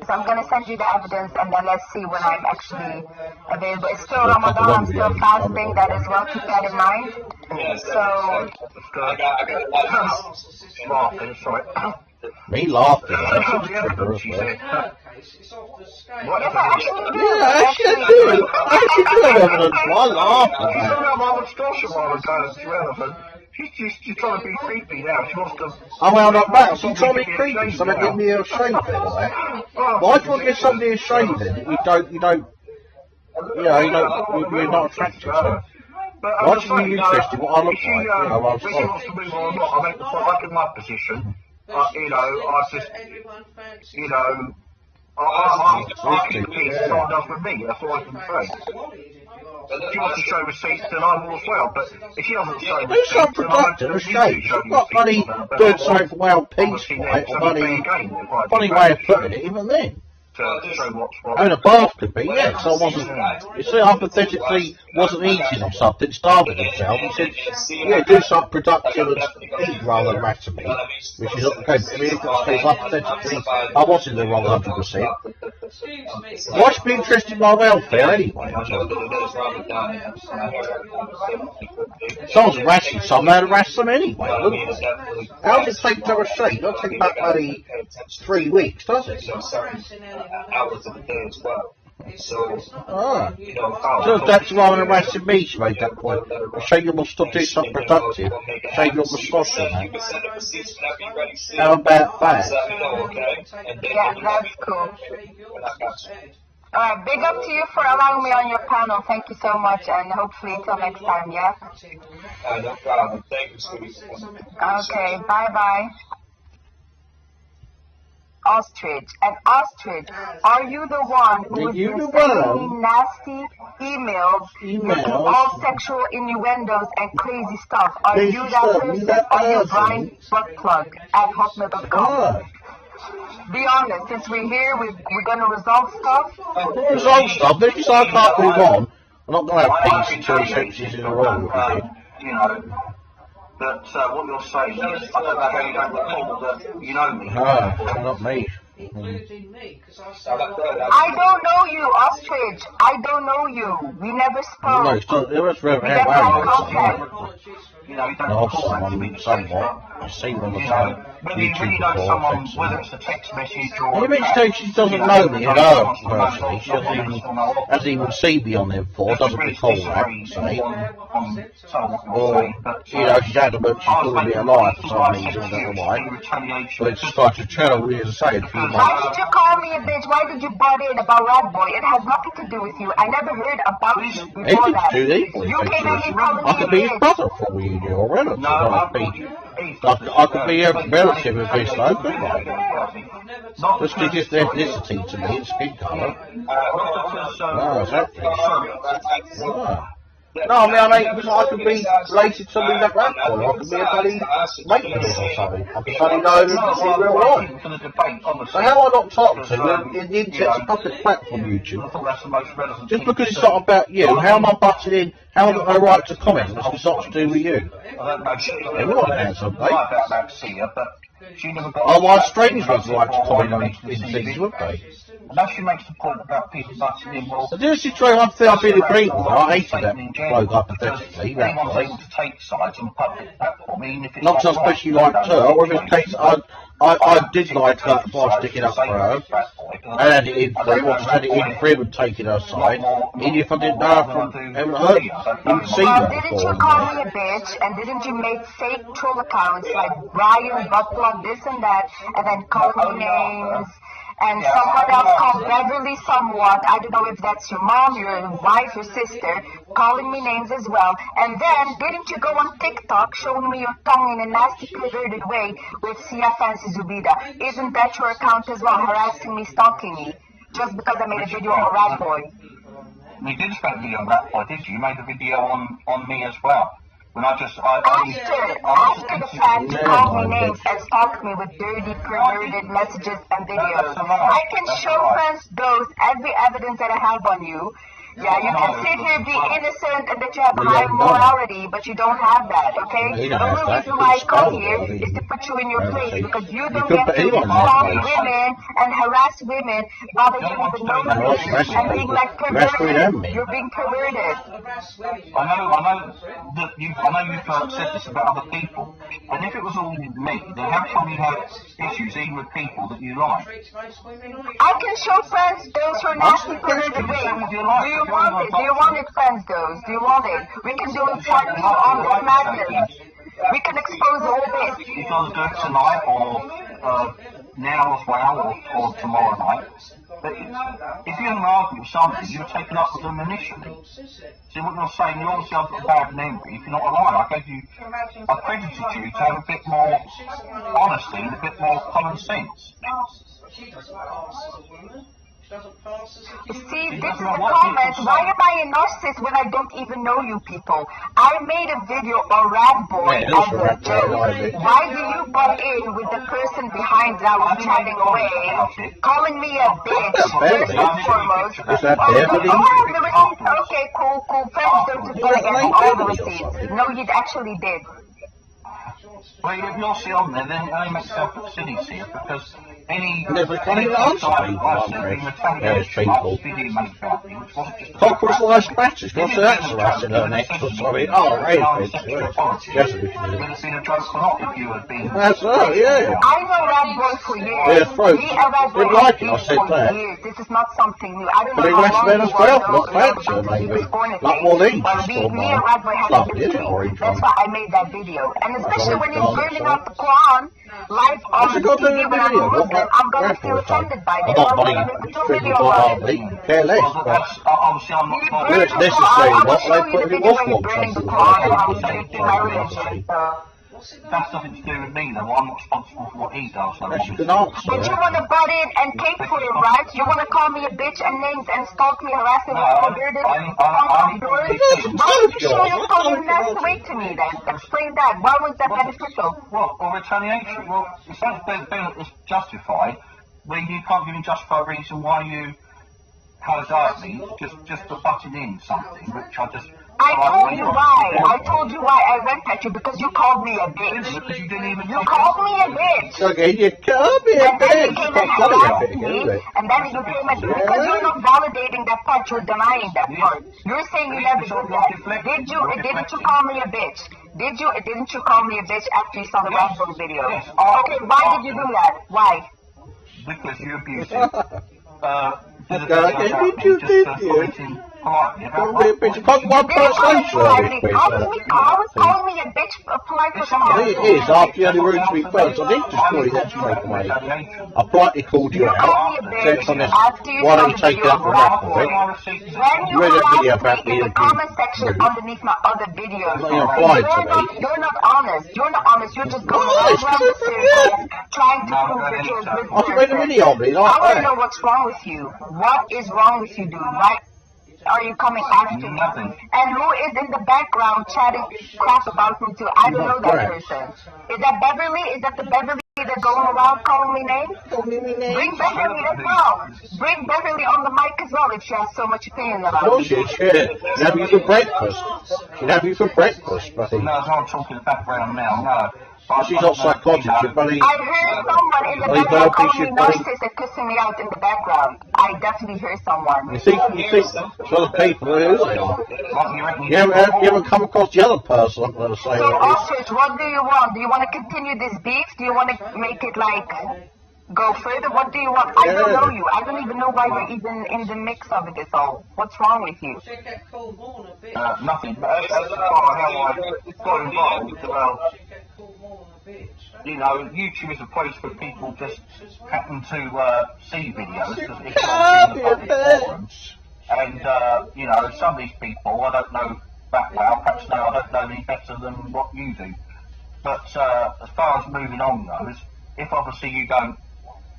So I'm going to send you the evidence, and then let's see when I'm actually available. It's still Ramadan, I'm still fasting, that as well, keep that in mind. So... Me laughing, that's a trigger as well. Actually I do. I actually do have evidence why I laugh about it. She's trying to be creepy now. She wants to... Oh, well, not that. She's trying to be creepy, so they give me a shave then, right? Why do you want to give somebody a shave then? You're not attracted to it. Why should you be interested in what I look like? She wants to move on or not. I mean, like in my position, I just, I think the piece someone does with me, that's all I can say. If she wants to show receipts, then I will as well, but if she doesn't show receipts, do something productive, a shave. You've got bloody doing something for World Peace, right? Or funny way of putting it, even then. To show what's what. I mean, a bath could be, yeah, so I wasn't, you see, hypothetically wasn't eating or something, starving himself, he said, yeah, do something productive and eat rather than rat to me, which is not the case. I mean, if it's hypothetically, I was in the wrong 100%. Why should be interested in my welfare anyway? Someone's rashing someone, they'd rash them anyway, wouldn't they? How does it take to have a shave? It doesn't take about bloody 3 weeks, does it? Hours of the day as well. So, so that's why I'm arresting me, she made that point. Shave your moustache, do something productive. Shave your moustache and that. How about that? Yeah, that's cool. Alright, big up to you for allowing me on your panel. Thank you so much, and hopefully till next time, yeah? No problem. Thank you, sweetie. Okay, bye-bye. Ostrich. And Ostrich, are you the one who is sending nasty emails with all sexual innuendos and crazy stuff? Are you that person? Are you Brian Buttplug at hotmail.com? Be honest, since we're here, we're going to resolve stuff. Resolve stuff? If you say I can't move on, I'm not going to have peace until he sentences in a row. You know, that what you're saying is, I don't know how you don't recall that you know me. Not me. I don't know you, Ostrich. I don't know you. We never spoke. No, it was very you know, you don't somewhat. I see when the time. Whether you really know someone, whether it's a text message or... Maybe she doesn't know me at all, personally. She hasn't even seen me on there before, doesn't recall that, say. Or, you know, she's adamant she's calling me a liar for some reason, I don't know why. But it's just like to channel me as I say in a few months. Why did you call me a bitch? Why did you butt in about Rat Boy? It has nothing to do with you. I never heard about you before that. You came in calling me I could be his brother for all you do, or relative. I could be a relative of his, though, couldn't I? Just to just ethnicity to me, and skin colour. No, exactly. No, I mean, I could be related to somebody like that boy. I could be a bloody mate with him or something. I could bloody know him in real life. So how I not talk to him in the internet's a public platform, YouTube? Just because it's not about you, how am I butting in? How have I got no right to comment? It's not to do with you. Everyone has, haven't they? Oh, why strangers have the right to comment on things, wouldn't they? And as she makes the point about people butting in, well... So this is true, one thing I've been agreeing with. I hated that bloke hypothetically, that guy. To take sides on public platform, even if it's not so especially like her, or in this case, I did like her by sticking up for her, and had it in for him, or just had it in for him and taking her side, even if I didn't know her from ever heard, didn't see her before. Didn't you you call me a bitch, and didn't you make fake troll accounts like Brian, Buttplug, this and that, and then call me names? And someone else called Beverly somewhat, I don't know if that's your mom, your wife, your sister, calling me names as well. And then, didn't you go on TikTok showing me your tongue in a nasty, perverted way with Siyaa Fancy Zoubida? Isn't that your account as well, harassing me, stalking me, just because I made a video on Rat Boy? You did spend a video on Rat Boy, did you? You made a video on me as well. When after the fact, you called me names and stalked me with dirty, perverted messages and videos. I can show friends those, every evidence that I have on you. Yeah, you can sit here, be innocent, and that you have high morality, but you don't have that, okay? The only reason why I come here is to put you in your place, because you don't get to insult women and harass women while they don't even know you, and being like perverted. You're being perverted. I know that I know you've said this about other people, and if it was all me, then how come you have issues even with people that you like? I can show friends those who are nasty perverted ways. Do you want it? Do you want it, friends those? Do you want it? We can do it part two on this madness. We can expose all this. You guys do it tonight, or now as well, or tomorrow night. But if you're going to argue with somebody, you would take it up with them initially. See what you're saying? You obviously have got bad memory. If you're not a liar, I credited you to have a bit more honesty and a bit more common sense. See, this is the comment. Why am I a narcissist when I don't even know you people? I made a video, a rat boy, as a joke. Why do you butt in with the person behind that was chatting away, calling me a bitch, first and foremost? Okay, cool. Friends don't do it again, all the receipts. No, you actually did. Well, if you're still on there, then only makes yourself look silly, see, because never funny to answer people. Cockroach life scratches, what's that harassing her next or something? Oh, right, yes, we can do it. That's right, yeah. I know Rat Boy for years. Yeah, folks, didn't like it, I said that. This is not something new. I don't But know it how must have long been as well, not fancy, maybe. Like more than just for me and Rat Boy had a history. That's why I made that video. And especially when you're burning out the Quran, live on the TV when I'm a Muslim, I'm going to feel offended by this. I'm not buying hardly, care less, but it's necessary, what they put in the Muslim. That's nothing to do with me, though. I'm not responsible for what he does. That's a good answer. But you want to butt in and take for it, right? You want to call me a bitch and names and stalk me, harass me, Why would you show your phone in that way to me, then? Explain that. Why was that beneficial? Well, or retaliation. Well, it's justified, where you can't give me justified reason why you harassed me, just for butting in something, which I told you why I went at you, because you called me a bitch. You called me a bitch. Okay, you called me a bitch. And then you came and because you're not validating that part, you're denying that part. You're saying you never did that. Didn't you call me a bitch? Didn't you call me a bitch after you saw the Rat Boy video? Yes. Okay, why did you do that? Why? Because you're abusive. One person call me a bitch polite response. It is, after you only rude to me first. I didn't just call you that straight away. I politely called you out. Said on this, why don't you take it up the rap of it? You read a video about me in the comment section underneath my other videos. You're not honest. You're just going around the circle trying to prove that you're a good person. I read a video of me like I want to know what's wrong with you. What is wrong with you, dude? Why are you coming after me? And who is in the background chatting crap about me too? I don't know that person. Is that Beverly? Is that the Beverly that's going around calling me names? Bring Beverly as well. Bring Beverly on the mic as well if she has so much opinion about me. She'd have you for breakfast. She'd have you for breakfast, buddy. No, I'm talking background now, no. She's not psychotic, she's bloody... I heard someone in the background calling me narcissist and kissing me out in the background. I definitely heard someone. You think other people who you ever come across the other person, I'm going to say. So, Ostrich, what do you want? Do you want to continue this beef? Do you want to make it like... go further? What do you want? I don't know you. I don't even know why you're even in the mix of it all. What's wrong with you? Nothing. But as far as how I got involved, you know, YouTube is a place where people just happen to see videos. It's not in the public forums. And, you know, some of these people I don't know that well. Perhaps I don't know any better than what you do. But as far as moving on goes, if obviously you don't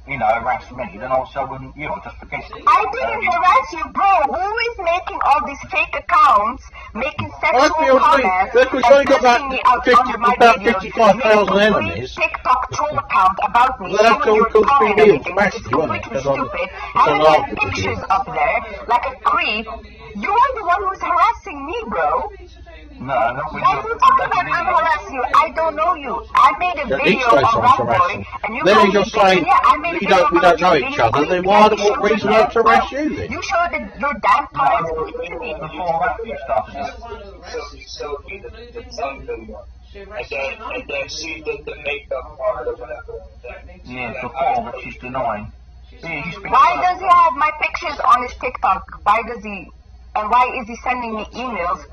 you know, harass me, then also I wouldn't, you know, just forget it. I didn't harass you, bro. Who is making all these fake accounts, making sexual comments, Look, we've only got cursing me out under my about videos, 55,000 making a enemies. TikTok troll account about me, Well, that's showing your all phone and being everything, which is automatic, wasn't it? completely Because I'm- stupid. it's And an then art pictures video. up there, like a creep. You are the one who's harassing me, bro. No, not with Why are you talking about I'm harassing you? I don't know you. I made a Yeah, these video guys of aren't Rat Boy, harassing. and you Then called you're me just bitch. saying, And yeah, I made a we video don't about know you each being a other, creep, then why and the you what showed reason it not to there. harass you then? You showed it, your damn comments to me. before that you started it. So you showed me the tongue video. And then she did the makeup part or whatever. Yeah, before, but she's denying. Yeah, you speak Why does he have my pictures on his TikTok? Why does he? And why is he sending me emails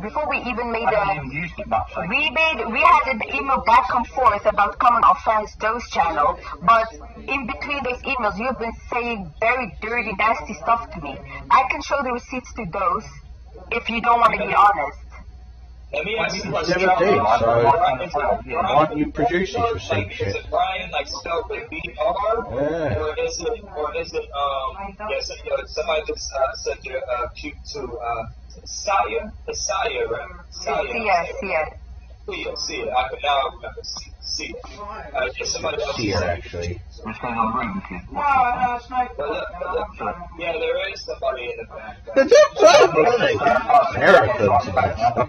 before we even made I haven't a? even used it much, so. We had an email back and forth about coming on Fans Doe's channel, but in between those emails, you've been saying very dirty, nasty stuff to me. I can show the receipts to those if you don't want to be honest. Let me ask you a You question. never did, so Yeah. why don't you produce this receipt Like, is shit? it Brian like spelled with BR? Yeah. Or is it yes, somebody just said you're cute to Siyaa, right? Siyaa. Now I remember Siyaa. Yeah, somebody else Here, said. actually. What's going on, Ruben, kid? But look, yeah, there is somebody in the back. But that's Americans.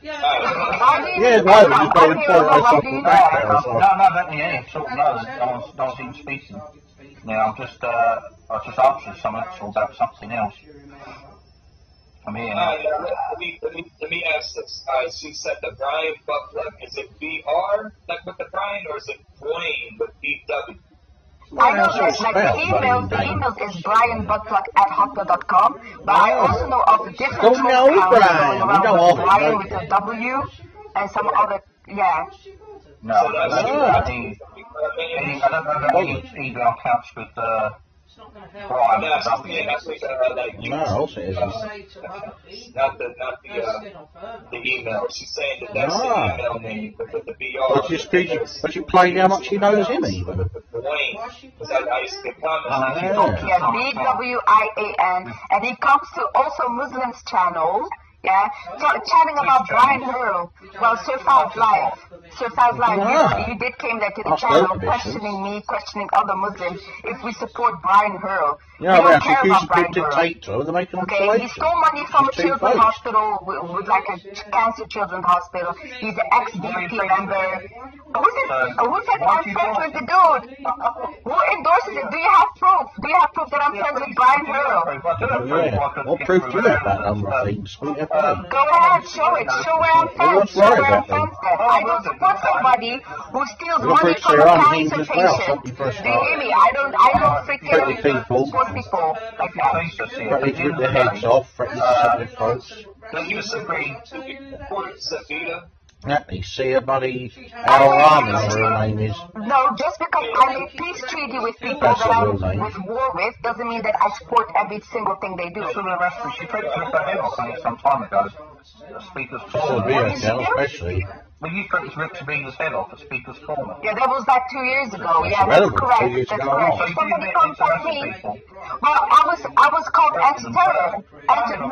Yeah, why would you go and point myself in the back there? No, don't yeah, sort of no one's even speaking. Now I just answered something about something else. I'm here now. Let me ask this. She said the Brian Buckler. Is it BR like with the Brian, or is it Dwayne with BW? I know that, like the emails is brianbuttplug@hotmail.com, but I also know of different Don't know accounts Brian. going We know around all with Brian the- with a W and some other, yeah. No, I don't know about any email accounts with Brian. That's like No, also it isn't. not the email. She's saying that that's the email name with the BR. But you playing how much he knows him even. Dwayne. Because I used to get comments. Yeah, BWIAN, and he comes to also Muslims channel, yeah, chatting about Brian Hurl. Well, Surfaz Live, you did came there to the channel questioning me, questioning other Muslims if we support Brian Hurl. Yeah, we well, don't care accusing about Brian people to Hurl. dictator, they're making them Okay, he stole money from a children's hospital with like a cancer children's hospital. He's an ex-DP member. Who said I'm friends with the dude? Who endorses it? Do you have proof? Do you have proof that I'm friends with Brian Hurl? Yeah, what proof do you have that number of things? Go ahead, show it. Show where I'm friends. Show where I'm friends then. I don't support somebody who steals money from a cancer patient. Do you hear me? I don't freaking support people like that. Threatening to rip their heads off, threatening to set their throats. Don't you disagree? Zoubida? Yeah, you see a buddy, Al-Rami, whatever her name is. No, just because I make peace treaty with people That's that a I'm real name. with war with doesn't mean that I support every single thing they do. So the rest of she tried to rip her head off some time ago. The speaker's It's a video channel, especially. Well, you tried to rip Sabrina's head off the speaker's corner. Yeah, that was like 2 years ago. That's Yeah, that's relevant. 2 correct. years That's ago. correct. So If you somebody didn't comes at interrupt me, people. well, I was called ex-terror. How did you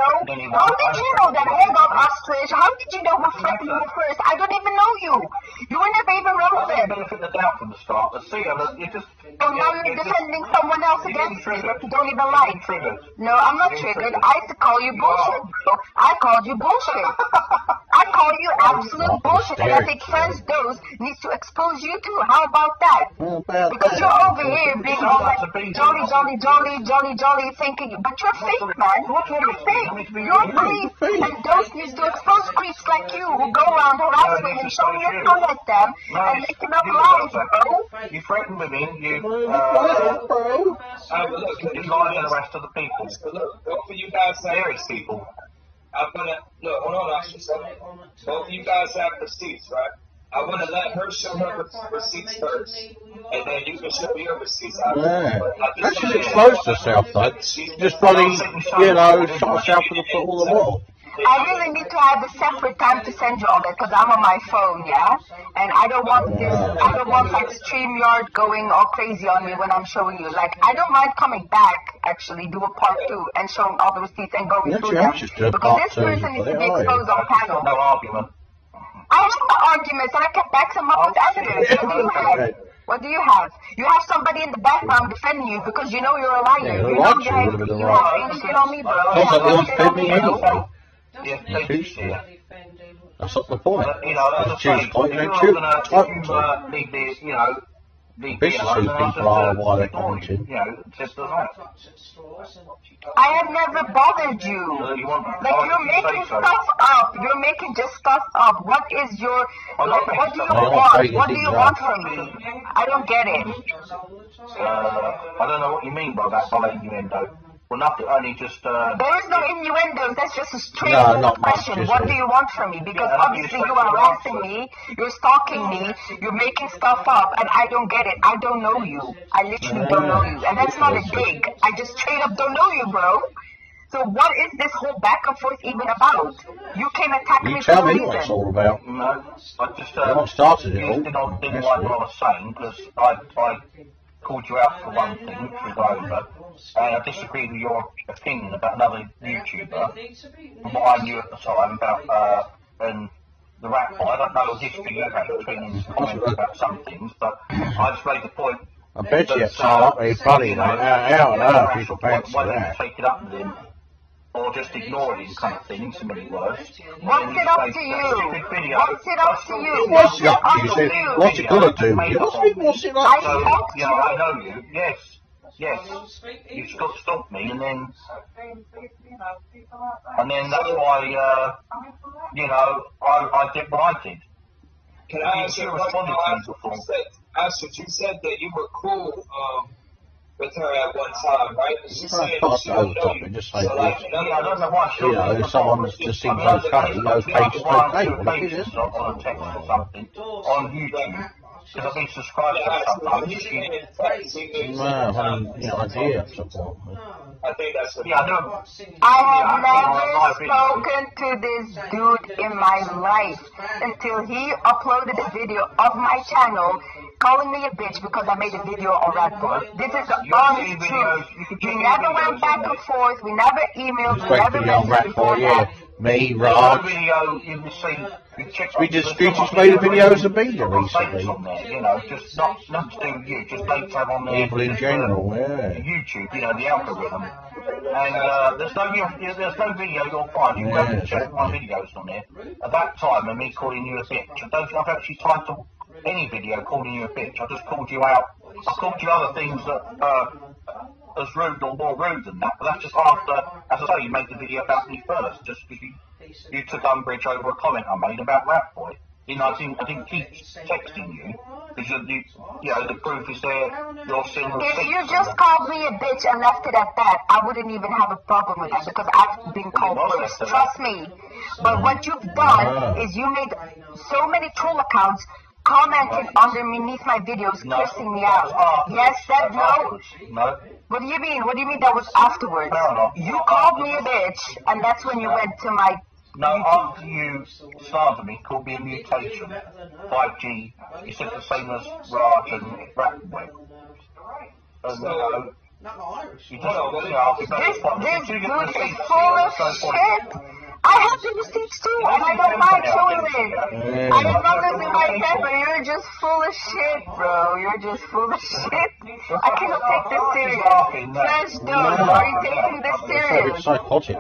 know that? Hold on, Ostrich. How did you know who threatened you first? I don't even know you. You were never even relevant. Benefit the doubt from the start. But see, you just. So now you're defending someone else against me that you don't even like. No, I'm not triggered. I used to call you bullshit, bro. I called you bullshit. I call you absolute bullshit, and I think Friends Dose needs to expose you too. How about that? Because you're over here being all like jolly, thinking, but you're fake, man. You're fake. You're a creep, and Dose needs to expose creeps like you who go around harassing and showing your tongue at them and making up lies, bro. You threaten women, you Look, lie to the rest of the people. look, both of you guys have Various people. I'm gonna look. Hold on, Ashley. Both of you guys have receipts, right? I want to let her show her receipts first, and then you can show your receipts. Yeah. She's exposed herself, though. Just bloody, shot herself in the foot of the wall. I really need to have a separate time to send you all that because I'm on my phone, yeah? And I don't want like StreamYard going all crazy on me when I'm showing you. Like, I don't mind coming back, actually, do a part 2 and showing all the receipts and going through them. Because this person needs to be exposed on panel. No argument. I have no arguments and I can back them up with evidence. What do you have? What do you have? You have somebody in the background defending you because you know you're a liar. Yeah, you know you have shit on me, bro. Because they won't defend me anyway. Yes, they do. That's not the point. You know, Just choose point and then choose. Businesses people are why they're commenting. You know, just as that. I have never bothered you. Like, you're making stuff up. You're making just stuff up. What is your, like, what do you want? What do you want from me? I don't get it. I don't know what you mean by that, by innuendo. Well, nothing, only just... There is no innuendos, that's just a straightforward question. What do you want from me? Because obviously you are harassing me, you're stalking me, you're making stuff up, and I don't get it. I don't know you. I literally don't know you. And that's not a dig. I just straight up don't know you, bro. So what is this whole back and forth even about? You came attacking me for no reason. You tell me what it's all about. No, I just... I started it all. Didn't like what I was saying, because I called you out for one thing, which was over. And I disagree with your opinion about another YouTuber, from what I knew at the time about and the rap fight. I don't know the history you had between his comments about some things, but I just made the point. I bet you it's not very funny, mate. How on earth people fancy why don't you that? take it up with him, or just ignore him, kind of thing, in so many words. What's it up to you? What's it up to you? What's it up to you? Say, what's it gonna do? What's it up to you? So, you know, I know you, yes. Yes, you stopped me, and then that's why, you know, I did what I did. Can I ask you a question? You said that you were cool with her at one time, right? She said Pass she it over don't know top you. and just say, I don't know why. you know, if someone that just seems okay, those pages don't pay. Well, it is. On a text or something on YouTube. Because I've been subscribed to something. Well, I mean, you know, idea of support. I think that's what. Yeah, I know. I have never spoken to this dude in my life until he uploaded a video of my channel calling me a bitch because I made a video on Radboard. This is the honest truth. We never went back and forth. We never emailed. We never messaged before that. Me, Raj. We just made a video of Zoubida recently. You know, just not to do with you, just don't have on there. People in general, yeah. YouTube, you know, the algorithm. And there's no video you'll find. You have to check my videos on there. At that time, and me calling you a bitch, I don't think I've actually titled any video calling you a bitch. I just called you out. I called you other things that as rude or more rude than that, but that's just after, as I say, you made the video about me first, just because you took umbrage over a comment I made about Rap Boy. You know, I didn't keep texting you, because you know, the proof is there, you're still if you just called me a bitch and left it at that, I wouldn't even have a problem with that, because I've been called worse, trust me. But what you've done is you made so many troll accounts commenting underneath my videos, cursing me out. Yes, that no. No. What do you mean? What do you mean that was afterwards? You called me a bitch, and that's when you went to my... No, after you slandered me, called me a mutation, 5G, you said the same as Raj and Rap Boy. And, this dude is full of shit. I have the receipts too, and I don't mind showing it. I am not losing my temper. You're just full of shit, bro. You're just full of shit. I cannot take this serious. Fresh dude, are you taking this serious? It's psychotic.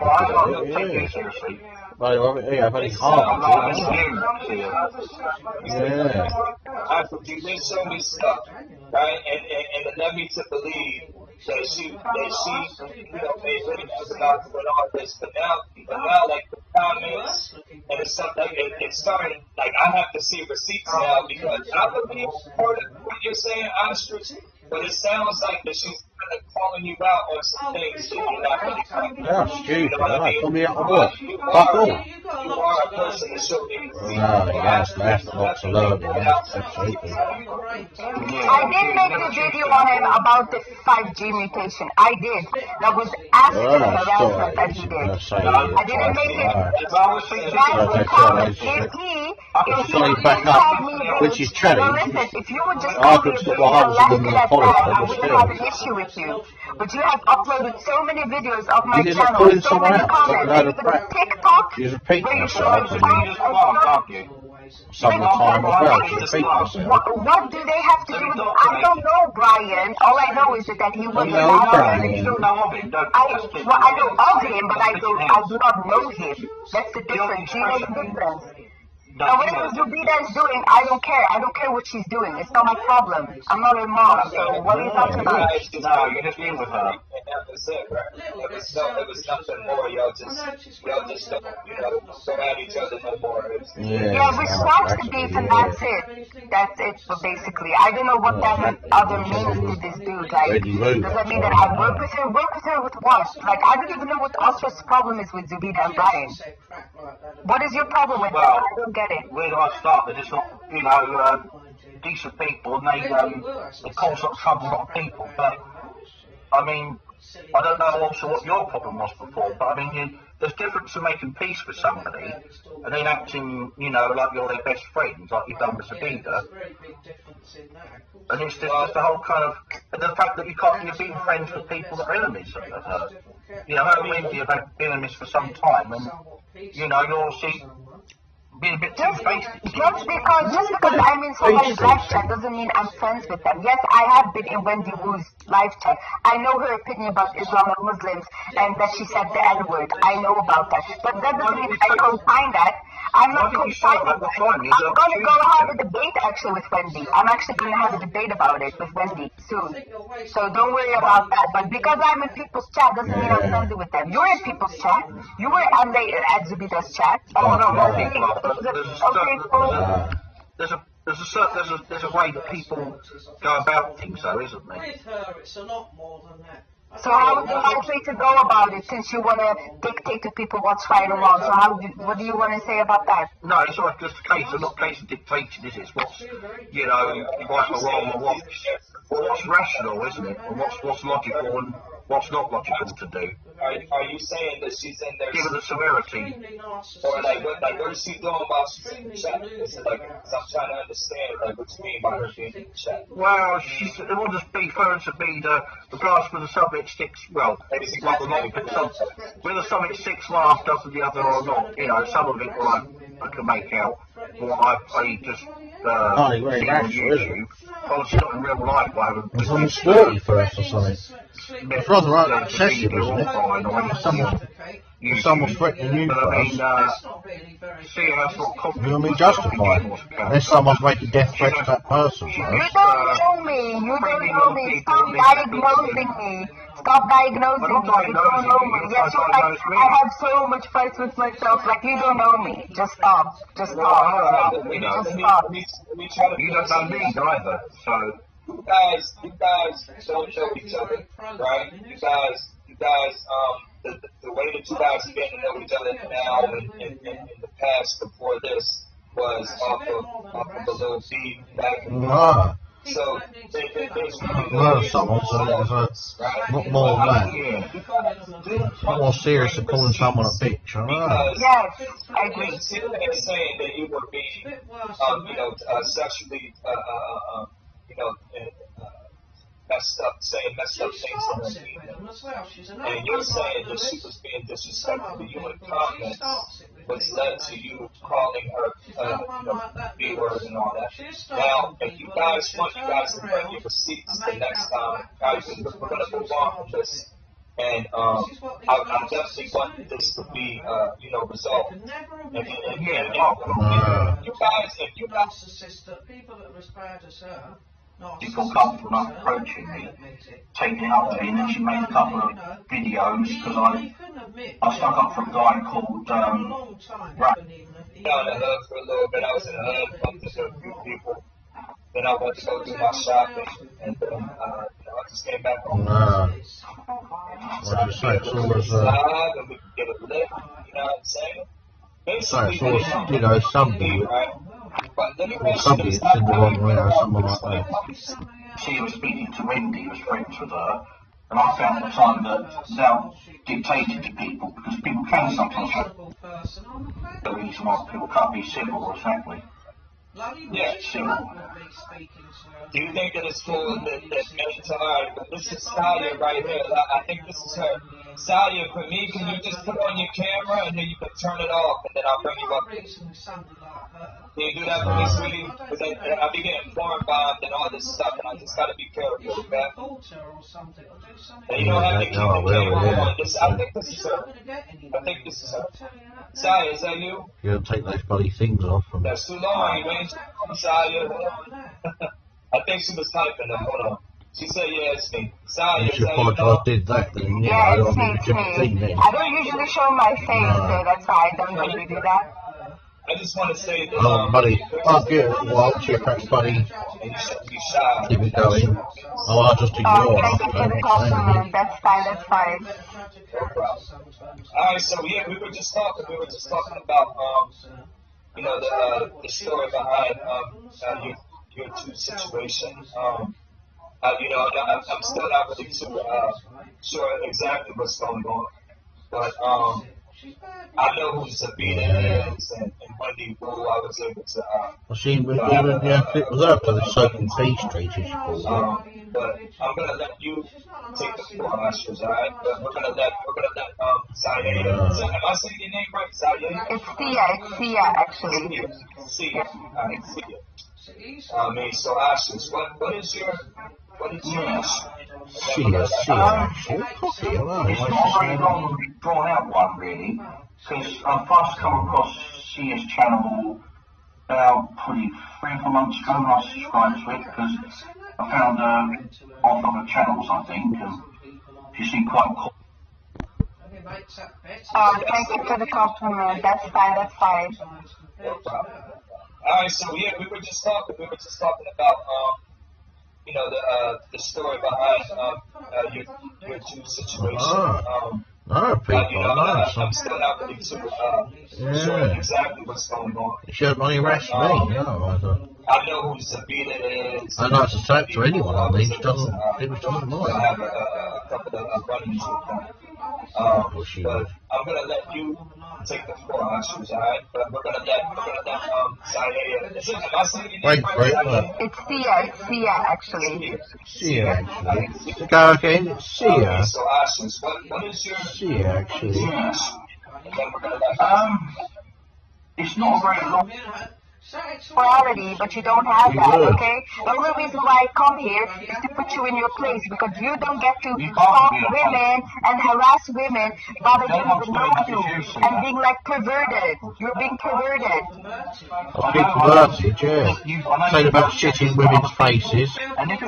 Yeah, very hard. Yeah. You've been showing me stuff, right? And it led me to believe that she you know, made videos about doing all this, but now, like the comments and it's stuff like it's starting. Like I have to see receipts now because I believe part of what you're saying, Ostrich, but it sounds like that she's of calling you out on some things that you're not really coming. Yeah, stupid. You know what I mean? Put me out of work. Fuck all. You are a person that should be. Yes, that's not to learn, man. Absolutely. I did make a video on him about the 5G mutation. I did. That was after the harassment that he did. I didn't make it. If he told me, which is changed. listen, if you would just tell me if you elected at that, I wouldn't have an issue with you. But you have uploaded so many videos of my channel, so many comments, TikTok, She's repeating where you herself. Some of the time as well. She's repeating herself. What do they have to do with it? I don't know, Brian. All I know is that he was You know Brian. You don't know of him, don't I know of him, but I do not know him. That's the difference. You know the difference. And whatever Zoubida is doing, I don't care. I don't care what she's doing. It's not my problem. I'm not her mom. So what are you talking about? No, you're just in with her. And that was it, right? It was nothing more. Y'all just don't, don't at each other no more. Yeah, we squashed the beef and that's it. That's it, basically. I don't know what that other means to this dude. Like, does that mean that I work with her? Work with her with what? Like, I don't even know what Ostrich's problem is with Zoubida and Brian. What is your problem with that? I don't get it. Where do I start? They're just not, decent people, and they cause up trouble, a lot of people. But I mean, I don't know also what your problem was before. But I mean, there's difference in making peace with somebody and then acting, like you're their best friends, like you've done with Zoubida. And it's just the whole kind of the fact that you're being friends with people that are enemies of her. Her and Wendy have had enemies for some time, and you're obviously being a bit two-faced. Just because I'm in somebody's live chat doesn't mean I'm friends with them. Yes, I have been in Wendy Wu's live chat. I know her opinion about Islam and Muslims and that she said the N-word. I know about that. But that doesn't mean I co-sign that. I'm not co-signing that. I'm going to go have a debate actually with Wendy. I'm actually going to have a debate about it with Wendy soon. So don't worry about that. But because I'm in people's chat doesn't mean I'm friendly with them. You're in people's chat. You were at Zubida's chat. There's a way that people go about things, though, isn't there? With her, it's a lot more than that. So how would you like to go about it, since you want to dictate to people what's right or wrong? So what do you want to say about that? No, it's not just a case. It's not a case of dictating, is it? It's what's, right or wrong, or what's rational, isn't it? And what's logical and what's not logical to do. Are you saying that she's in there? Given the severity. Or what is she doing while she's in the chat? It's like, I'm trying to understand what you mean by her being in the chat. Well, it will just be for her to be the glass with the subject sticks. Well, it's like the lot, but whether something sticks one half doesn't the other or not. Some of it I can make out. What I just seen on YouTube. Obviously not in real life, I haven't. It's on the story first or something. It's rather excessive, isn't it? If someone's threatening you first, you'll be justified. Unless someone's making death threats to that person first. You don't know me. You don't know me. Stop diagnosing me. Stop diagnosing me. You don't know me. Yes, I have so much fights with myself. Like, you don't know me. Just stop. Just stop. Just stop. You don't know me either, so. You guys don't know each other, right? You guys, the way that you guys get to know each other now and in the past before this was off of a little beat back and forth. So there's someone, so there's not more than that. Not more serious than calling someone a bitch, Yes, I agree. And saying that you were being, sexually, messed up things on the team. And you're saying that she was being disrespectful to you in comments, which led to you calling her B-word and all that. Now, if you guys want to bring your receipts the next time, we're going to move on from this. And I definitely want this to be, resolved. And if you guys, people that were as bad as her. She felt comfortable enough approaching me, taking it up to me, and then she made a couple of videos because I stuck up for a guy called Rat. down the hood for a little bit. I was in the hood, bumped into a few people. then I went to go do my shopping, and then I just came back home. What do you say? It's always, live, and we can get it lit. You know what I'm saying? so Basically, it's always, you know, somebody, right? But let me mention somebody this. that's in the wrong way or something like that. She was speaking to Wendy, was friends with her, and I found at the time that now dictated to people, because people can sometimes have the reason why people can't be civil or frankly. Yeah. Civil. Do you think that it's cool that many times, but this is Siyaa right here. I think this is her. Siyaa, for me, can you just put on your camera and then you can turn it off and then I'll bring you up. Can you do that for me, sweetie? Because I be getting foreign bombed and all this stuff and I just gotta be careful, okay? And you don't have to keep the camera on. I think this is her. I think this is her. Siyaa, is that you? You don't take those bloody things off from That's too long, you ain't Siyaa. I think she was typing them. Hold on. She said, yeah, it's me. Siyaa, if you apologise, did that, then yeah, I don't think it's a different thing then. I don't usually show my face, so that's why I don't usually do that. I just want to say that. Oh, buddy, I'll give it a while, cheer cracks, buddy. And you shouldn't be shy. Keep it going. Oh, I'll just ignore Oh, it. thank you for the compliment. That's fine, that's fine. No problem. Alright, so yeah, we were just talking about, you know, the story behind, your two situations. You know, I'm still not really too sure exactly what's going on, but I know who Zoubida is and Wendy who I was able to. Well, she even it was after the Soaking Tea Street, as she called it. But I'm gonna let you take the floor, Ushers, alright? But we're gonna let Siyaa. Am I saying your name right, Siyaa? It's Siyaa, actually. Siyaa. Alright, Siyaa. So Ushers, what is your Siyaa, actually. It's not a very long, drawn out one, really, because I first come across Siya's channel about probably 3 or 4 months ago when I subscribed to it, because I found her off of her channels, I think, and she seemed quite cool. Oh, thank you for the compliment. That's fine, that's fine. No problem. Alright, so yeah, we were just talking about you know, the story behind your two situations. People, you know, I'm still not really too sure exactly what's going on. It showed money harassed me, I know who Zoubida is. I'd like to talk to anyone on these, doesn't mind. I have a couple of run-ins with them. But I'm gonna let you take the floor, Ushers, alright? But we're gonna let Siyaa. Am I saying your name right? It's Siyaa, actually. Siyaa, actually. Go again, it's Siyaa. So Ushers, what is your Siyaa, actually. And then we're gonna let It's not a very long. Priority, but you don't have that, okay? The only reason why I come here is to put you in your place, because you don't get to stalk women and harass women while they don't even know you and being like perverted. You're being perverted. I'll be perverted, yeah. Saying about shitting women's faces,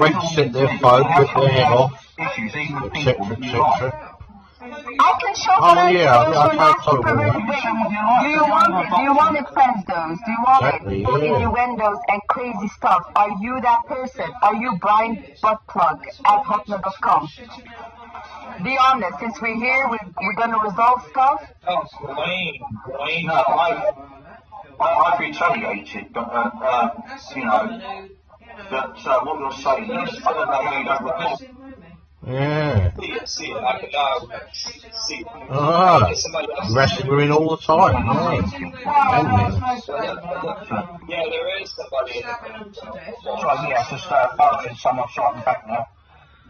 wait to set their phone, rip their head off, etc., etc. I can show I perverted ways. Do you want it, friends, those? Do you want it? For innuendos and crazy stuff. Are you that person? Are you Brian Buttplug at hotmail.com? Be honest, since we're here, we're gonna resolve stuff. Oh, Wayne. No, I've retaliated, but, you know, that what you're saying is, I don't know why you don't report. Yeah. See it. I can see it. Wrestling women all the time, Yeah, there is somebody in Yeah, it's just functioning someone shot in the back now.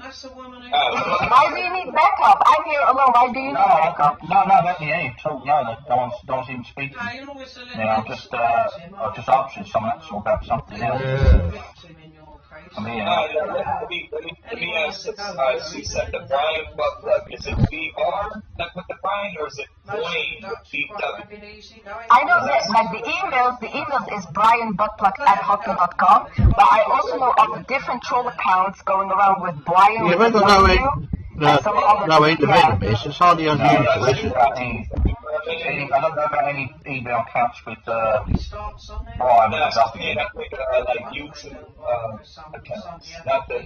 That's the woman who... Why do you need backup? I'm here alone. Why do you need backup? No, that's the aim. No, no one's even speaking. Yeah, I'm just answering someone that's all about something else. let me ask this. She said the Brian Buttplug. Is it BR like with the Brian, or is it Wayne with BW? I know that, like the emails is brianbuttplug at hotmail.com, but I also know of different troll accounts going around with Brian. Yeah, but no independent, it's hardly unusual, is it? I don't know about any email accounts with starts on there. Brian No, and stuff. like YouTube accounts, not the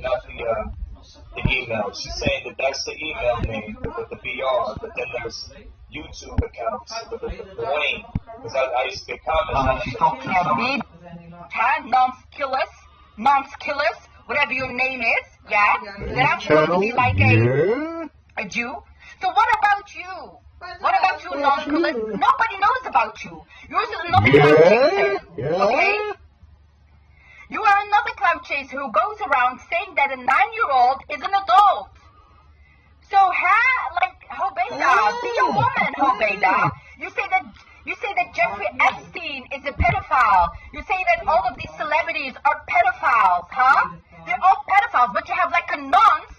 email. She's saying that that's the email name with the BR, but then there's YouTube accounts with the Wayne. Because I used to get comments. She's talking to someone. Nonskillers, whatever your name is, yeah? Then I'm supposed to be like a Jew. So what about you? What about you, nonskillers? Nobody knows about you. You're just another cloud chaser, okay? You are another cloud chaser who goes around saying that a 9-year-old is an adult. So, Zoubida, be a woman, Zoubida. You say that Jeffrey Epstein is a pedophile. You say that all of these celebrities are pedophiles, huh? They're all pedophiles, but you have like a nonce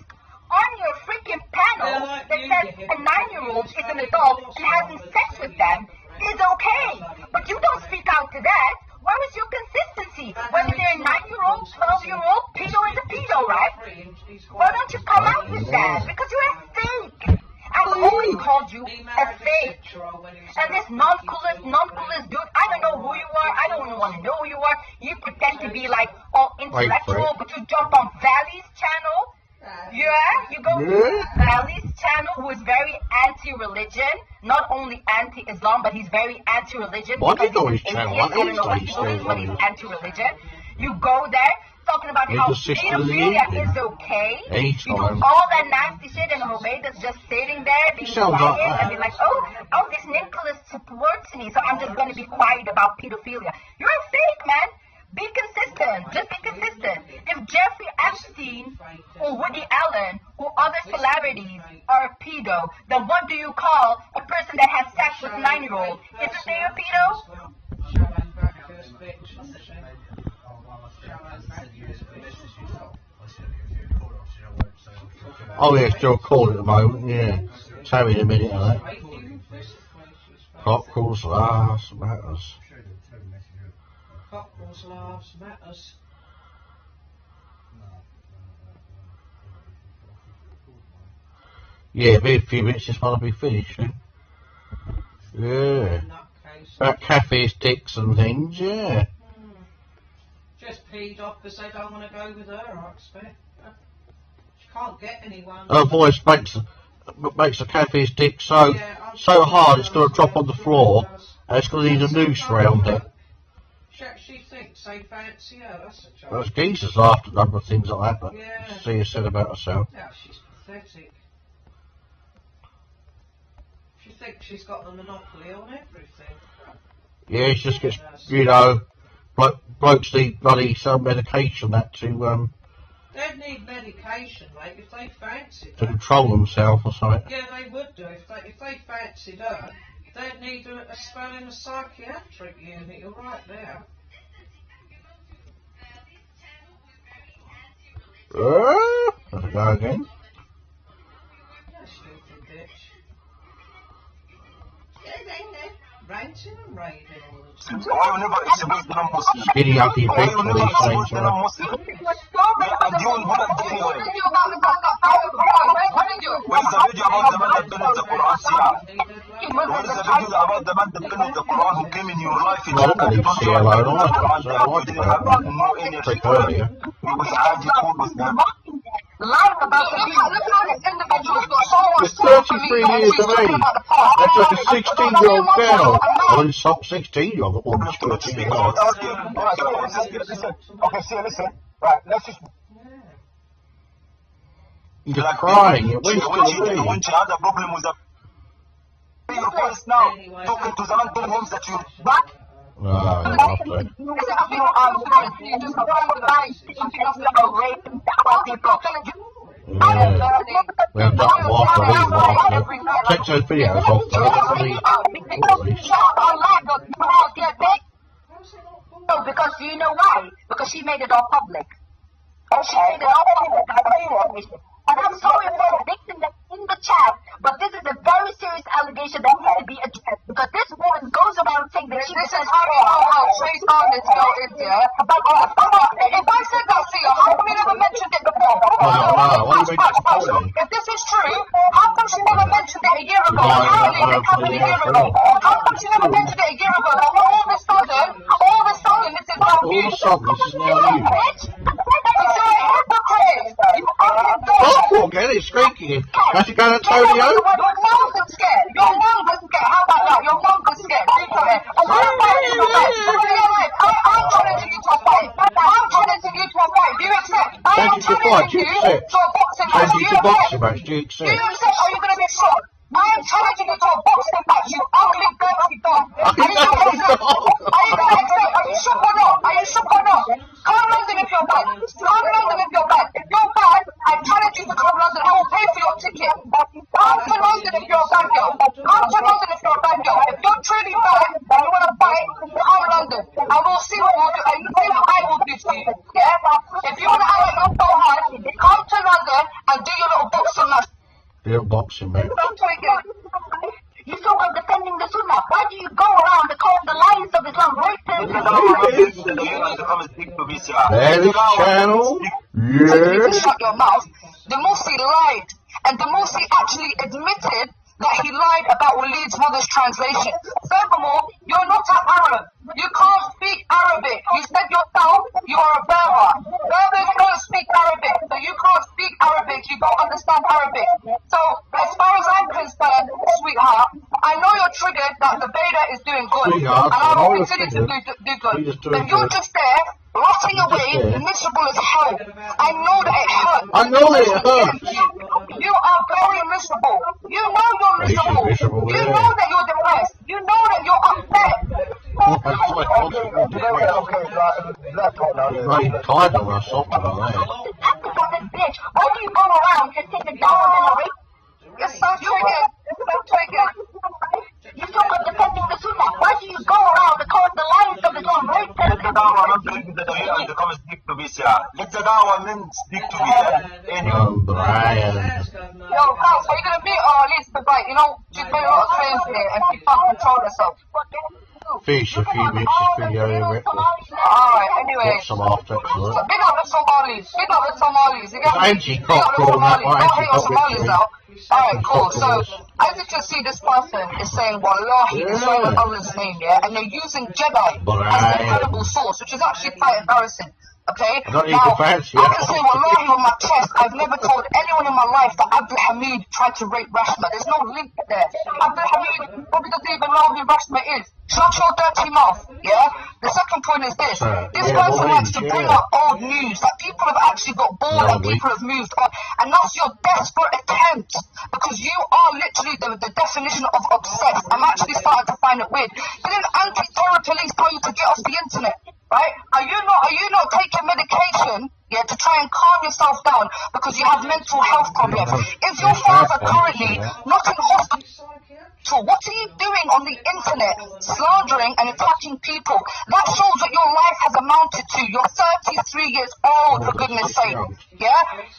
on your freaking panel that says a 9-year-old is an adult and having sex with them is okay. But you don't speak out to that. Where is your consistency? Whether they're a 9-year-old, 12-year-old, pedo is a pedo, right? Why don't you come out with that? Because you're a fake. I've always called you a fake. And this non-coolest dude, I don't know who you are. I don't even want to know who you are. You pretend to be like all intellectual, but you jump on Valley's channel. Yeah, you go to Valley's channel, who is very anti-religion. Not only anti-Islam, but he's very anti-religion. What do you know his channel? I don't know what he believes, but he's anti-religion. You go there, talking about how pedophilia is okay. You do all that nasty shit, and Zoubida's just sitting there, being quiet, and be like, oh, this Nicholas supports me, so I'm just going to be quiet about pedophilia. You're a fake, man. Be consistent. Just be consistent. If Jeffrey Epstein or Woody Allen or other celebrities are a pedo, then what do you call a person that has sex with 9-year-olds? Isn't they a pedo? Oh yeah, still cold at the moment, yeah. Tell me in a minute of that. Popcorns, laughs, matters. Couples, laughs, matters. Yeah, be a few minutes, just want to be finished. Yeah. About cafes, dicks and things, yeah. Just peed off because they don't want to go with her, I expect. She can't get anyone. Her voice makes the cafe's dick so hard it's going to drop on the floor, and it's going to need a noose round it. She thinks they fancy her, that's a joke. Well, geezer's laughed at a number of things like that, but Siyaa said about herself. Yeah, she's pathetic. She thinks she's got the monopoly on everything. Yeah, she just gets, blokes need bloody some medication that to They'd need medication, mate, if they fancied to her. control themselves or something. Yeah, they would do. If they fancied her, they'd need a spell in a psychiatric unit. You're right there. There we go again. Yeah, stupid bitch. Ranting and raving all the time. Why you never expose the non-Muslim? Skinny ugly Why bitch you all never these expose things, the right? non-Muslim? Where's the video about the man that finished the Quran, Siyaa? Where's the video about the man that finished the Quran who came in your life and Well, I'm going to leave Siyaa alone, aren't I? So I didn't have no energy for it. We was happy cool with them. Lying about the people. Look how this individual's got so much You're 33 years of age. That's like a 16-year-old girl. Well, it's not 16-year-old, but one 13 years old. Okay, listen. Right, let's just. You're crying. You're When wasting she had a problem with the. Your voice now, talking to the man, telling him that you back. Well, that walk, take those videos off, No, because you know why? Because she made it all public. She made it all public. And I'm sorry for the victim that's in the chat, but this is a very serious allegation that needs to be addressed. Because this woman goes around saying that this is how she's on this girl is, yeah? But if I said that, Siyaa, how come you never mentioned it before? If this is true, how come she never mentioned it a year ago? How did it happen a year ago? you never mentioned it a year ago. Like, all of a sudden, this is how All of a sudden, this is now you. Bitch, you're a hypocrite. You fucking Stop walking, it's squeaking. Has it going to Tony Your mom was scared. Your mom was scared. How about that? Your mom was scared. I'm trying to get to a fight. I'm challenging you to a fight. Do you accept? Thank you for fight. Do you accept? To a boxing match. Thank you for boxing match. Do you Do accept? you accept? Are you going to be shot? I am challenging you to a boxing match. You ugly dirty dog. Are you going to accept? Are you shook or not? Are you shook or not? Come London if you're bad. Come London if you're bad. If you're bad, I challenge you to come London. I will pay for your ticket. Come to London if you're a bad girl. Come to London if you're a bad girl. If you're truly bad and you want to fight, come London. I will see what we'll do. And you see what I will do to you. Yeah? If you want to act like I'm so hard, come to London and do your little boxing match. Little boxing match. You talk about defending the Sunnah. Why do you go around calling the lions of Islam rapists? There is channel. You can Yes. shut your mouth. The Mursi lied, and the Mursi actually admitted that he lied about Waleed's mother's translation. Furthermore, you're not an Arab. You can't speak Arabic. You said yourself you are a Berber. Berbers don't speak Arabic, so you can't speak Arabic. You don't understand Arabic. So, as far as I'm concerned, sweetheart, I know you're triggered that the beta is doing good, Sweetheart, and I will I know continue you're to do good. You're just doing But you're good. just there, rotting away, there. miserable as hell. I know that it hurts. I know it hurts. You are very miserable. You know you're Yes, you're miserable. miserable, You yeah. know that you're depressed. You know that you're upset. That's like constantly depressed. Right, tired of us, something like that. Bitch, why do you go around and take the down in the rape? You're so triggered. You're so triggered. You talk about defending the Sunnah. Why do you go around and call the lions of Islam rapists? Oh, Brian. Yo, guys, are you gonna meet or at least the bite? You know, she's made a lot of claims here and she can't control herself. Fish a few bits of video here. Alright, anyway. Got some after it. So big up the Somalis. Big up the Somalis. You get me? Anti-cop Big up the all that, Somalis. Don't hate on anti-cop Somalis victory. now. Alright, cool. So, Anti-cop as you can see, this person is saying, Wallahi, this is Allah's name, yeah? And they're using Jedi as the incredible source, which is actually quite embarrassing. Okay? Not even Now, fancy, I yeah. can say Wallahi on my chest, I've never told anyone in my life that Abdul Hamid tried to rape Rashma. There's no link there. Abdul Hamid probably doesn't even know who Rashma is. Shut your dirty mouth, yeah? The second point is this. This person likes to bring up old news that people have actually got bored and people have moved on. And that's your desperate attempt. Because you are literally the definition of obsessed. I'm actually starting to find it weird. Didn't anti-terror police tell you to get off the internet? Right? Are you not taking medication, yeah, to try and calm yourself down because you have mental health problems? Is your father currently not in hospital? What are you doing on the internet, slandering and attacking people? That shows what your life has amounted to. You're 33 years old, for goodness sake. Yeah?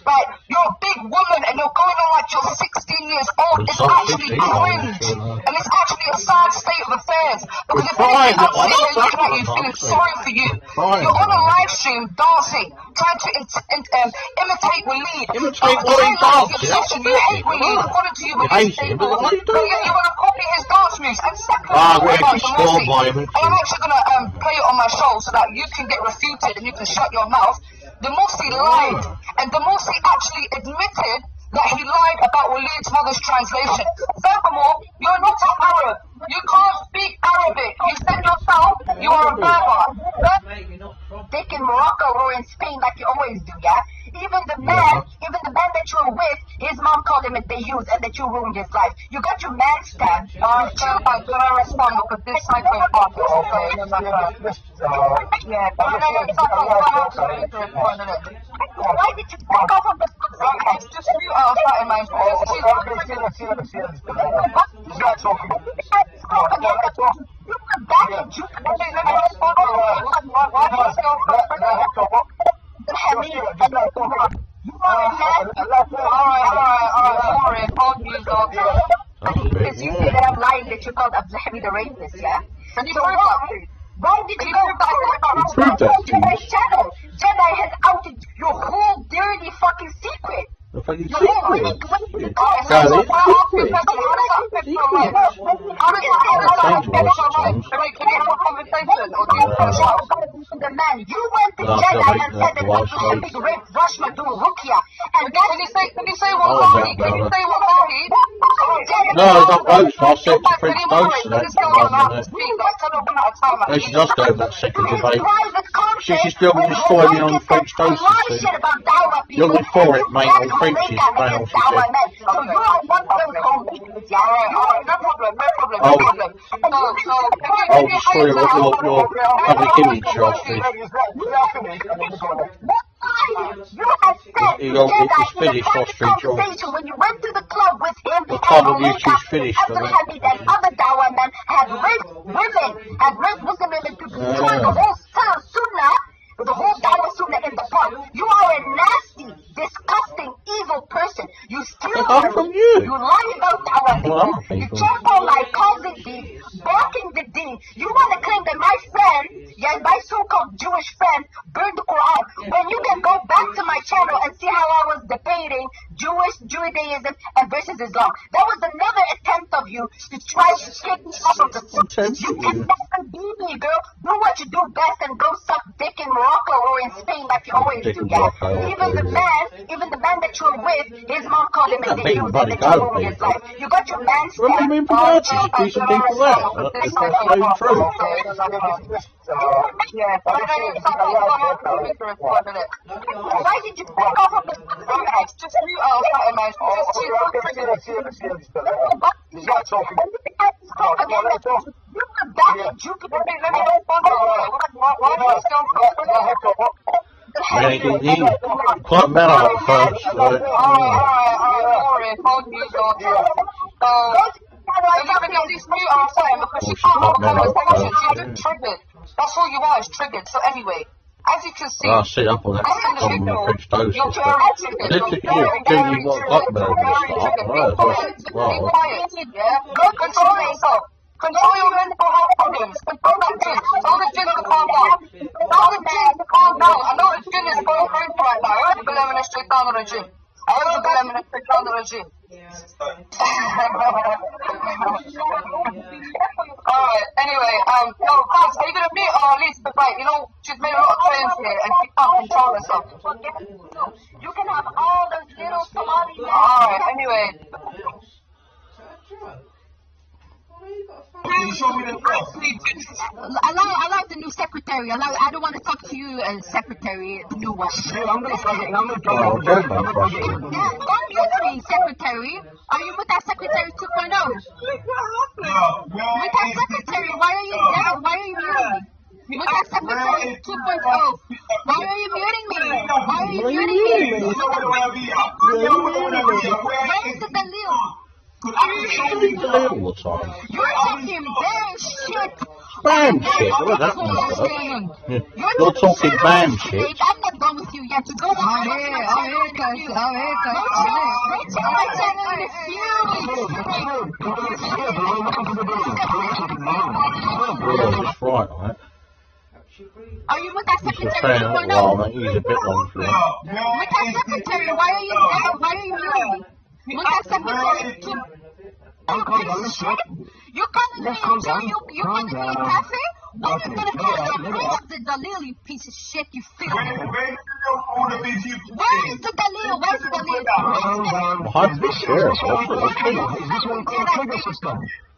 Right, you're a big woman and you're going on like you're 16 years old. It's actually cringe. And it's actually a sad state of affairs. Because if anything, I'm sitting here looking at you feeling sorry for you. You're on a live stream dancing, trying to imitate Waleed. Imitate Waleed dancing? You hate Waleed, according to you, You hate him? But what are you doing? You want to copy his dance moves. And second, we're actually spoiled by him. and I'm actually going to play it on my show so that you can get refuted and you can shut your mouth. The Mursi lied, and the Mursi actually admitted that he lied about Waleed's mother's translation. Furthermore, you're not an Arab. You can't speak Arabic. You said yourself you are a Berber. Dick in Morocco or in Spain like you always do, yeah? Even the man that you were with, his mom called him a Deus and that you ruined his life. You got your man stabbed. I'm gonna respond because this side went off. Okay. Yeah. Why did you back off of the just you are in my Because you say that I'm lying that you called Abdul Hamid a rapist, yeah? And you prove that. Why did you prove that? Jedi's channel. Jedi has outed your whole dirty fucking secret. The fucking Your whole secret. secret. The man, you went to Jeddah and said that you had big red Rushma do Rukia. And then can you say what? Can you say what? No, not Ghost. I said to French Ghost that. No, she does go in that second debate. She's still destroying me on French Ghost. You're good for it, mate, on French's panel, she said. I'll destroy your public image, Ostrich. It's finished, Ostrich. When you went to the club with him, the club of YouTube's finished. after having that other Dawa man had raped Muslim women to destroy the whole Sunnah, the whole Dawa Sunnah in the park. You are a nasty, disgusting, evil person. You steal from you. You lie about Dawa. You jump on my causing deed, blocking the deen. You want to claim that my friend, my so-called Jewish friend, burned the Quran. When you can go back to my channel and see how I was debating Judaism and versus Islam. That was another attempt of you to try to shake me off of the truth. You can never beat me, girl. Do what you do best and go suck dick in Morocco or in Spain like you always do. Even the man that you're with, his mom called him a dick. His life. You got your man stand. What do you mean for that? She's a piece of people there. That's not true. Why did you back off of the match? Just you Quite better at first. That's all you are, is triggered. So anyway, as you can see, I'll sit up on that French toast. I did think you got blackmail at the start. Wow. Control yourself. Control your mental health problems. Control that gin. Tell the gin to calm down. Tell the gin to calm down. I know the gin is going crazy right now. I heard the Bilamina straight down the regime. Alright, anyway, no, Pops, are you gonna meet or at least the fight? You know, she's made a lot of friends here and she can't control herself. You can have all those little Somali men. Alright, anyway. I like the new secretary. I don't want to talk to you as secretary, the new one. Don't use me, secretary. Are you with that secretary 2.0? With that secretary, why are you there? Why are you muting me? With that secretary 2.0, why are you muting me? Why are you muting me? Where is the Dalil? All the time. You're talking bad shit. Bam shit. What that mean? You're talking bam shit. I'm not done with you yet. Go on. That's right, right? Are you with that secretary 2.0? He's a bit long for him. With that secretary, why are you there? Why are you muting me? With that secretary 2.0. You calling me a cafe? When you gonna get your bring up the Dalil, you piece of shit, you filthy. Where is the Dalil? Where's the Dalil? I'm not sure. Is this one called a trigger system?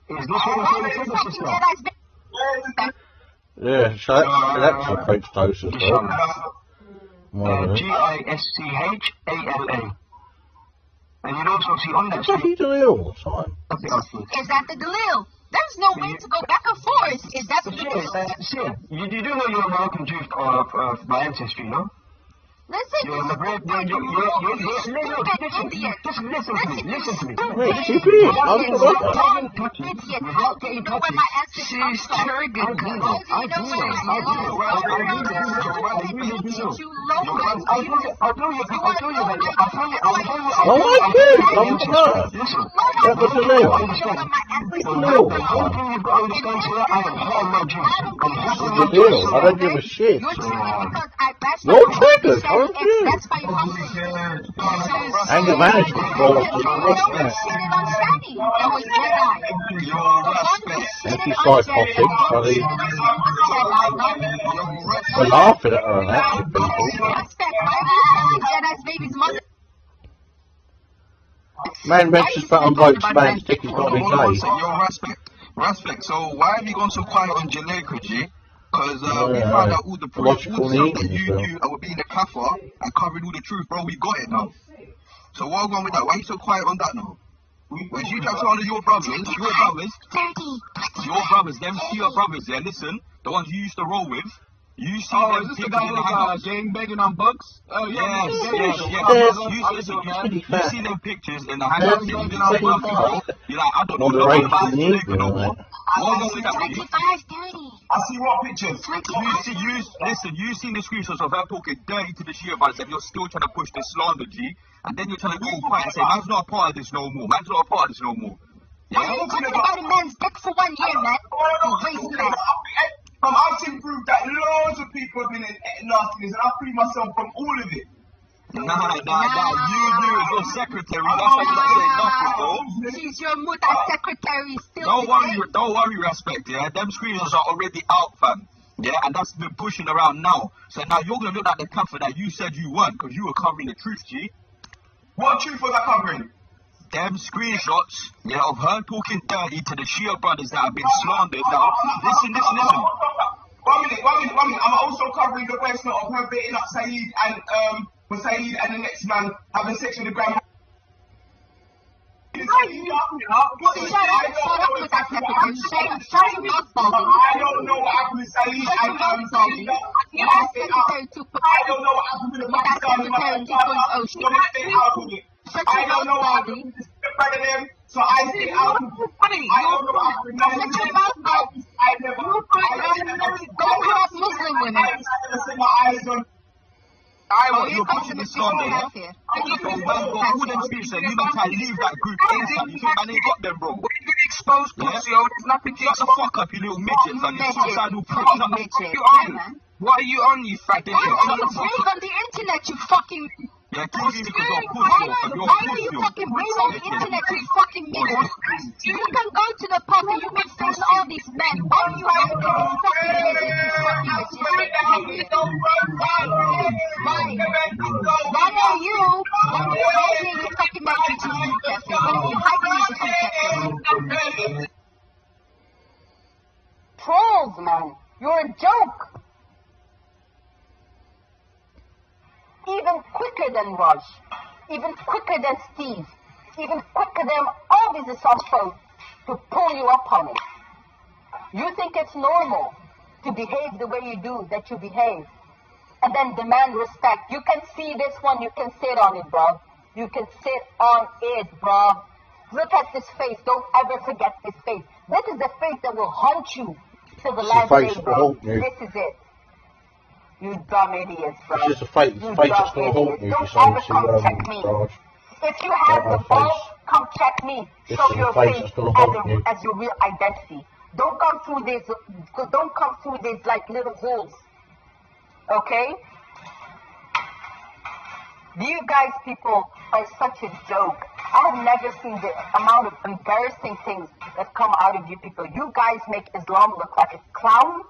Is this one called a trigger system? Yeah, so that's a French toast as well. Gischala. And you'd also see on that That's what he do all the time. Is that the Dalil? There's no way to go back and forth. Is that the Dalil? Siyaa, you do know you're a Moroccan Jew by ancestry, no? Listen, You're listen to me. Wait, she is. How do you know that? Idiot. How do you know where my ancestors come from? Triggered. How do you know where Oh my God, I'm sorry. That was the real. I don't give a shit. You're triggered. That's why you're hungry. Anger management, bro. Anti-psychotic, so they're laughing at her and that, people. Man registered for votes, man sticking body day. Yo, respect. So why have you gone so quiet on Jamaica, G? Because we found out all the proof, all the stuff that you do, and we're being a kaffa and covering all the truth, bro. We got it now. So what going with that? Why are you so quiet on that now? When she tried to honor your brothers, them Siyaa brothers, yeah, listen, the ones you used to roll with, you see them is this the guy who's gang banging on bugs? Oh, yes. You see them pictures in the hangouts, you're like, I don't know about Jamaica no more. I see what pictures. You seen the screenshots of her talking dirty to the Siyaa brothers, and you're still trying to push this slander, G, and then you're trying to go quiet and say, man's not a part of this no more. Yeah? You're talking about a man's dick for 1 year, man. I've seen proof that loads of people have been in nastiness, and I free myself from all of it. Nah, you knew as your secretary, that's why you're not saying nothing, bro. She's your mother secretary, still. Don't worry, respect, yeah? Them screenshots are already out, fam. Yeah, and that's been pushing around now. So now you're gonna look at the cover that you said you won, because you were covering the truth, G. What truth was I covering? Them screenshots, yeah, of her talking dirty to the Siyaa brothers that have been slandered. Now, listen. 1 minute. I'm also covering the question of her beating up Saeed and the next man having sex with the grandma. Shut up with that secretary. Shut your mouth, Baldy. I don't know what happened with Saeed and Baldy. You asked secretary to put I don't know what happened with the Pakistan. I don't know what happened with them, so I stay out of it. I don't know what happened with them. Shut your mouth, Baldy. Don't cross Muslim women. I want you pushing this slander, yeah? So man got all them screenshots, you man try to leave that group ASAP. You think man ain't got them, bro? What you been exposed, pussy, yo? There's nothing to shut the fuck up, you little midgets, and you suicidal prick. What are you on, you fat dick? Why are you brave on the internet, you fucking... Yeah, keep me because you're a pussy, Why are you fucking brave on the internet, you fucking nigger? You can go to the pub and you can face all these men. Why are you having these fucking niggas, you fucking bitches? Why are you hiding your fucking messages in the cafe? Why are you hiding these cafe? Trolls, man. You're a joke. Even quicker than Raj, even quicker than Steve, even quicker than all these assaults to pull you up on it. You think it's normal to behave the way you do, that you behave, and then demand respect. You can see this one, you can sit on it, bro. You can sit on it, bro. Look at this face. Don't ever forget this face. This is the face that will haunt you till the last day, bro. This is it. You dumb idiots, bro. It's just a face that's going to haunt you. Don't ever come check me. If you have the balls, come check me. Show your face as your real identity. Don't come through these like little holes. Okay? You guys people are such a joke. I have never seen the amount of embarrassing things that come out of you people. You guys make Islam look like a clown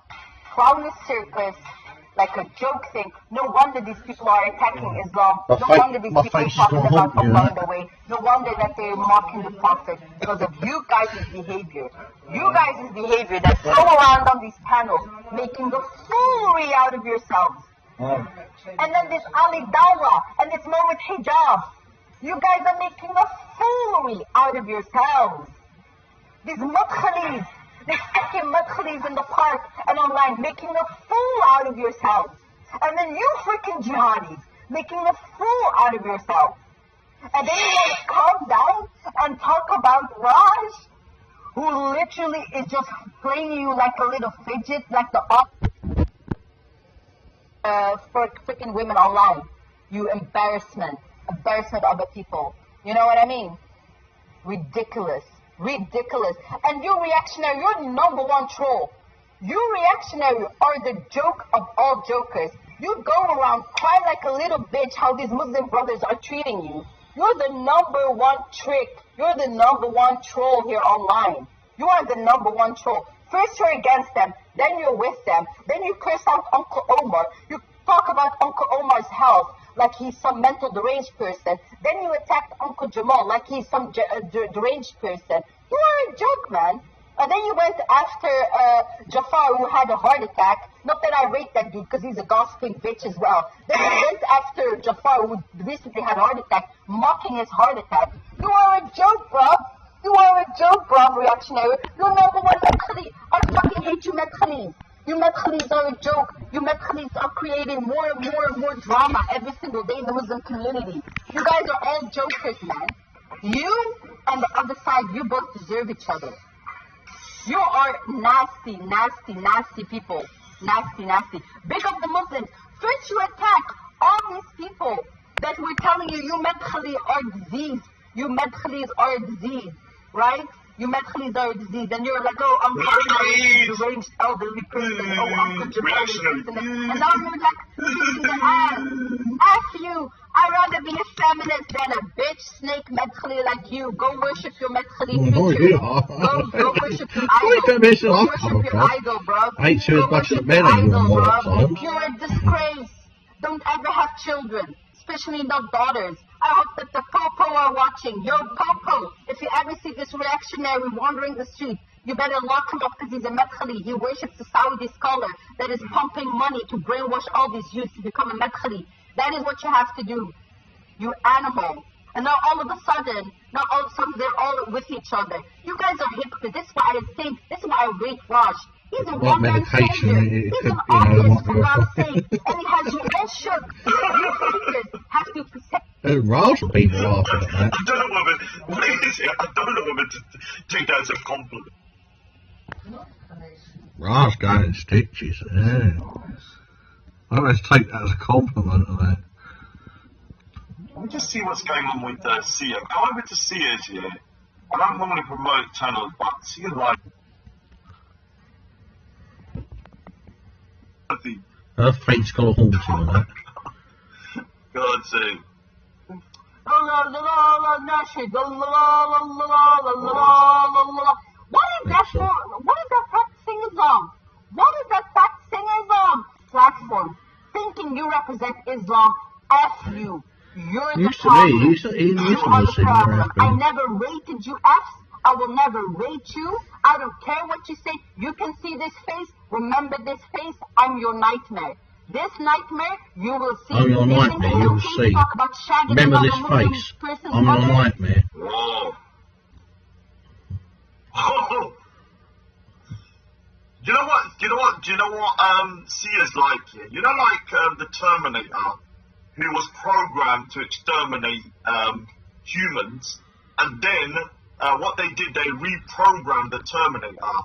circus, like a joke thing. No wonder these people are attacking Islam. No wonder these people are talking about Allah the way. No wonder that they're mocking the Prophet because of you guys' behavior. You guys' behavior that go around on these panels making a foolery out of yourselves. And then this Ali Dawah and this moment hijab. You guys are making a foolery out of yourselves. These madkhalis. These fucking madkhalis in the park and online making a fool out of yourselves. And then you freaking jihadis making a fool out of yourselves. And then you want to calm down and talk about Raj, who literally is just playing you like a little fidget, like the for freaking women online. You embarrassment of the people. You know what I mean? Ridiculous. And you reactionary, you're the #1 troll. You reactionary are the joke of all jokers. You go around crying like a little bitch how these Muslim brothers are treating you. You're the number one trick. You're the number one troll here online. You are the number one troll. First you're against them, then you're with them, then you curse out Uncle Omar. You talk about Uncle Omar's health like he's some mental deranged person. Then you attack Uncle Jamal like he's some deranged person. You are a joke, man. And then you went after Jafar, who had a heart attack. Not that I rate that dude, because he's a gossiping bitch as well. Then you went after Jafar, who recently had a heart attack, mocking his heart attack. You are a joke, bro. You are a joke, bro, reactionary. You're number one Medkhalis. I fucking hate you, Medkhalis. You Medkhalis are a joke. You Medkhalis are creating more and more and more drama every single day in the Muslim community. You guys are all jokers, man. You and the other side, you both deserve each other. You are nasty, nasty, nasty people. Nasty, nasty. Big up the Muslims. First you attack all these people that were telling you, you Medkhalis are disease. You Medkhalis are a disease, right? You Medkhalis are a disease. And you're like, oh, Uncle deranged elderly person. Oh, Uncle Jamal is person. And now you're like, kicking the ass. F you. I'd rather be a feminist than a bitch snake Medkhali like you. Go worship your Medkhali future. Go worship your idol. Go worship your idol, bro. I hate you as much as men anymore. You're a disgrace. Don't ever have children, especially not daughters. I hope that the Popo are watching. Yo, Popo, if you ever see this reactionary wandering the street, you better lock him up because he's a Medkhali. He worships a Saudi scholar that is pumping money to brainwash all these youths to become a Medkhali. That is what you have to do, you animal. And now all of a sudden, they're all with each other. You guys are hypocrites. This is why I think, this is why I rate Raj. He's a one-man soldier. He's an artist, for God's sake. And he has you all shook. You fakers have to protect. Raj will be laughing at that. I don't know whether to take that as a compliment. Raj going in stitches, yeah. I always take that as a compliment of that. Let me just see what's going on with Siyaa. Go over to Siyaa's here. I don't normally promote channels, but Siyaa like. Her fate's got a haunting on that. God's sake. What is that for? What is that fat singing song? What is that fat singing song? Platform. Thinking you represent Islam. F you. You're the problem. You are the problem. I never rated you Fs. I will never rate you. I don't care what you say. You can see this face. Remember this face. I'm your nightmare. This nightmare, you will see. I'm your nightmare. You will see. Remember this face. I'm your nightmare. Whoa. Oh. Do you know what Siyaa's like here? You know, like the Terminator, who was programmed to exterminate humans, and then what they did, they reprogrammed the Terminator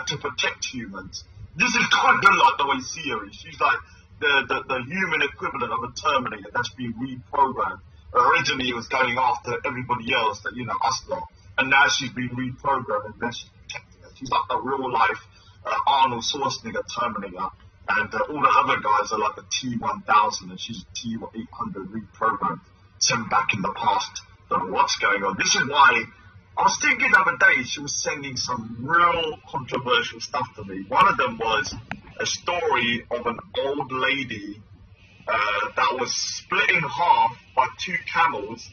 to protect humans. This is kind of like the way Siyaa is. She's like the human equivalent of a Terminator that's been reprogrammed. Originally, it was going after everybody else, that us lot, and now she's been reprogrammed and now she's protecting us. She's like the real life Arnold Schwarzenegger Terminator, and all the other guys are like the T-1000, and she's T-800 reprogrammed, sent back in the past. Don't know what's going on. This is why I was thinking the other day she was sending some real controversial stuff to me. One of them was a story of an old lady that was split in half by two camels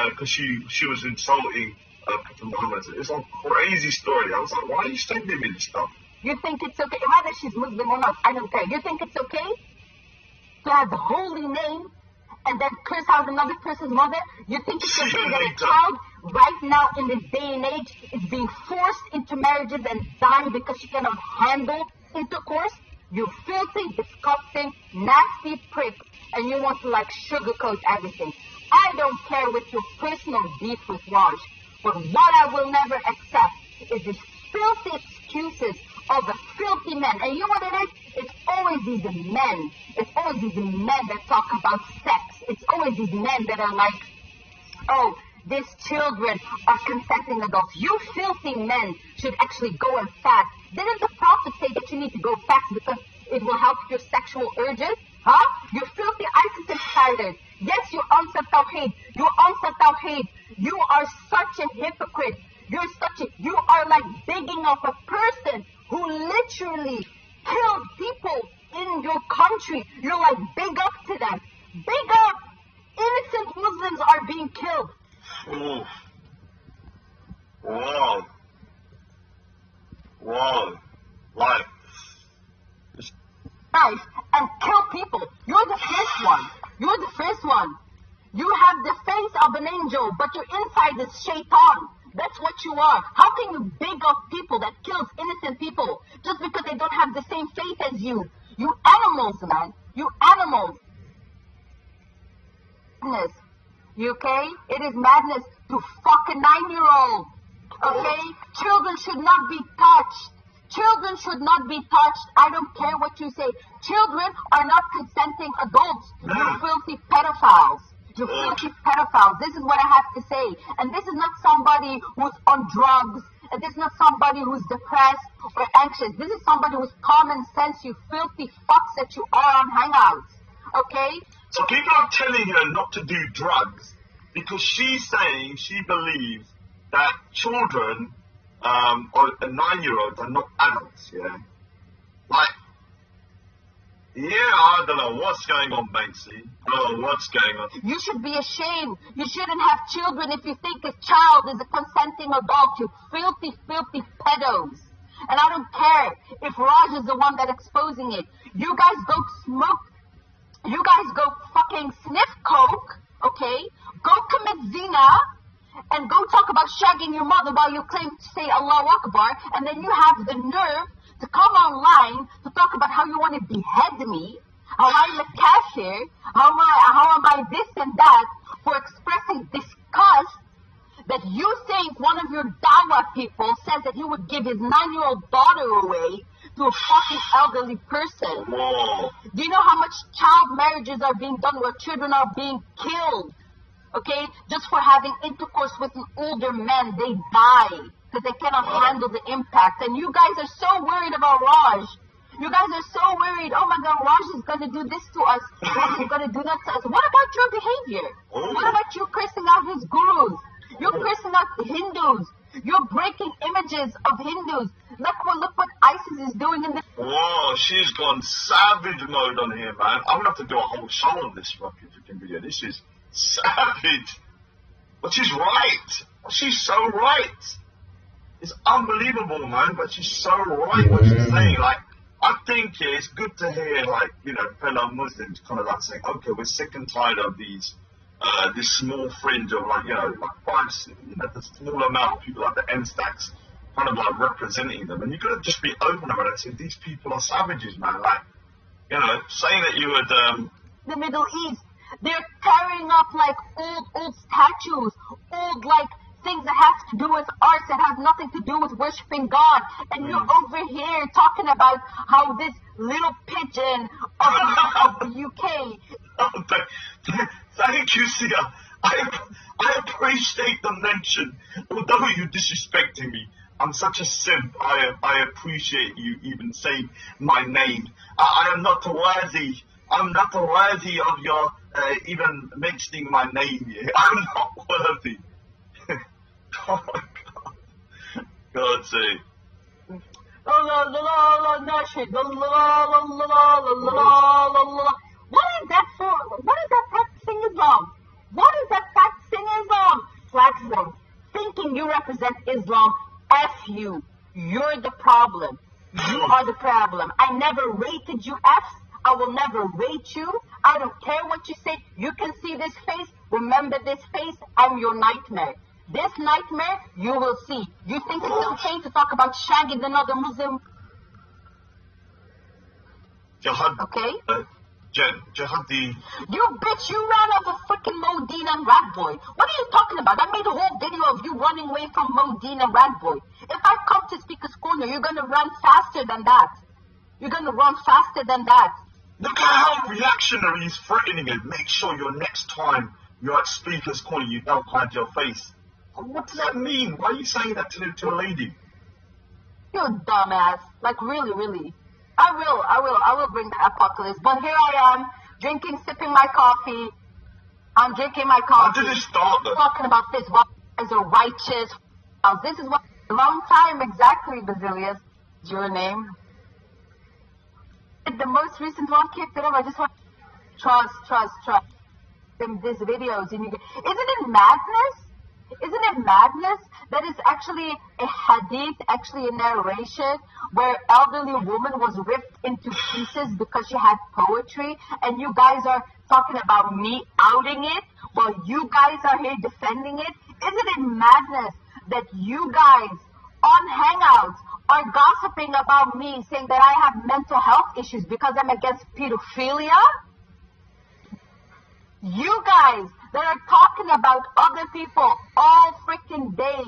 because she was insulting Prophet Muhammad. It's a crazy story. I was like, why are you sending me this stuff? You think it's okay, whether she's Muslim or not, I don't care. You think it's okay to have a holy name and then curse out another person's mother? You think it's okay that a child right now in this day and age is being forced into marriages and dying because she cannot handle intercourse? You filthy, disgusting, nasty prick, and you want to like sugarcoat everything. I don't care with your personal beef with Raj, but what I will never accept is these filthy excuses of the filthy men. And you know what it is? It's always these men. It's always these men that talk about sex. It's always these men that are like, oh, these children are consenting adults. You filthy men should actually go and fast. Didn't the Prophet say that you need to go fast because it will help your sexual urges? Huh? You filthy ISIS insiders. Yes, you Ansar Tawheed. You Ansar Tawheed. You are such a hypocrite. You are like begging of a person who literally killed people in your country. You're like big up to them. Big up. Innocent Muslims are being killed. Oof. Whoa. Whoa. Like. Knife and kill people. You're the first one. You're the first one. You have the face of an angel, but your inside is shaitan. That's what you are. How can you beg of people that kills innocent people just because they don't have the same faith as you? You animals, man. You animals. Madness. You okay? It is madness to fuck a 9-year-old. Okay? Children should not be touched. Children should not be touched. I don't care what you say. Children are not consenting adults. You filthy pedophiles. You filthy pedophiles. This is what I have to say. And this is not somebody who's on drugs. And this is not somebody who's depressed or anxious. This is somebody who's common sense, you filthy fucks that you are on Hangouts. Okay? So people are telling her not to do drugs because she's saying she believes that children or 9-year-olds are not adults, yeah? Like, yeah, I don't know what's going on, Banksy. I don't know what's going on. You should be ashamed. You shouldn't have children if you think a child is a consenting adult, you filthy, filthy pedos. And I don't care if Raj is the one that's exposing it. You guys go smoke. You guys go fucking sniff coke, okay? Go commit zina. And go talk about shagging your mother while you claim to say Allahu Akbar, and then you have the nerve to come online to talk about how you want to behead me, how I'm a kafir, how am I this and that, for expressing disgust that you think one of your dawah people says that he would give his 9-year-old daughter away to a fucking elderly person. Whoa. Do you know how much child marriages are being done where children are being killed? Okay, just for having intercourse with an older man, they die because they cannot handle the impact. And you guys are so worried about Raj. You guys are so worried. Oh my God, Raj is going to do this to us. Raj is going to do that to us. What about your behavior? What about you cursing out his gurus? You're cursing out the Hindus. You're breaking images of Hindus. Look what ISIS is doing in this. Whoa, she's gone savage mode on here, man. I'm going to have to do a whole show on this fucking video. This is savage. But she's right. She's so right. It's unbelievable, man. But she's so right what she's saying. Like, I think it's good to hear, like, you know, fellow Muslims kind of like saying, okay, we're sick and tired of these, this small fringe of like, you know, like the small amount of people like the M-Stacks kind of like representing them. And you got to just be open about it and say, these people are savages, man. Like, you know, saying that you would, the Middle East. They're tearing up like old statues, old like things that have to do with arts that have nothing to do with worshiping God. And you're over here talking about how this little pigeon of the UK. Oh, thank you, Siyaa. I appreciate the mention. Although you're disrespecting me, I'm such a simp. I appreciate you even saying my name. I am not worthy. I'm not worthy of your even mentioning my name here. I'm not worthy. Oh my God. God sake. What is that for? What is that practicing Islam? What is that practicing Islam? Flaxman, thinking you represent Islam, F you. You're the problem. You are the problem. I never rated you F. I will never rate you. I don't care what you say. You can see this face. Remember this face. I'm your nightmare. This nightmare, you will see. You think it's okay to talk about shagging another Muslim? Okay? Jihadi. You bitch, you ran off of freaking Modine and Rat Boy. What are you talking about? I made a whole video of you running away from Modine and Rat Boy. If I come to Speaker's Corner, you're going to run faster than that. You're going to run faster than that. Look at how reactionary he's threatening it. Make sure your next time you're at Speaker's Corner, you don't hide your face. What does that mean? Why are you saying that to a lady? You dumbass. Like, really, really. I will bring the apocalypse. But here I am, drinking, sipping my coffee. I'm drinking my How coffee. did it start then? Talking about this as a righteous. This is what long time exactly, Basilius. Is your name? The most recent one kicked it up. I just want trust. These videos, and isn't it madness? Isn't it madness that it's actually a hadith, actually a narration where elderly woman was ripped into pieces because she had poetry, and you guys are talking about me outing it while you guys are here defending it? Isn't it madness that you guys on Hangouts are gossiping about me, saying that I have mental health issues because I'm against pedophilia? You guys that are talking about other people all freaking day,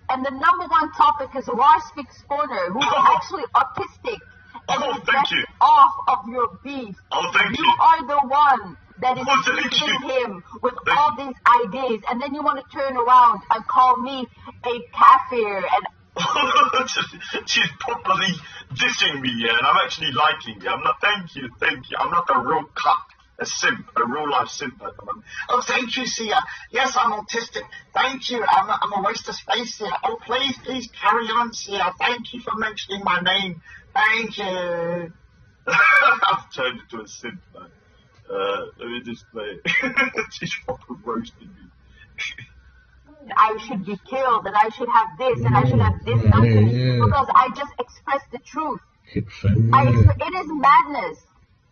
and the number one topic is War Speaks Corner, who is actually autistic and is getting off of your beef. You are the one that is feeding him with all these ideas, and then you want to turn around and call me a kafir and She's properly dissing me, yeah, and I'm actually liking it. I'm not, thank you. I'm not a real cuck, a simp, a real life simp at the moment. Oh, thank you, Siyaa. Yes, I'm autistic. Thank you. I'm a waste of space here. Oh, please carry on, Siyaa. Thank you for mentioning my name. Thank you. I've turned into a simp, man. Let me just play it. She's proper roasting me. I should be killed, and I should have this, and I should have this done to me, because I just expressed the truth. It is madness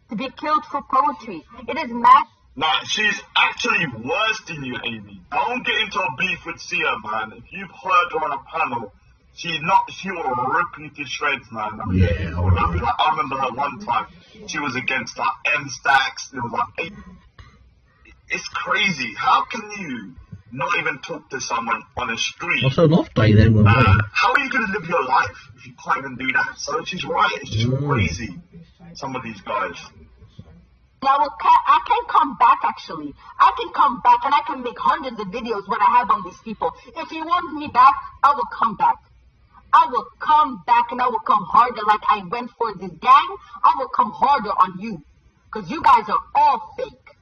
to be killed for poetry. It is mad. Nah, she's actually worse than you, Amy. Don't get into a beef with Siyaa, man. If you've heard her on a panel, she will rip you to shreds, man. Yeah, I remember her one time. She was against like M-Stacks. There was like 8. It's crazy. How can you not even talk to someone on a street? What's an off day then? How are you going to live your life if you can't even do that? So she's right. It's just crazy. Some of these guys. I can come back, actually. I can come back and I can make hundreds of videos what I have on these people. If you want me back, I will come back. I will come back and I will come harder like I went for this gang. I will come harder on you. Because you guys are all fake.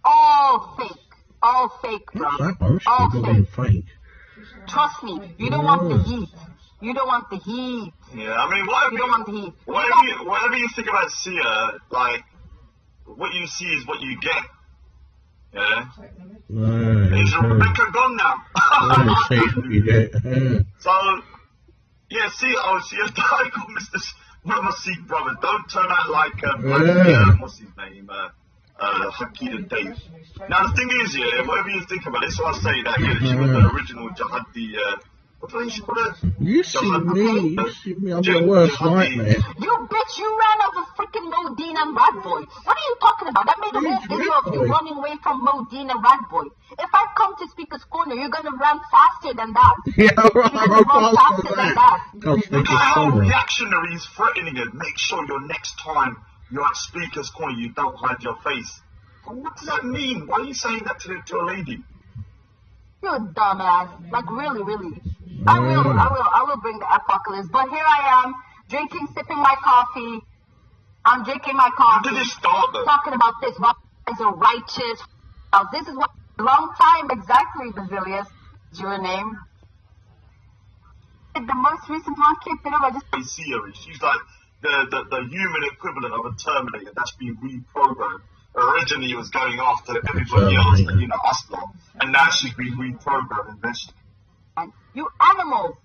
All fake. All fake, bro. All fake. Trust me, you don't want the heat. You don't want the heat. Yeah, I mean, whatever you don't want the heat. Whatever you think about Siyaa, like, what you see is what you get. Yeah? Is Rebecca gone now? So, yeah, Siyaa died on one of my Sikh brothers. Don't turn out like, what's his name? Hakeem and Dave. Now the thing is, yeah, whatever you think about it, so I say that, yeah, she was the original Jihadi, what do you call it? You see me, I'm your worst nightmare. You bitch, you ran over freaking Modine and Radboy. What are you talking about? I made a whole video of you running away from Modine and Radboy. If I come to Speaker's Corner, you're gonna run faster than that. Yeah, you're gonna run faster than that. Look at how reactionaries threatening it. Make sure your next time you're at Speaker's Corner, you don't hide your face. What does that mean? Why are you saying that to a lady? You're a dumbass. Like, really. I will bring the apocalypse. But here I am, drinking, sipping my coffee. I'm drinking my coffee. How did it start, though? Talking about this as a righteous. This is what long time exactly, Basilius. Is your name? The most recent one kicked it up. I just see her. She's like the human equivalent of a Terminator that's been reprogrammed. Originally, it was going after everybody else, you know, us lot, and now she's been reprogrammed. You animals!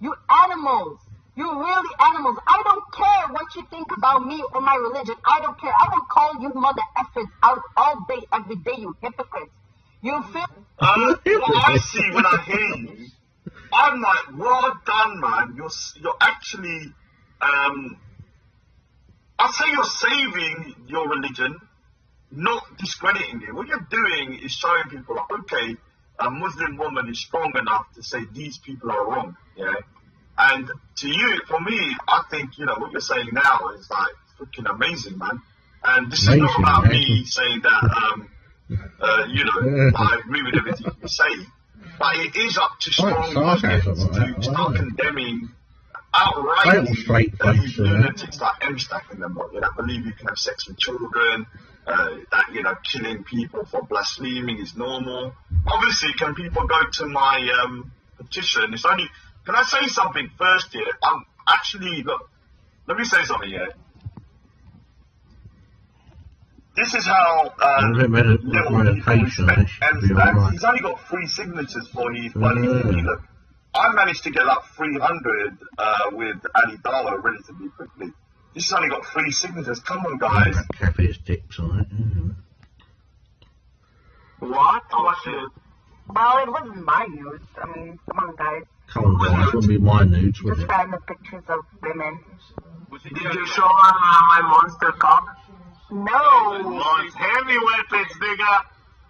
You animals! You're really animals. I don't care what you think about me or my religion. I don't care. I will call you mother effers out all day, every day, you hypocrites. You feel? What I see when I hear you, I'm like, well done, man. You're actually, I'd say you're saving your religion, not discrediting it. What you're doing is showing people, like, okay, a Muslim woman is strong enough to say these people are wrong, yeah? And to you, for me, I think, you know, what you're saying now is like freaking amazing, man. And this is not about me saying that, you know, I agree with everything you say, but it is up to strong Muslims to start condemning outright straight face, lunatics like M-Stack and them, that believe you can have sex with children, that, killing people for blaspheming is normal. Obviously, can people go to my petition? It's only, can I say something first here? I'm actually, look, let me say something here. This is how little people respect M-Stack. He's only got 3 signatures for his bloody thing. Look, I managed to get up 300 with Ali Dawah relatively quickly. This has only got 3 signatures. Come on, guys. Caffeine's dicks on it. What? Oh, shit. Well, it wasn't my news. I mean, come on, guys. Come on, guys. It wouldn't be my nudes, would Just it? random pictures of women. Did you show him my monster cock? No. Oh, it's heavy weapons, nigga.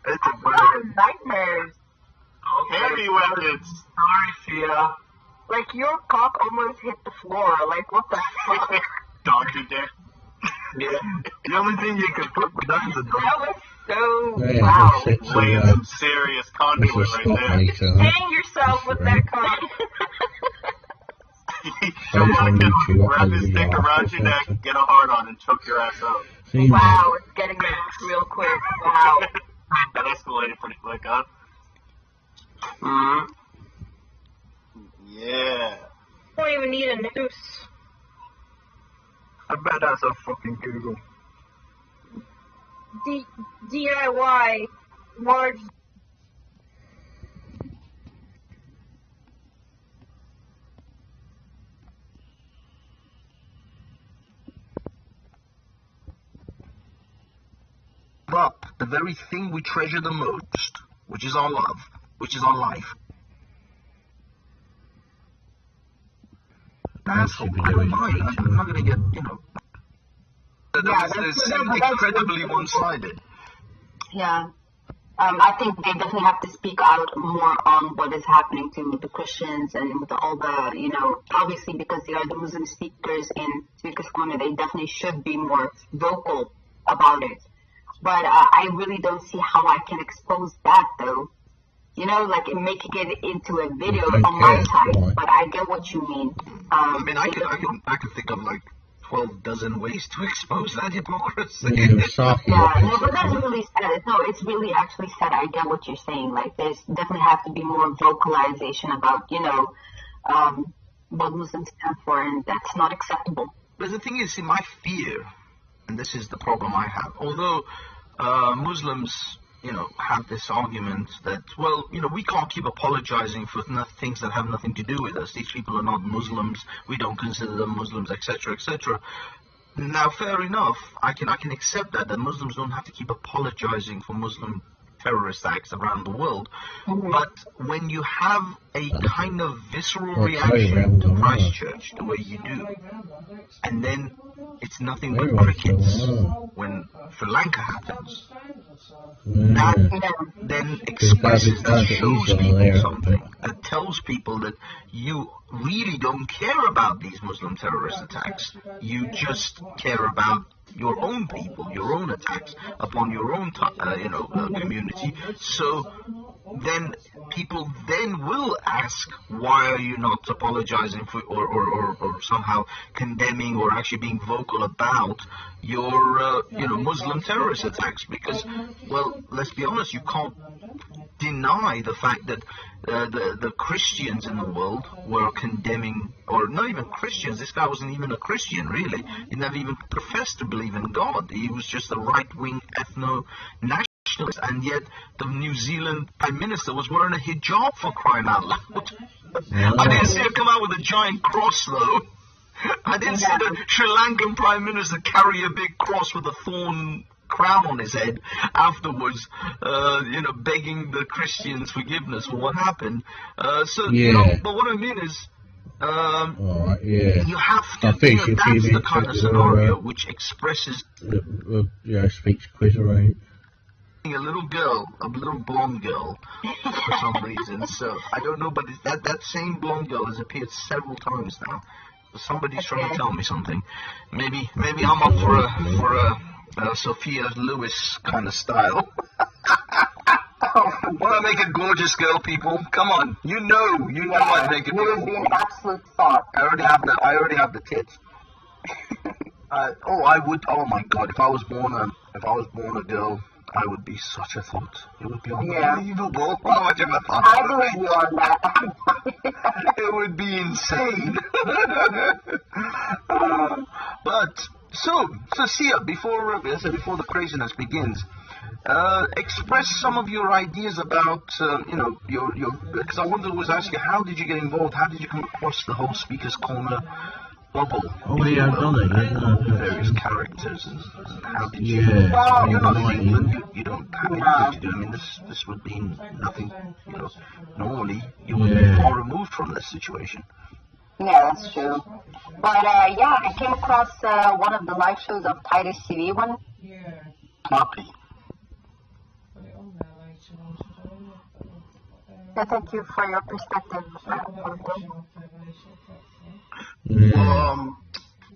It's a bird. Nightmares. Heavy weapons. Sorry, Siyaa. Like, your cock almost hit the floor. Like, what the fuck? Donkey dick. Yeah. The only thing you can put with that is a dog. That was so Yeah, wow. that's Playing some serious conduit This is right stop there. later. Hang yourself with that cock. Someone can wrap his dick around your neck, get a hard on, and choke your ass out. Wow, it's getting there real quick. Wow. That escalated pretty quick, huh? Yeah. Don't even need a noose. I bet that's a fucking Google. DIY large. Up the very thing we treasure the most, which is our love, which is our life. Asshole, I don't mind. I'm not gonna get, It's incredibly one-sided. Yeah. I think they definitely have to speak out more on what is happening to the Christians and with all the, obviously because they are the Muslim speakers in Speakers Corner, they definitely should be more vocal about it. But I really don't see how I can expose that, though. Like making it into a video on my side. But I get what you mean. I mean, I could think of like 12 dozen ways to expose that hypocrisy. No, but that's really sad. No, it's really actually sad. I get what you're saying. Like, there's definitely have to be more vocalization about, what Muslims stand for, and that's not acceptable. But the thing is, see, my fear, and this is the problem I have, although Muslims, have this argument that, well, we can't keep apologizing for things that have nothing to do with us. These people are not Muslims. We don't consider them Muslims, etc., etc. Now, fair enough. I can accept that Muslims don't have to keep apologizing for Muslim terrorist acts around the world. But when you have a kind of visceral reaction to Christchurch the way you do, and then it's nothing but crickets when Sri Lanka happens, that then expresses, that shows people something, that tells people that you really don't care about these Muslim terrorist attacks. You just care about your own people, your own attacks upon your own, community. So then people then will ask, why are you not apologizing for, or somehow condemning or actually being vocal about your, Muslim terrorist attacks? Because, well, let's be honest, you can't deny the fact that the Christians in the world were condemning, or not even Christians, this guy wasn't even a Christian, really. He never even professed to believe in God. He was just a right-wing ethno-nationalist, and yet the New Zealand Prime Minister was wearing a hijab, for crying out loud. I didn't see her come out with a giant cross, though. I didn't see the Sri Lankan Prime Minister carry a big cross with a thorn crown on his head afterwards, begging the Christians forgiveness for what happened. But what I mean is, you have to, that's the kind of scenario which expresses speech quiz, right? A little blonde girl, for some reason. So I don't know, but that same blonde girl has appeared several times now. Somebody's trying to tell me something. Maybe I'm up for a Sophia Lewis kind of style. Wanna make a gorgeous girl, people? Come on, you know I'd make it You would be beautiful. an absolute thought. I already have the tits. I would. Oh my God! If I was born a girl, I would be such a thought. It would be unbelievable. How much of a thought? I believe you on that. It would be insane. But so Siyaa, before the craziness begins, express some of your ideas about your because I wanted to always ask you, how did you get involved? How did you come across the whole Speaker's Corner bubble? Oh yeah, I've done it. Yeah. Various characters and how did you? Yeah. Well, you're not in England. You don't have anything to do. I mean, this would be nothing. Normally you would be far removed from this situation. Yeah, that's true. But I came across one of the live shows of Titus TV one. Yeah. Happy. Put it on there later on today. Yeah, thank you for your perspective.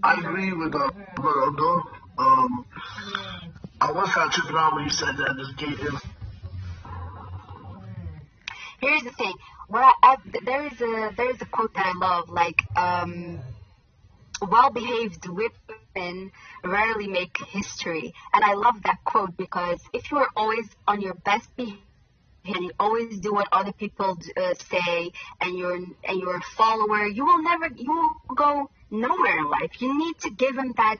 I agree with Brother Abdul. I was kind of tripping out when you said that. Just gave him. Here's the thing. There is a quote that I love, like, well-behaved women rarely make history. And I love that quote because if you are always on your best behavior and you always do what other people say, and you're a follower, you will go nowhere in life. You need to give him that,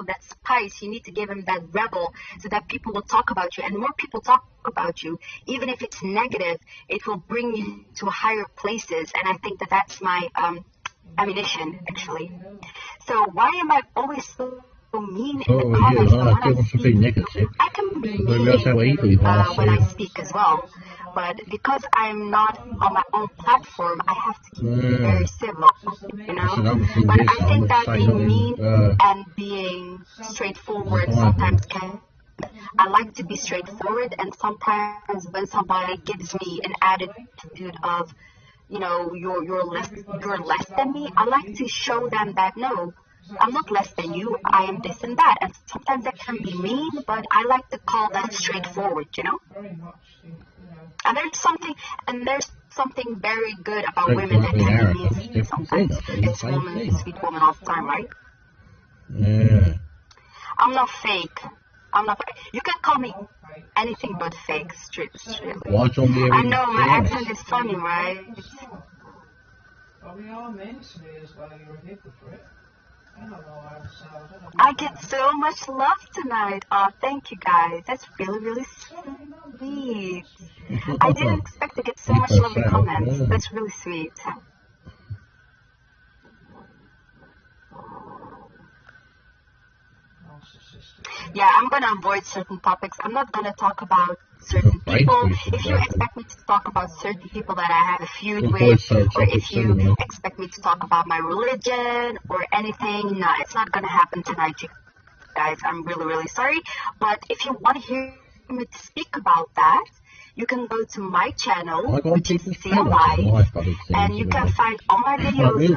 that spice. You need to give him that rebel so that people will talk about you. And more people talk about you, even if it's negative, it will bring you to higher places. And I think that that's my ammunition, actually. So why am I always so mean in the comments? I can be mean when I speak as well. But because I'm not on my own platform, I have to keep it very civil, But I think that being mean and being straightforward sometimes can. I like to be straightforward, and sometimes when somebody gives me an attitude of, you're less than me, I like to show them that no, I'm not less than you, I am this and that. And sometimes that can be mean, but I like to call that straightforward, And there's something very good about women that can be mean sometimes. It's woman, sweet woman all the time, right? Yeah. I'm not fake. You can call me anything but fake, strictly. I know my accent is funny, right? But we are meant to be as well. You're a hypocrite. I get so much love tonight. Oh, thank you guys. That's really, really sweet. I didn't expect to get so much love in comments. That's really sweet. Yeah, I'm going to avoid certain topics. I'm not going to talk about certain people. If you expect me to talk about certain people that I have a feud with, or if you expect me to talk about my religion or anything, no, it's not going to happen tonight, you guys. I'm really, really sorry. But if you want to hear me to speak about that, you can go to my channel, which is Siyaa, and you can find all my videos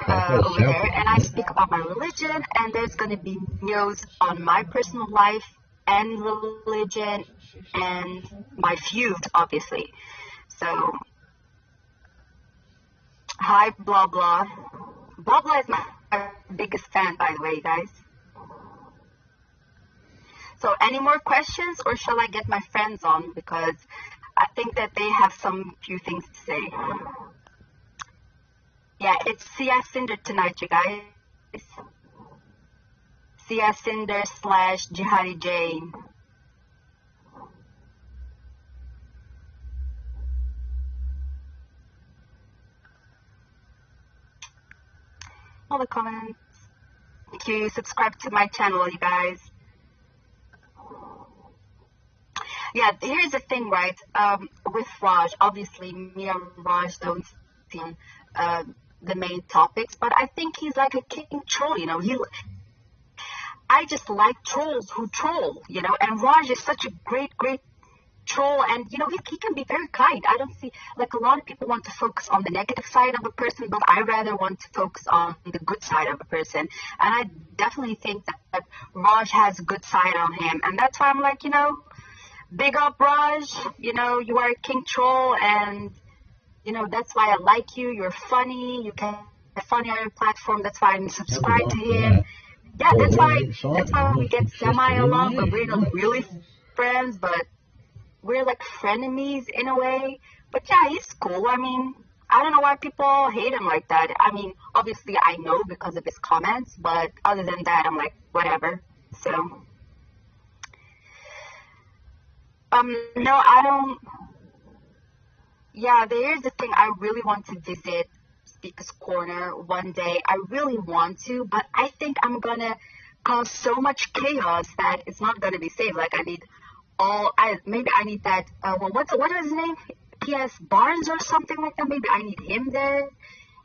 over there, and I speak about my religion, and there's going to be videos on my personal life and religion and my feud, obviously. So, hi, blah, blah. Blah, blah is my biggest fan, by the way, guys. So, any more questions, or shall I get my friends on? Because I think that they have some few things to say. Yeah, it's Siyaa Cinder tonight, you guys. Siyaa Cinder / Jihadi Jane. All the comments. Thank you. Subscribe to my channel, you guys. Yeah, here's the thing, right? With Raj, obviously, me and Raj don't seem the main topics, but I think he's like a king troll, I just like trolls who troll, and Raj is such a great troll, and, he can be very kind. I don't see, like, a lot of people want to focus on the negative side of a person, but I rather want to focus on the good side of a person, and I definitely think that Raj has a good side on him, and that's why I'm like, big up, Raj. You know, you are a king troll, and you know that's why I like you. You're funny. You can be funny on your platform. That's why I'm subscribed to him. Yeah, that's why we get semi along, but we're not really friends. But we're like frenemies in a way. But yeah, he's cool. I mean, I don't know why people hate him like that. I mean, obviously I know because of his comments, but other than that, I'm like, whatever. So, no, I don't. Yeah, there's the thing. I really want to visit Speaker's Corner one day. I really want to, but I think I'm gonna cause so much chaos that it's not gonna be safe. Like I need maybe I need that. Well, what is his name? P.S. Barnes or something like that. Maybe I need him there.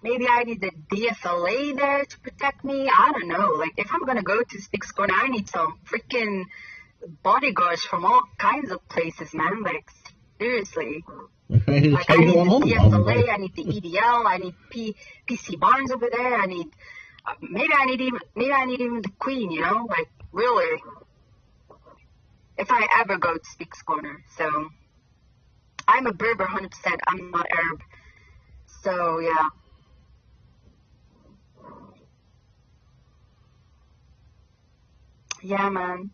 Maybe I need the DFLA there to protect me. I don't know. Like if I'm gonna go to Speaker's Corner, I need some freaking bodyguards from all kinds of places, man. Like seriously. Like I need the DFLA, I need the EDL, I need PC Barnes over there. I need maybe I need even the Queen. You know, like really. If I ever go to Speaker's Corner, so I'm a Berber 100%. I'm not Arab, so yeah. Yeah, man.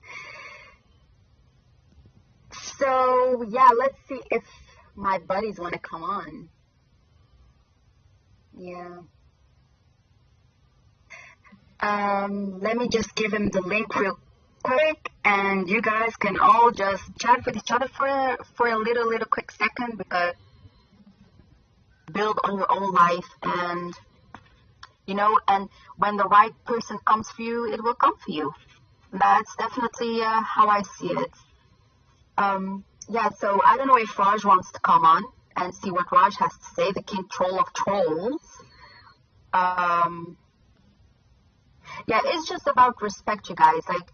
So yeah, let's see if my buddies want to come on. Yeah. Let me just give him the link real quick, and you guys can all just chat with each other for a little quick second, because build on your own life, and you know, and when the right person comes for you, it will come for you. That's definitely how I see it. Yeah, so I don't know if Raj wants to come on and see what Raj has to say, the king troll of trolls. Yeah, it's just about respect, you guys. Like,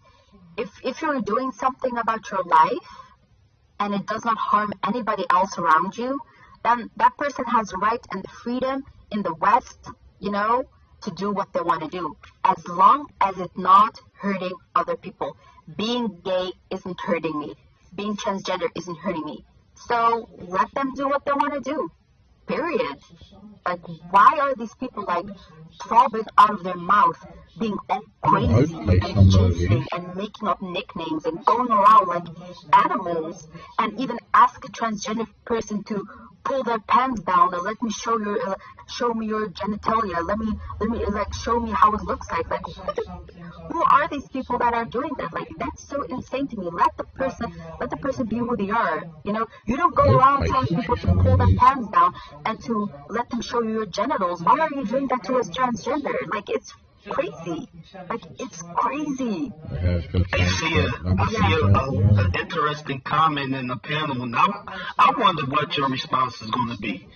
if you're doing something about your life and it does not harm anybody else around you, then that person has the right and the freedom in the West, you know, to do what they want to do, as long as it's not hurting other people. Being gay isn't hurting me. Being transgender isn't hurting me. So let them do what they want to do. Period. Like, why are these people like throbbing out of their mouth, being all crazy and chasing and making up nicknames and going around like animals, and even ask a transgender person to pull their pants down and let me show me your genitalia. Let me like show me how it looks like. Like, who are these people that are doing that? Like, that's so insane to me. Let the person be who they are. You know, you don't go around telling people to pull their pants down and to let them show you your genitals. Why are you doing that to us transgender? Like, it's crazy. Like, it's crazy. I see an interesting comment in the panel, and I wonder what your response is going to be.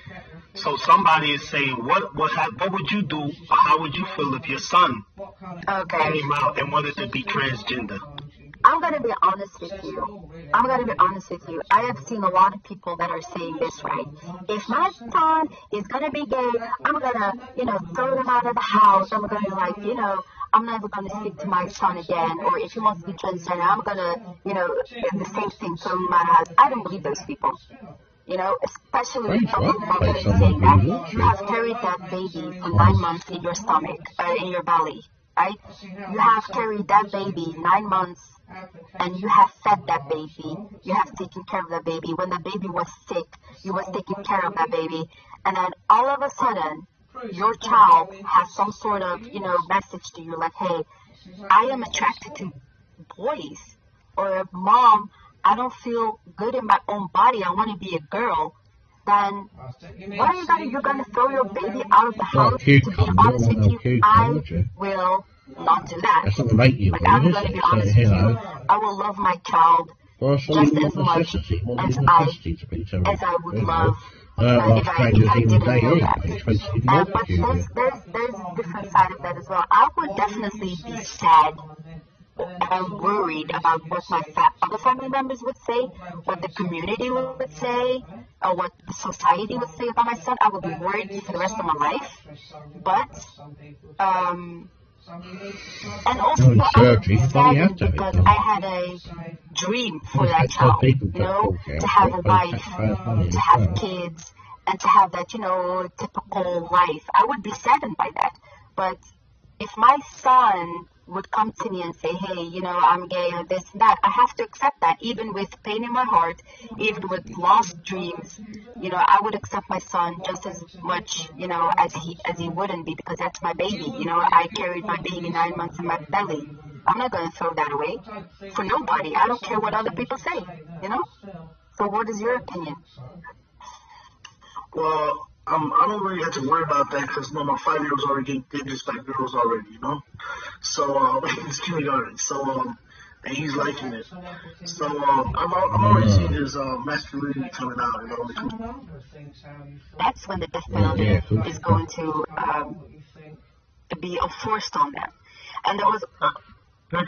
So somebody is saying, what would you do, or how would you feel if your son came out and wanted to be transgender? I'm going to be honest with you. I have seen a lot of people that are saying this, right? If my son is going to be gay, I'm going to, you know, throw him out of the house. I'm going to, like, you know, I'm never going to speak to my son again. Or if he wants to be transgender, I'm going to, you know, the same thing, throw him out of the house. I don't believe those people. You know, especially with someone saying that you have carried that baby for 9 months in your stomach, in your belly, right? You have carried that baby 9 months, and you have fed that baby. You have taken care of that baby. When the baby was sick, you was taking care of that baby. And then all of a sudden, your child has some sort of, you know, message to you like, hey, I am attracted to boys. Or, mom, I don't feel good in my own body. I want to be a girl. Then what are you're gonna throw your baby out of the house? To be honest with you, I will not do that. Like, I'm gonna be honest with you. I will love my child just as much as I would love if I didn't know that. But there's a different side of that as well. I would definitely be sad and worried about what my other family members would say, what the community would say, or what the society would say about my son. I would be worried for the rest of my life. But And also, No, I surgery, was but you have saddened to have it because done. I had a dream for that That's how child, people you know, get to have a they wife, taxpayers' money to as have well. kids, and to have that, you know, typical life. I would be saddened by that. But if my son would come to me and say, hey, you know, I'm gay or this and that, I have to accept that, even with pain in my heart, even with lost dreams. You know, I would accept my son just as much, you know, as he wouldn't be, because that's my baby. You know, I carried my baby 9 months in my belly. I'm not going to throw that away for nobody. I don't care what other people say, you know? So what is your opinion? Well, I don't really have to worry about that because my 5-year-old's already getting just like girls already, you know. So it's kindergarten. So and he's liking it. So I'm already seeing his masculinity coming out, you know. That's when the death penalty is going to be enforced on them. And there was. You know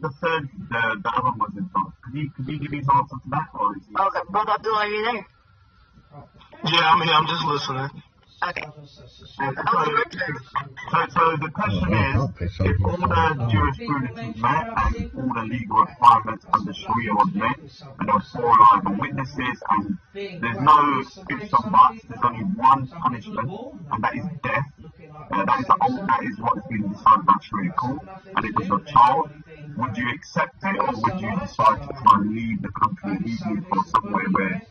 the third, the other one was in front. Could you give me some answer to that, or is he... Okay, Brother Abdul, are you there? Yeah, I'm here. I'm just listening. Okay. So the question is, if all the jurisprudence is met and all the legal requirements under Sharia was met, and there were 4 reliable witnesses, and there's no ifs or buts, there's only one punishment, and that is death. That is what's been decided by Sharia court, and it was your child. Would you accept it, or would you decide to try and leave the country illegally for somewhere where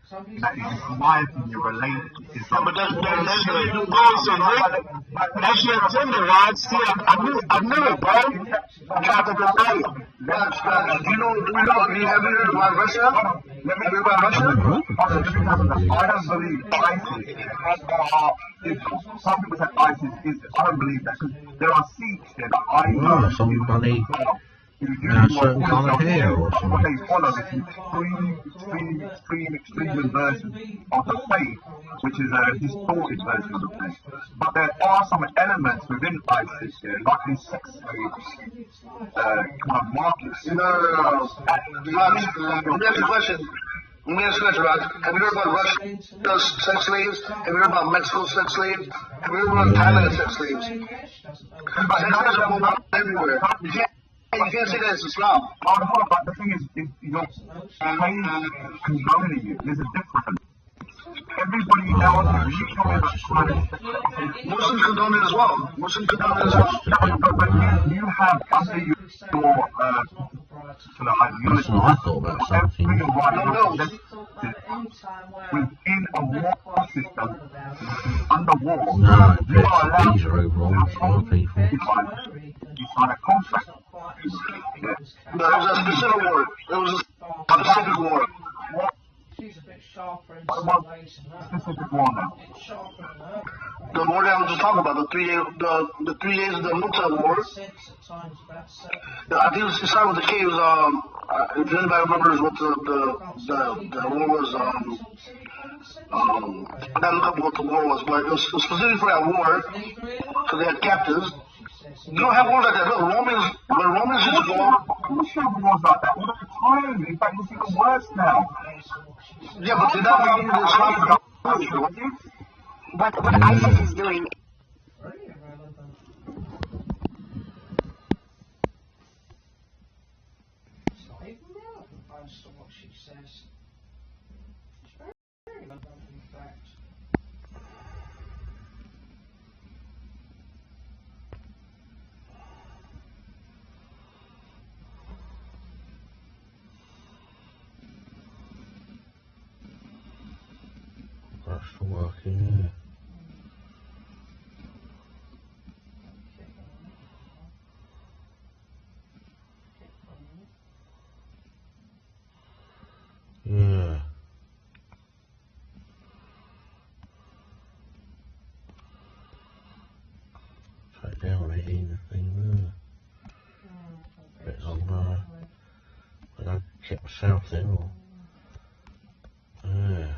that is, in my opinion, related to Islam? But that's your agenda, Rod. See, I knew it, bro. I tried to deny it. Do you have you heard about Russia? Let me hear about Russia. I don't believe ISIS is some people say ISIS is. I don't believe that, because there are Sikhs there that I know. Somebody certain kind of hair or something. What they follow is extreme version of the faith, which is a distorted version of the faith. But there are some elements within ISIS here, like these sex slave kind of markets. No. Let me ask you a question. Raj. Have you heard about Russia's sex slaves? Have you heard about Mexico's sex slaves? Have you heard about Thailand's sex slaves? Sex slaves are going on everywhere. You can't say that it's Islam. But the thing is your faith condoning you. There's a difference. Everybody else, you tell me that Muslims condone it as well. Muslims condone it as well. But you have under your That's what I thought about something. within a war system, under war, No, you are allowed these are overall for other people. you sign a contract. No, it was a specific war. It was a specific war. She's a bit sharper in What some about ways than that. specific war now? It's sharper than that. The war that I was just talking about, the 3 days of the Muta war. Sense at times about sex. I think it started with the caves. If anybody remembers what the war was, I gotta look up what the war was, but it was specifically for that war because they had captives. You don't have wars like that. Look, Romans used to go. Who's have wars like that all the time? In fact, it's even worse now. Yeah, but they're not even in Islam. What ISIS is doing. Very irrelevant. It's not even relevant based on what she says. It's very relevant in fact. That's for working, yeah. Yeah. Take down the heating thing there. Bit longer. But I kept myself there or. Yeah.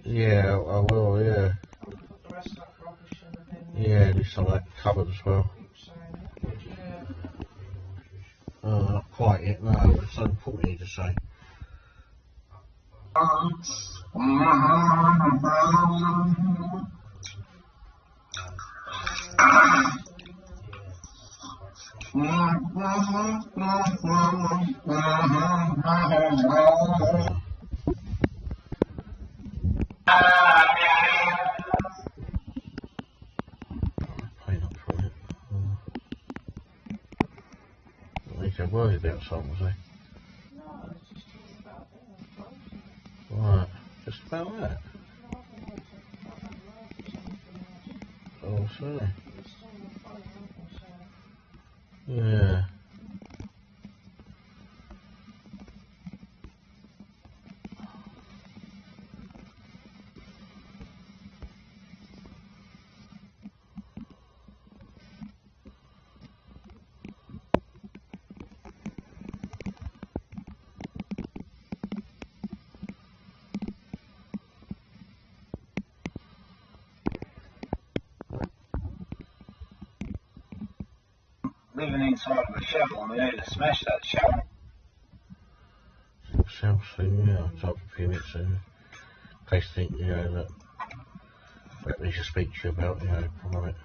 Yeah, I will, yeah. Yeah, do some of that covered as well. Not quite yet, no, but it's something important to say. They're worried about something, was they? Right, just about that. Oh, sorry. Yeah. Living inside of a shovel, and they need to smash that shovel. Sounds soon, yeah, I'll talk a few minutes soon. In case they think, you know, that we should speak to you about, you know, from it.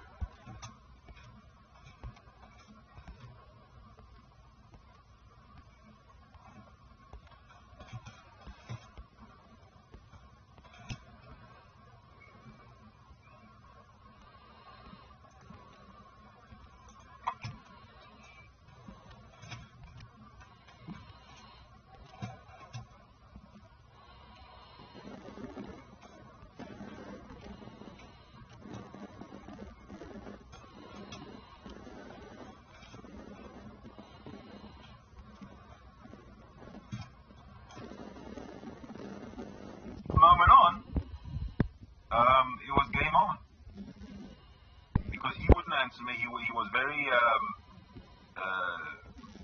Moment on, it was game on. Because he wouldn't answer me. He was very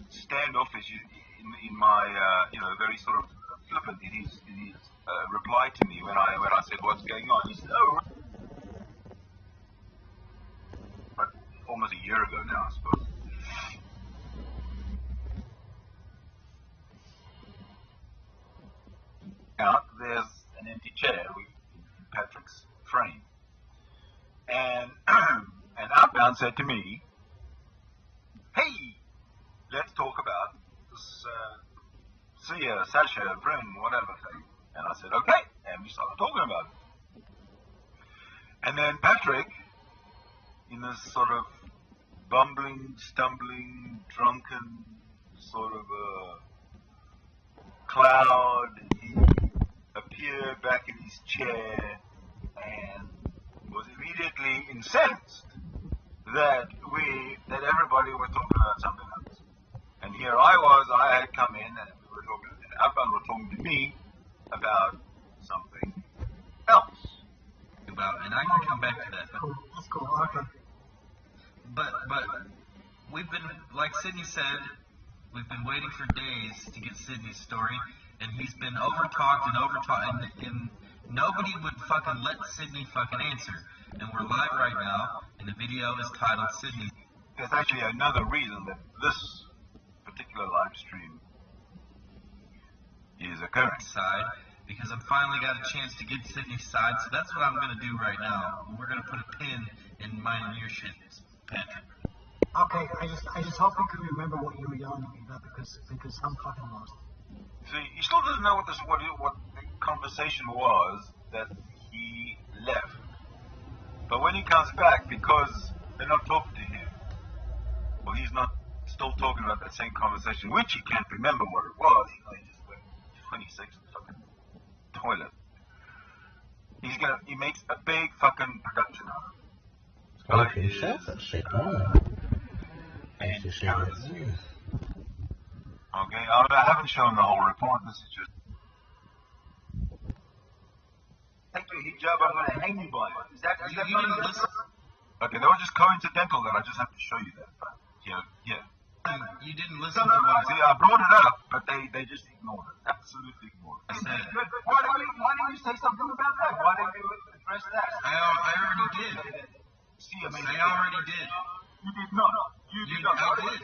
standoffish in my, you know, very sort of flippant in his reply to me when I said what's going on. He said, oh, but almost a year ago now, I suppose. Out there's an empty chair with Patrick's frame, and and Outbound said to me, "Hey, let's talk about this Siyaa, Sasha, Bryn, whatever thing." And I said, "Okay," and we started talking about it. And then Patrick, in this sort of bumbling, stumbling, drunken sort of cloud, he appeared back in his chair and was immediately incensed that everybody was talking about something else. And here I had come in and we were talking, and Afan was talking to me about something else. And I can come back to that. That's cool, okay. But we've been, like Sydney said, we've been waiting for days to get Sydney's story, and he's been overtalked and nobody would fucking let Sydney fucking answer. And we're live right now, and the video is titled Sydney. There's actually another reason that this particular live stream is occurring. Side, because I've finally got a chance to get Sydney's side, so that's what I'm going to do right now. We're going to put a pin in mine and your shit, Patrick. Okay, I just hope you can remember what you were yelling at me about because I'm fucking lost. See, he still doesn't know what the conversation was that he left. But when he comes back, because they're not talking to him, well, he's not still talking about that same conversation, which he can't remember what it was. You know, he just went 26 fucking toilet. He makes a big fucking production out of it. Okay, himself, that's it, Okay, I haven't shown the whole report. This is just. Take your hijab, I'm going to hang you by it. Is that funny? Okay, that was just coincidental that I just have to show you that. But yeah. You didn't listen to what I See, I brought it up, but they just ignored it. Absolutely ignored it. said. Why didn't you say something about that? Why didn't you address that? I already did. See, I mean, I already did. you did not. You did not. I did.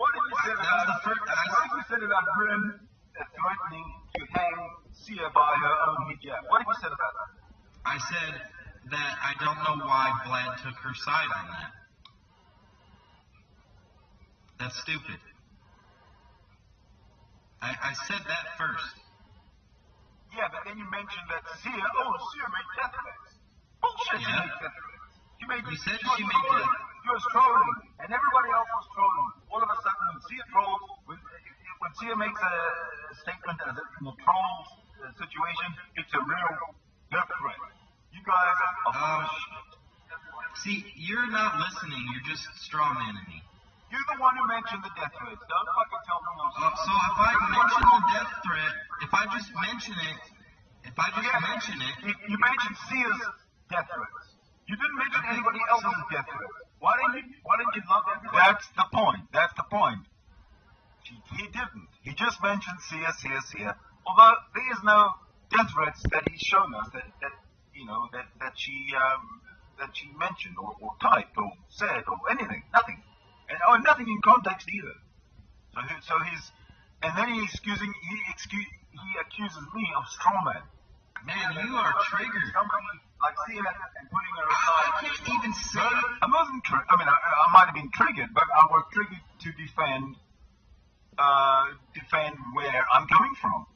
What did you say That was about the first. What did you say about Bryn threatening to hang Siyaa by her own hijab? What did you say about that? I said that I don't know why Vlad took her side on that. That's stupid. I said that first. Yeah, but then you mentioned that Siyaa made death threats. Bullshit. Yeah. You said she made death. She was trolling, and everybody else was trolling. All of a sudden, when Siyaa trolls, when Siyaa makes a statement as in the troll situation, it's a real death threat. You guys are See, you're not listening. You're just strawmanning me. You're the one who mentioned the death threats. Don't fucking tell me I'm So if I mention the death threat, if I just mention it, You mentioned Siya's death threats. You didn't mention anybody else's death threats. Why didn't you love that? That's the point. He didn't. He just mentioned Siyaa. Although there is no death threats that he's shown us that she mentioned or typed or said or anything. Nothing. And nothing in context either. So and then he accuses me of strawman. man, you are triggered. Somebody like Siyaa and putting her I aside. can't even say. I wasn't triggered. I mean, I might have been triggered, but I was triggered to defend where I'm coming from.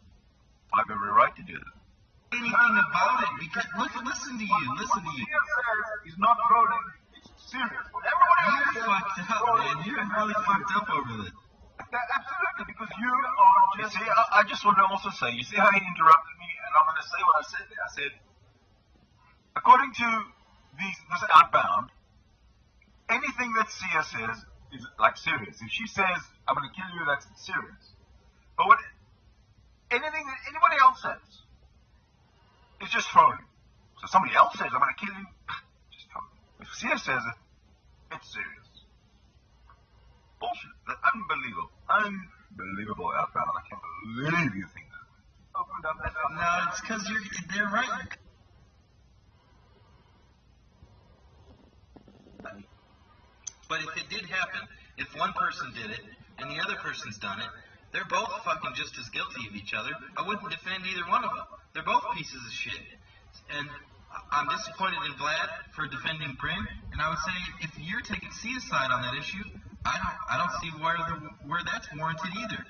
I have every right to do that. Anything about it because listen to you. Siyaa says he's not trolling. It's serious. You're fucked up, man. You're really fucked up over this. Absolutely, because you are just. See, I just want to also say, you see how he interrupted me, and I'm going to say what I said there. I said, according to this outbound, anything that Siyaa says is like serious. If she says, I'm going to kill you, that's serious. But anything that anybody else says is just trolling. So somebody else says, I'm going to kill you, just trolling. If Siyaa says it, it's serious. Bullshit. That's unbelievable outbound. I can't believe you think that. Opened up that outbound. No, it's because they're right. But if it did happen, if one person did it and the other person's done it, they're both fucking just as guilty of each other. I wouldn't defend either one of them. They're both pieces of shit. And I'm disappointed in Vlad for defending Bryn, and I would say if you're taking Siya's side on that issue, I don't see where that's warranted either.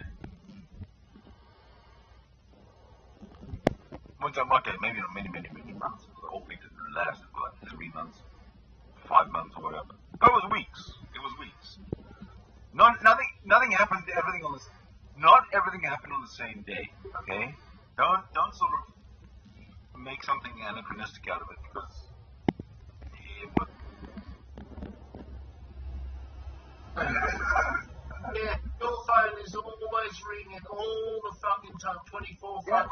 Okay, maybe many months. The whole thing didn't last for like 3 months, 5 months, or whatever. But it was weeks. Nothing happened. Not everything happened on the same day. Okay, don't sort of make something anachronistic out of it because it was. Yeah, your phone is always ringing all the fucking time, 24 fucking. Your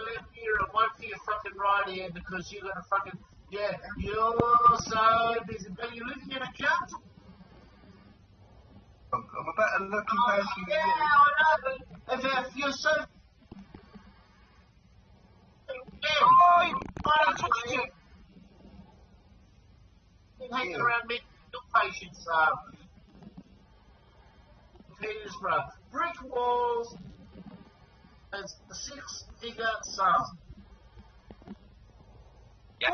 left ear and one for your fucking right ear because you're gonna fucking. Yeah, you're so busy, but you're living in a cunt. I'm about a lucky person. Yeah, I know, but if you're so. I don't touch you. Hanging around me, patients, Petersburg. Brick walls and the 6-figure sum. Yeah,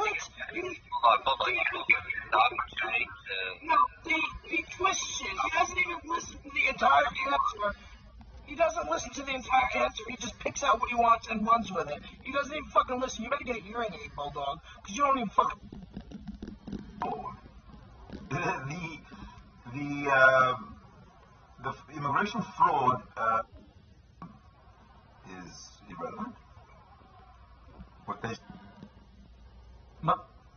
No, he twists it. He doesn't even listen to the entire answer. He doesn't listen to the entire answer. He just picks out what he wants and runs with it. He doesn't even fucking listen. You better get a hearing aid, Bulldog, because you don't even fucking. The immigration fraud is irrelevant. What they.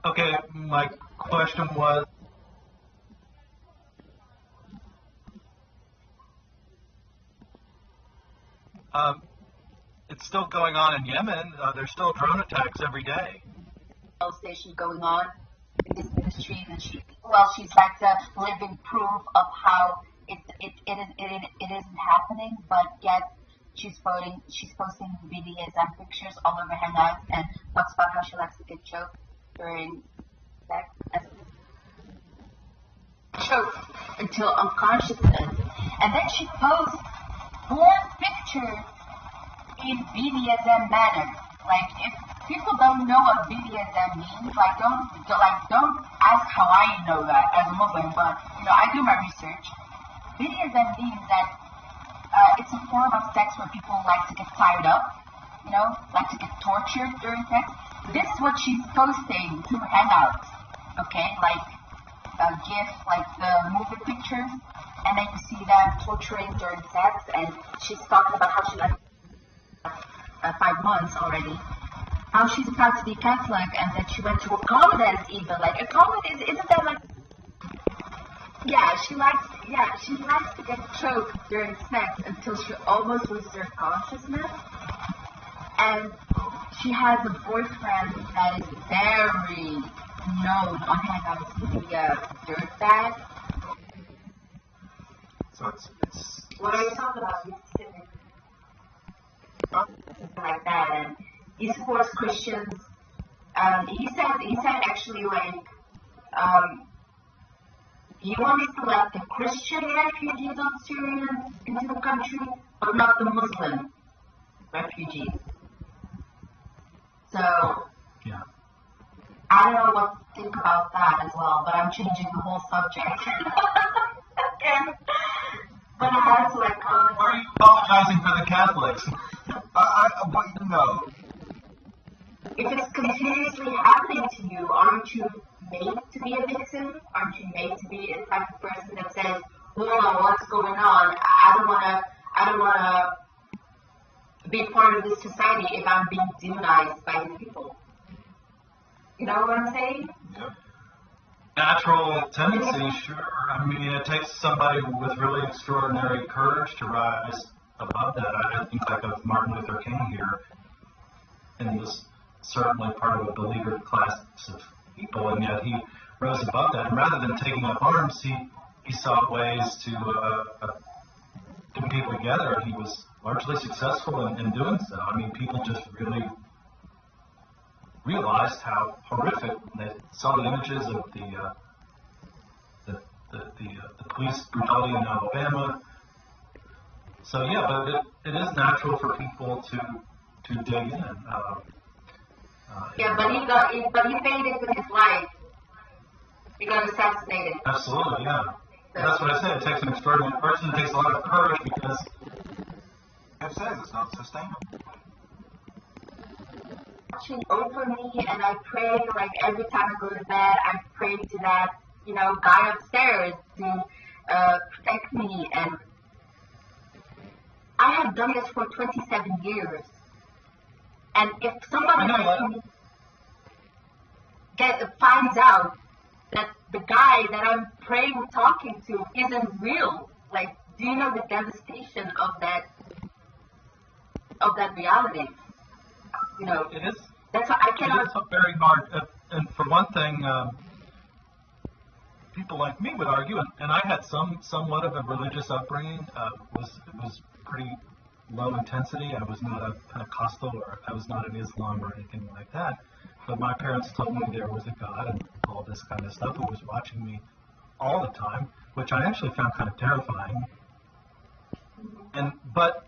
Okay, my question was. It's still going on in Yemen. There's still drone attacks every day. Station going on. street, and she's like the living proof of how it isn't happening, but yet she's posting BDSM pictures all over Hangouts and talks about how she likes to get choked during sex. Choked until unconsciousness, and then she posts 4 pictures in BDSM manner. Like, if people don't know what BDSM means, don't ask how I know that as a Muslim, but I do my research. BDSM means that it's a form of sex where people like to get tied up, like to get tortured during sex. This is what she's posting to Hangouts, okay? Like a GIF, like the movie pictures, and then you see them torturing during sex, and she's talking about how she 5 months already. How she's proud to be Catholic, and that she went to a convent even. Like, a convent isn't that like... She likes to get choked during sex until she almost loses her consciousness. And she has a boyfriend that is very known on Hangouts to be a dirtbag. So it's What are you talking about? You specific? Something like that, and he supports Christians. He said actually he wants to let the Christian refugees of Syrians into the country, but not the Muslim refugees. So yeah. I don't know what to think about that as well, but I'm changing the whole subject. Again. But I have to Why are you apologizing for the Catholics? But if it's continuously happening to you, aren't you made to be a victim? Aren't you made to be a type of person that says, "Whoa, what's going on? I don't wanna be part of this society if I'm being demonized by these people." You know what I'm saying? Yep. Natural tendency, sure. I mean, it takes somebody with really extraordinary courage to rise above that. I think like of Martin Luther King here, and was certainly part of a beleaguered class of people, and yet he rose above that. And rather than taking up arms, he sought ways to bring people together, and he was largely successful in doing so. I mean, people just really realized how horrific. They saw the images of the police brutality in Alabama. So yeah, but it is natural for people to dig in. But he made it with his life. He got assassinated. Absolutely, yeah. That's what I said. It takes an extraordinary person. It takes a lot of courage because it says it's not sustainable. Watching over me, and I pray like every time I go to bed. I pray to that guy upstairs to protect me, and I have done this for 27 years. And if somebody finds out that the guy that I'm praying, talking to, isn't real, like, do you know the devastation of that reality? it is. That's why I cannot. It is very hard. And for one thing, people like me would argue, and I had somewhat of a religious upbringing. It was pretty low intensity. I was not a Pentecostal, or I was not an Islam or anything like that. But my parents told me there was a God and all this kind of stuff who was watching me all the time, which I actually found kind of terrifying. And but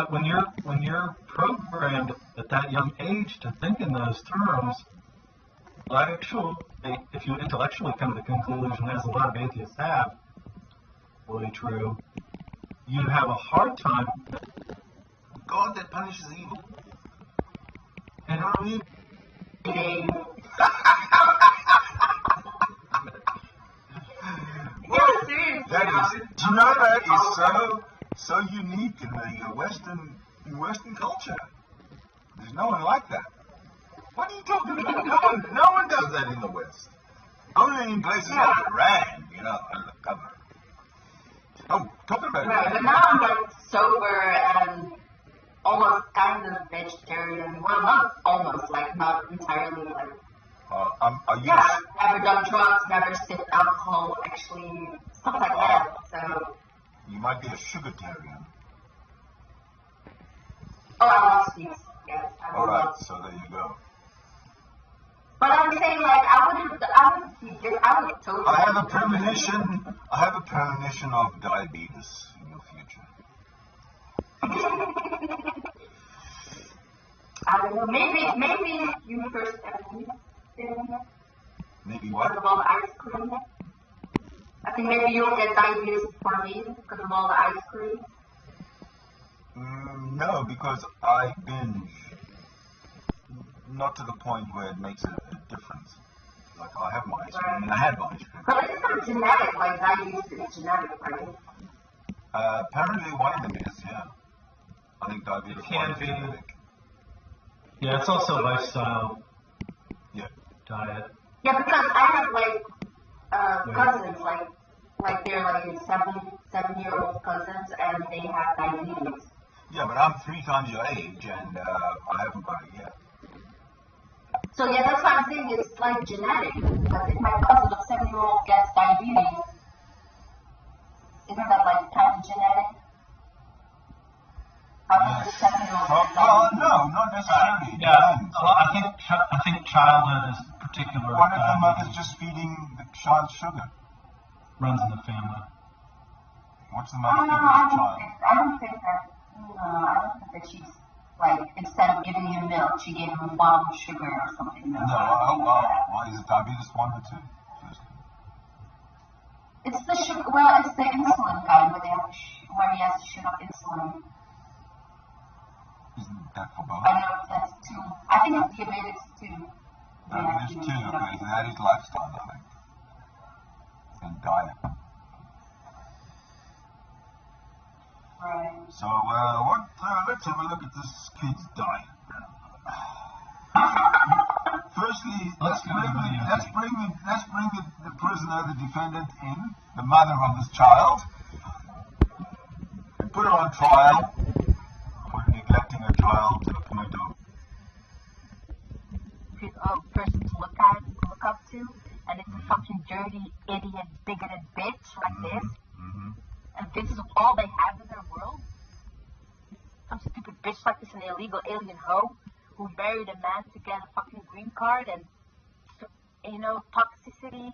when you're programmed at that young age to think in those terms, actually, if you intellectually come to the conclusion, as a lot of atheists have, really true, you have a hard time. God that punishes evil. And I mean, that is so unique in the Western culture. There's no one like that. What are you talking about? No one does that in the West. Only in places like Iran, undercover. Oh, talking about right, but now I'm like sober and almost kind of vegetarian. Well, not almost, like not entirely, like Are you? Yeah, never done drugs, never sipped alcohol, actually, stuff like that. So. You might be a sugartarian. Oh, I love sweets. Yes, I All right, love. so there you go. But I'm saying, like, I would totally. I have a premonition of diabetes in your future. I don't know. Maybe you first Maybe because what? of all the ice cream. I think maybe you'll get diabetes before me because of all the ice cream. No, because I binge. Not to the point where it makes a difference. Like, I have my ice cream and I had my ice cream. But it's not genetic, like diabetes is genetic, right? Apparently one of them is, yeah. I think diabetes Can is be. genetic. Yeah, it's also lifestyle. Yeah. Diet. Yeah, because I have like cousins, like they're like 7-year-old cousins, and they have diabetes. Yeah, but I'm 3 times your age and I haven't got it yet. So yeah, that's why I'm saying it's like genetic. Because if my cousin of 7-year-old gets diabetes, isn't that like kind of genetic? How does the 7-year-old get diabetes? No, not necessarily. Yeah, I think childhood is particular. What if the mother's just feeding the child sugar? Runs in the family. What's the mother feeding the child? I don't think that she's like, instead of giving you milk, she gave him mom sugar or something. No, why is it diabetes 1 or 2? It's the sugar, well, it's the insulin kind where where he has to shoot up insulin. Isn't that for both? I don't know if that's 2. I think it's diabetes 2. Diabetes 2, okay, so that is lifestyle, I think. And diet. Right. So, let's have a look at this kid's diet. Firstly, let's bring the prisoner, the defendant in, the mother of this child, and put her on trial for neglecting a child to the point of person to look up to, and it's a fucking dirty, idiot, bigoted bitch like this. And this is all they have in their world? Some stupid bitch like this, an illegal alien hoe who married a man to get a fucking green card, and, you know, toxicity,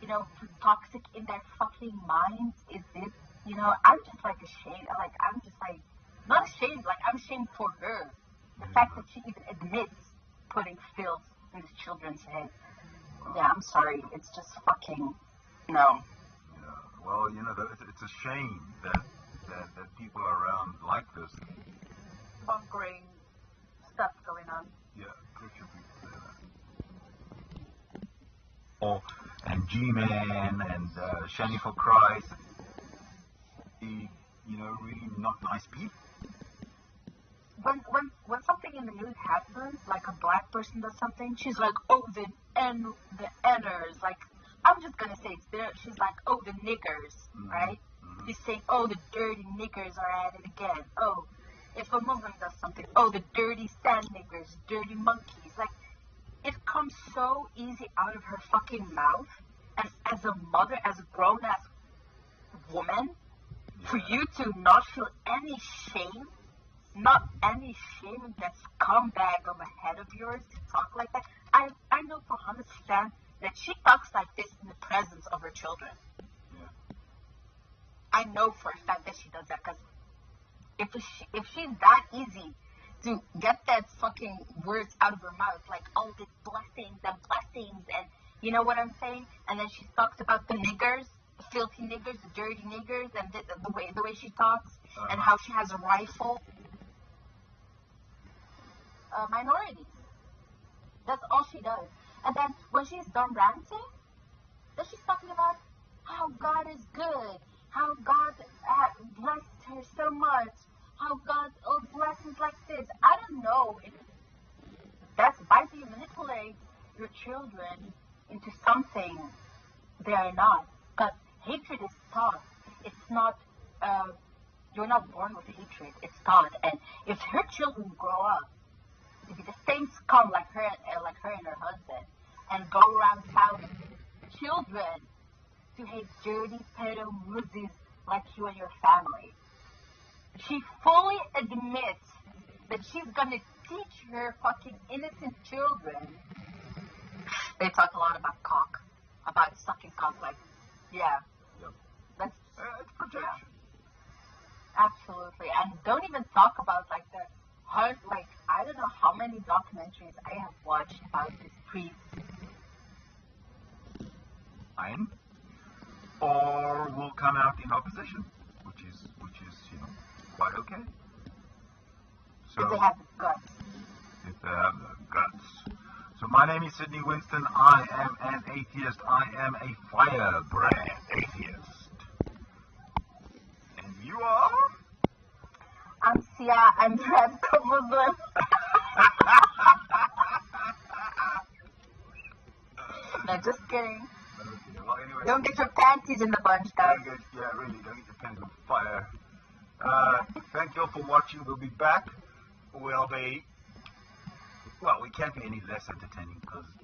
you know, toxic in their fucking minds is this, you know, I'm just like ashamed, like, I'm just like, not ashamed, like, I'm ashamed for her. The fact that she even admits putting filth in the children's head. Yeah, I'm sorry, it's just fucking, no. well, you know, it's a shame that people around like this. Bunkering stuff going on. Yeah, Christian people say that. Oh, and G-Man and Shani for Christ. You know, really not nice people. When something in the news happens, like a black person does something, she's like, oh, the N'ers, like, I'm just gonna say it's there. She's like, oh, the niggers, right? She's saying, oh, the dirty niggers are at it again. Oh, if a Muslim does something, oh, the dirty sand niggers, dirty monkeys. Like, it comes so easy out of her fucking mouth. And as a mother, as a grown-ass woman, for you to not feel any shame, not any shame in that scumbag of a head of yours to talk like that. I know for 100% that she talks like this in the presence of her children. Yeah. I know for a fact that she does that, because if she's that easy to get that fucking words out of her mouth, like, oh, the blessings, and you know what I'm saying? And then she talks about the niggers, the filthy niggers, the dirty niggers, and the way she talks, and how she has a rifle. Minorities. That's all she does. And then when she's done ranting, then she's talking about how God is good, how God blessed her so much, how God, blessings like this. I don't know if that's why do you manipulate your children into something they are not. Because hatred is taught. It's not, you're not born with hatred. It's taught. And if her children grow up to be the same scum like her and her husband, and go around telling children to hate dirty pedo muzies like you and your family. She fully admits that she's gonna teach her fucking innocent children. They talk a lot about cock, about sucking cock, like, yeah. Yep. That's It's protection. absolutely. And don't even talk about like the hard, like, I don't know how many documentaries I have watched about this priest. Fine. Or we'll come out in opposition, which is quite okay. So If they have the guts. if they have the guts. So my name is Sidney Winston. I am an atheist. I am a firebrand atheist. And you are? I'm Siyaa. I'm radical Muslim. No, just kidding. Well, anyway, Don't get your panties in the bunch, guys. don't get your pants on fire. Thank you all for watching. We'll be back. We'll be, well, we can't be any less entertaining,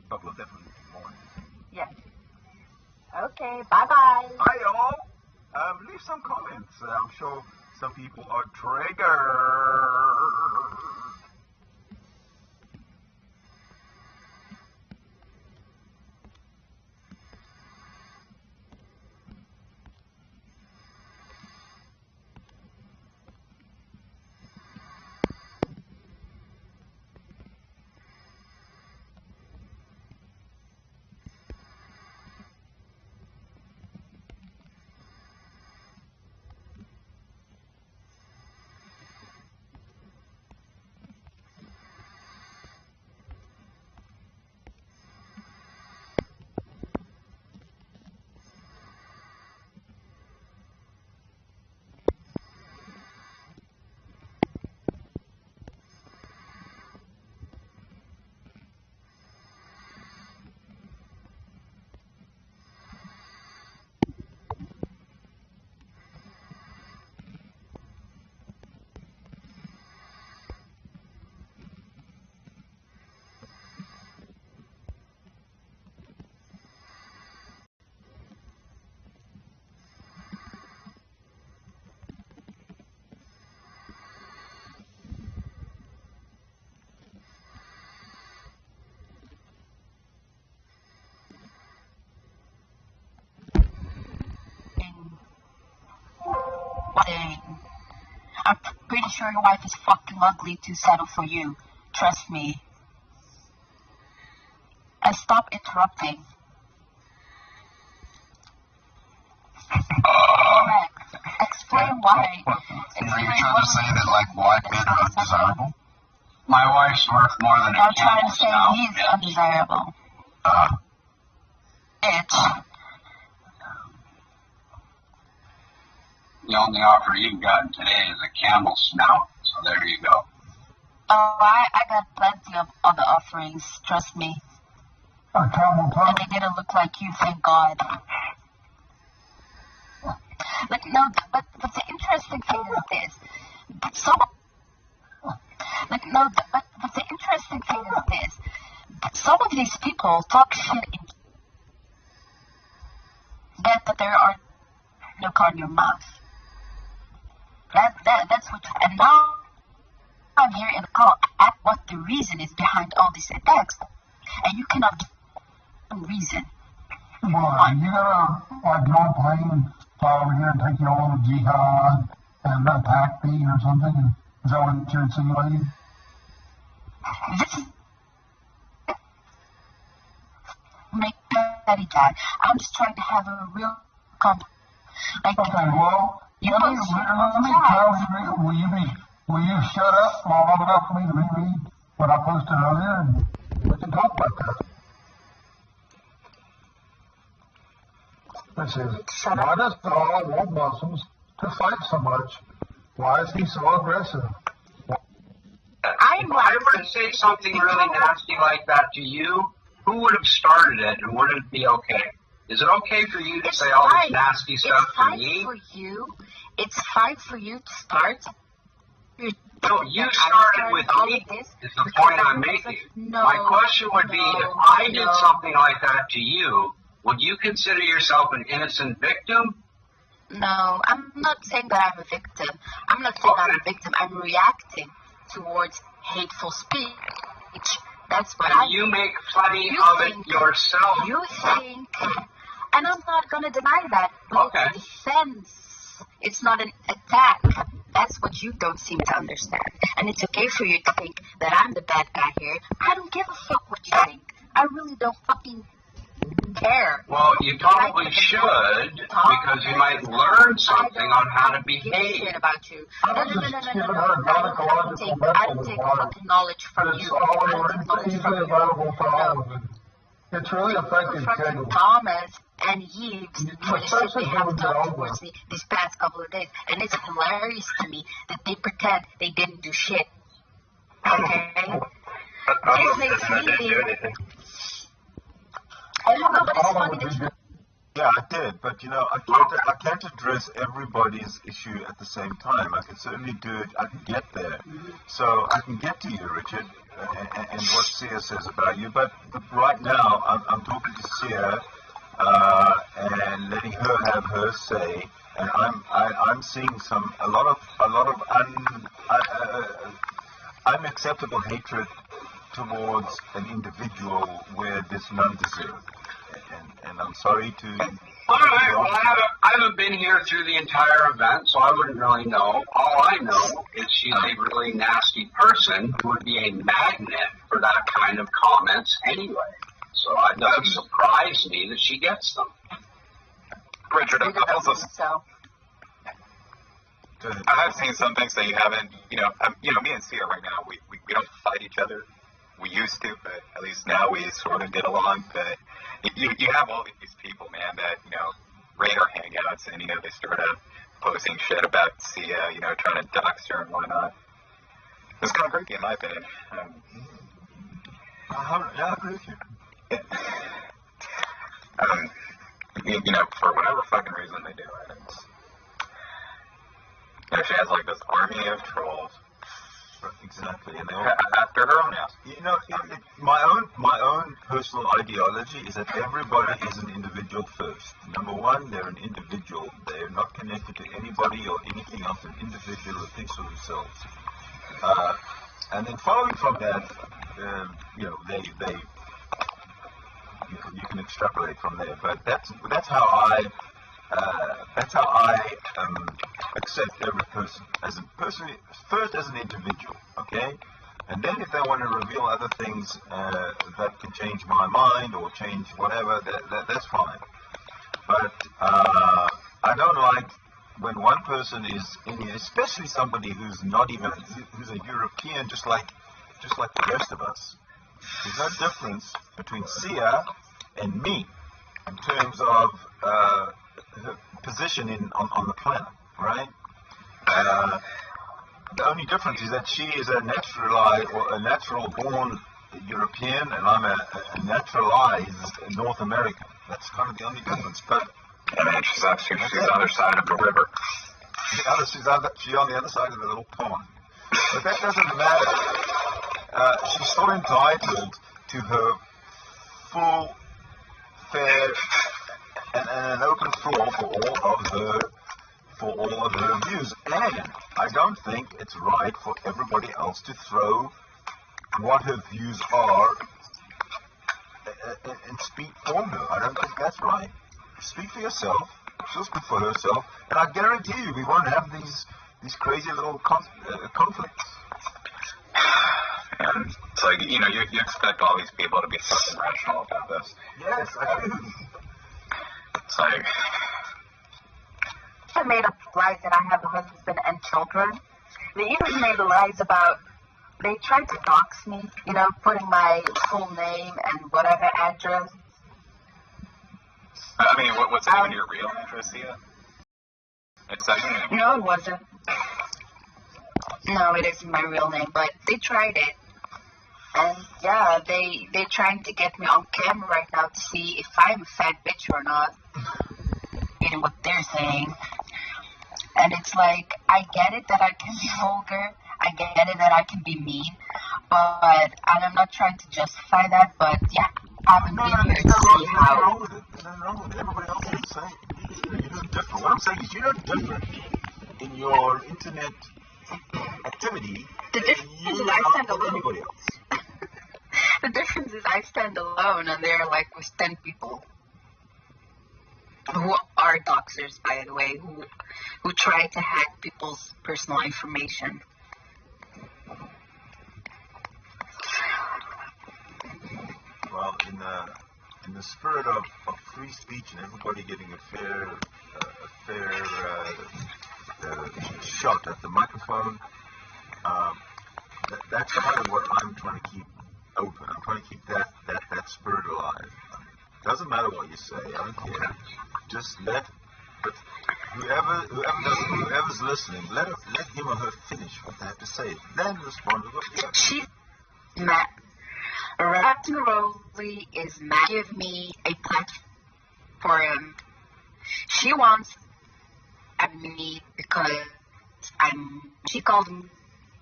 but we'll definitely be more entertaining. Yeah. Okay, bye-bye. Hi, y'all. Leave some comments. I'm sure some people are triggered. I'm pretty sure your wife is fucking ugly to settle for you. Trust me. And stop interrupting. Explain why. Are you trying to say that, like, black men are undesirable? My wife's worth more than a I'm trying to camel's say now. he's undesirable. The only offer you've gotten today is a camel's snout, so there you go. Oh, I got plenty of other offerings, trust me. And they didn't look like you, thank God. But no, but the interesting thing is this. But the interesting thing is this. Some of these people talk shit in that there are no car in your mouth. That's what. And now I'm here in the call at what the reason is behind all these attacks, and you cannot give a reason. Well, you gotta like no plane fly over here and take you on a jihad and attack me or something. Is that what you're insinuating? This is make petty guy. I'm just trying to have a real like. Okay, well, let me tell you. Will you shut up long enough for me to reread what I posted earlier, and we can talk about that. This is, why does Allah want Muslims to fight so much? Why is he so aggressive? If I were to say something really nasty like that to you, who would have started it, and would it be okay? Is it okay for you to say all this nasty stuff to me? It's fine for you to start. No, you started with me, is the point I'm making. My question would be, if I did something like that to you, would you consider yourself an innocent victim? No, I'm not saying that I'm a victim. I'm not saying I'm a victim. I'm reacting towards hateful speech. That's what I You make funny of it yourself. You think, and I'm not going to deny that, but it's defense. It's not an attack. That's what you don't seem to understand. And it's okay for you to think that I'm the bad guy here. I don't give a fuck what you think. I really don't fucking care. Well, you probably should, because you might learn something on how to behave. Shit about you. No. I don't take fucking knowledge from you. I don't take knowledge from you. No. It's really affected From Thomas and Yves for the shit they have done towards me these past couple of days. And it's hilarious to me that they pretend they didn't do shit. Okay? This makes me think. I don't know, but it's funny that you... Yeah, I did, but you know, I can't address everybody's issue at the same time. I can certainly do it. I can get there, so I can get to you, Richard, and what Siyaa says about you. But right now, I'm talking to Siyaa and letting her have her say, and I'm seeing a lot of unacceptable hatred towards an individual where there's none deserved. And I'm sorry to... All right, well, I haven't been here through the entire event, so I wouldn't really know. All I know is she's a really nasty person who would be a magnet for that kind of comments anyway. So it doesn't surprise me that she gets them. Richard, I have seen some things that you haven't, me and Siyaa right now, we don't fight each other. We used to, but at least now we sort of get along. But you have all these people, man, that, raid our hangouts and, they start posting shit about Siyaa, trying to dox her and whatnot. It's kind of creepy in my opinion. Yeah, I agree with you. For whatever fucking reason they do it. She has like this army of trolls. Exactly, and they all after her own ass. My own personal ideology is that everybody is an individual first. Number one, they're an individual. They're not connected to anybody or anything else. An individual who thinks for themselves. And then following from that, you can extrapolate from there. But that's how I accept every person as a person first as an individual, okay? And then if they want to reveal other things that can change my mind or change whatever, that's fine. But I don't like when one person is in here, especially somebody who's who's a European, just like the rest of us. There's no difference between Siyaa and me in terms of her position on the planet, right? The only difference is that she is a natural-born European, and I'm a naturalized North American. That's kind of the only difference. But she's on the other side of the river. She's on the other side of the little pond. But that doesn't matter. She's still entitled to her full, fair, and an open floor for all of her views. And I don't think it's right for everybody else to throw what her views are and speak for her. I don't think that's right. Speak for yourself. She'll speak for herself, and I guarantee you we won't have these crazy little conflicts. And it's like, you expect all these people to be fucking rational about this. Yes, I do. It's like... I made up lies that I have a husband and children. They even made lies about, they tried to dox me, putting my full name and whatever address. I mean, what's even your real address, Siyaa? No, it wasn't. No, it isn't my real name, but they tried it. And yeah, they're trying to get me on camera right now to see if I'm a fat bitch or not. What they're saying. And it's like, I get it that I can be vulgar. I I get it that I can be mean, and I'm not trying to justify that, but yeah, I haven't been here to see how. There's nothing wrong with it. Everybody else is the same. You're not different. What I'm saying is you're not different in your internet activity. The difference is I stand alone. Anybody else. The difference is I stand alone, and they're like with 10 people who are doxers, by the way, who try to hack people's personal information. Well, in the spirit of free speech and everybody getting a fair shot at the microphone, that's kind of what I'm trying to keep open. I'm trying to keep that spirit alive. Doesn't matter what you say. I don't care. Just but whoever's listening, let him or her finish what they have to say. Then respond to what you have to say. She's mad. Raptor Rolly is mad. Give me a platform. She wants me because she called me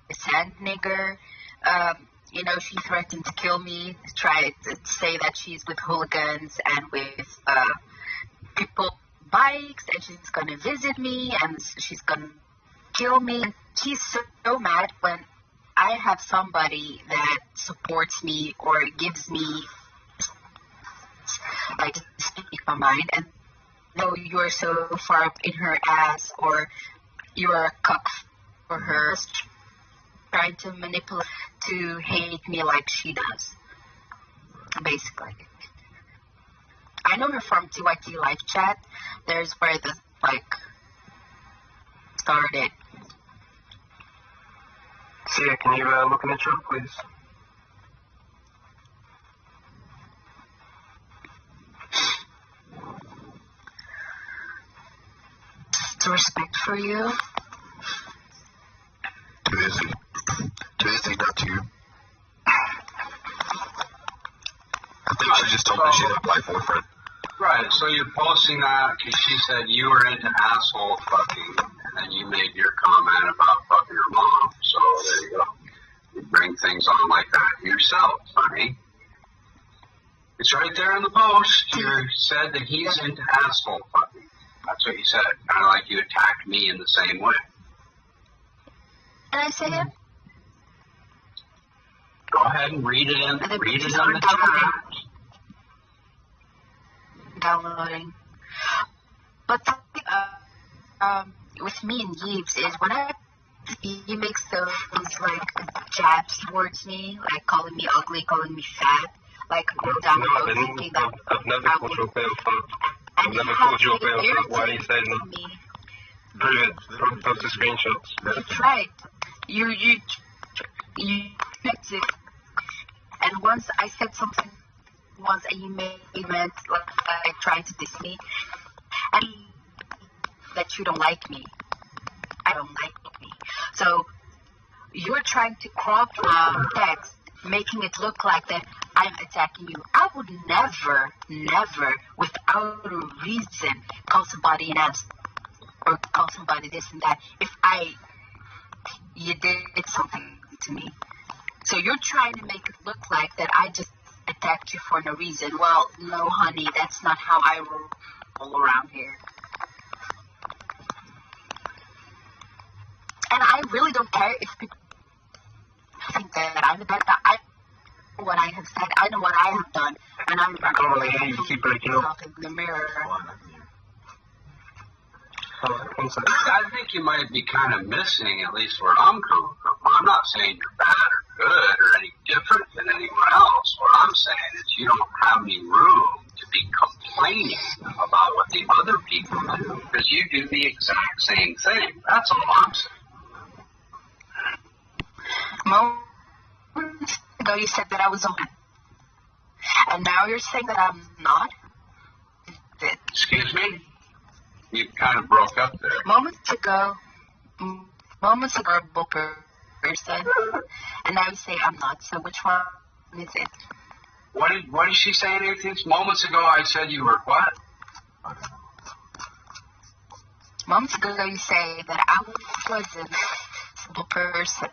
a sand nigger. She threatened to kill me, try to say that she's with hooligans and with people bikes, and she's gonna visit me and she's gonna kill me. She's so mad when I have somebody that supports me or gives me to speak my mind, and no, you're so far up in her ass, or you're a cuck for her, trying to manipulate to hate me like she does, basically. I know her from TYT live chat. There's where the started. Siyaa, can you look in the chat, please? To respect for you. Too easy not to. I think she just told me she didn't apply for a friend. Right, so you're posting that because she said you were into asshole fucking, and then you made your comment about fucking her mom. So there you go. You bring things on like that yourself, honey. It's right there in the post. You said that he's into asshole fucking. That's what you said. Kind of like you attacked me in the same way. Did I say it? Go ahead and read it in the chat. Downloading. But with me and Yeeves is when he makes those jabs towards me, like calling me ugly, calling me fat, like down the road thinking that I've never called you a pale fat. I've never called you a pale fat. Why are you saying that? Prove it. Post the screenshots. That's right. You fix it. And once I said something once, and you meant trying to diss me, and that you don't like me. I don't like me. So you're trying to crop text, making it look like that I'm attacking you. I would never, without a reason, call somebody an ass or call somebody this and that if you did something to me. So you're trying to make it look like that I just attacked you for no reason. Well, no, honey, that's not how I roll around here. And I really don't care if people think that I'm the bad guy. I know what I have said. I know what I have done. And I'm going to you keep breaking up in the mirror. I think you might be kind of missing at least where I'm coming from. I'm not saying you're bad or good or any different than anyone else. What I'm saying is you don't have any room to be complaining about what the other people do because you do the exact same thing. That's all I'm saying. Moments ago you said that I was open. And now you're saying that I'm not? Excuse me? You kind of broke up there. Moments ago, a book person, and now you say I'm not. So which one is it? What did she say, Nathan? Moments ago I said you were what? Moments ago you say that I wasn't horrible person.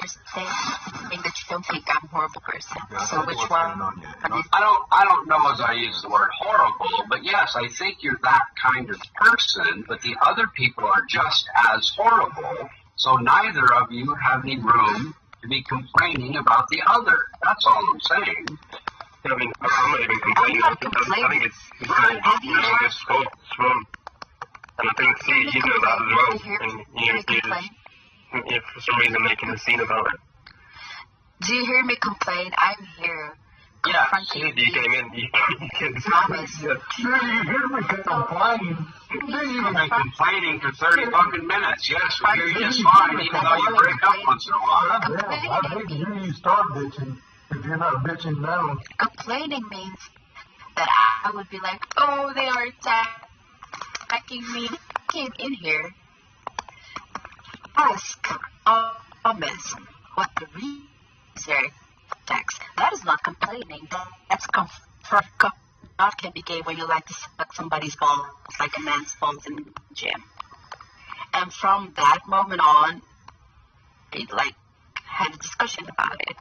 You're saying that you don't think I'm a horrible person. So which one? I don't know as I use the word horrible, but yes, I think you're that kind of person, but the other people are just as horrible, so neither of you have any room to be complaining about the other. That's all I'm saying. I mean, I'm not even complaining. I think it's just thoughts from, and I think you know that as well, and you're for some reason making a scene about it. Do you hear me complain? I'm here. Yeah, you came in. You came Promise. Do you hear me complain? You've been complaining for 30 fucking minutes. Yes, we hear you just fine, even though you break up once in a while. I'd hate to hear you start bitching if you're not bitching now. Complaining means that I would be like, oh, they are attacking me. Get in here. Ask, promise, what the reason text. That is not complaining. That's not can be gay when you like to suck somebody's balls like a man's balls in the gym. And from that moment on, we had a discussion about it.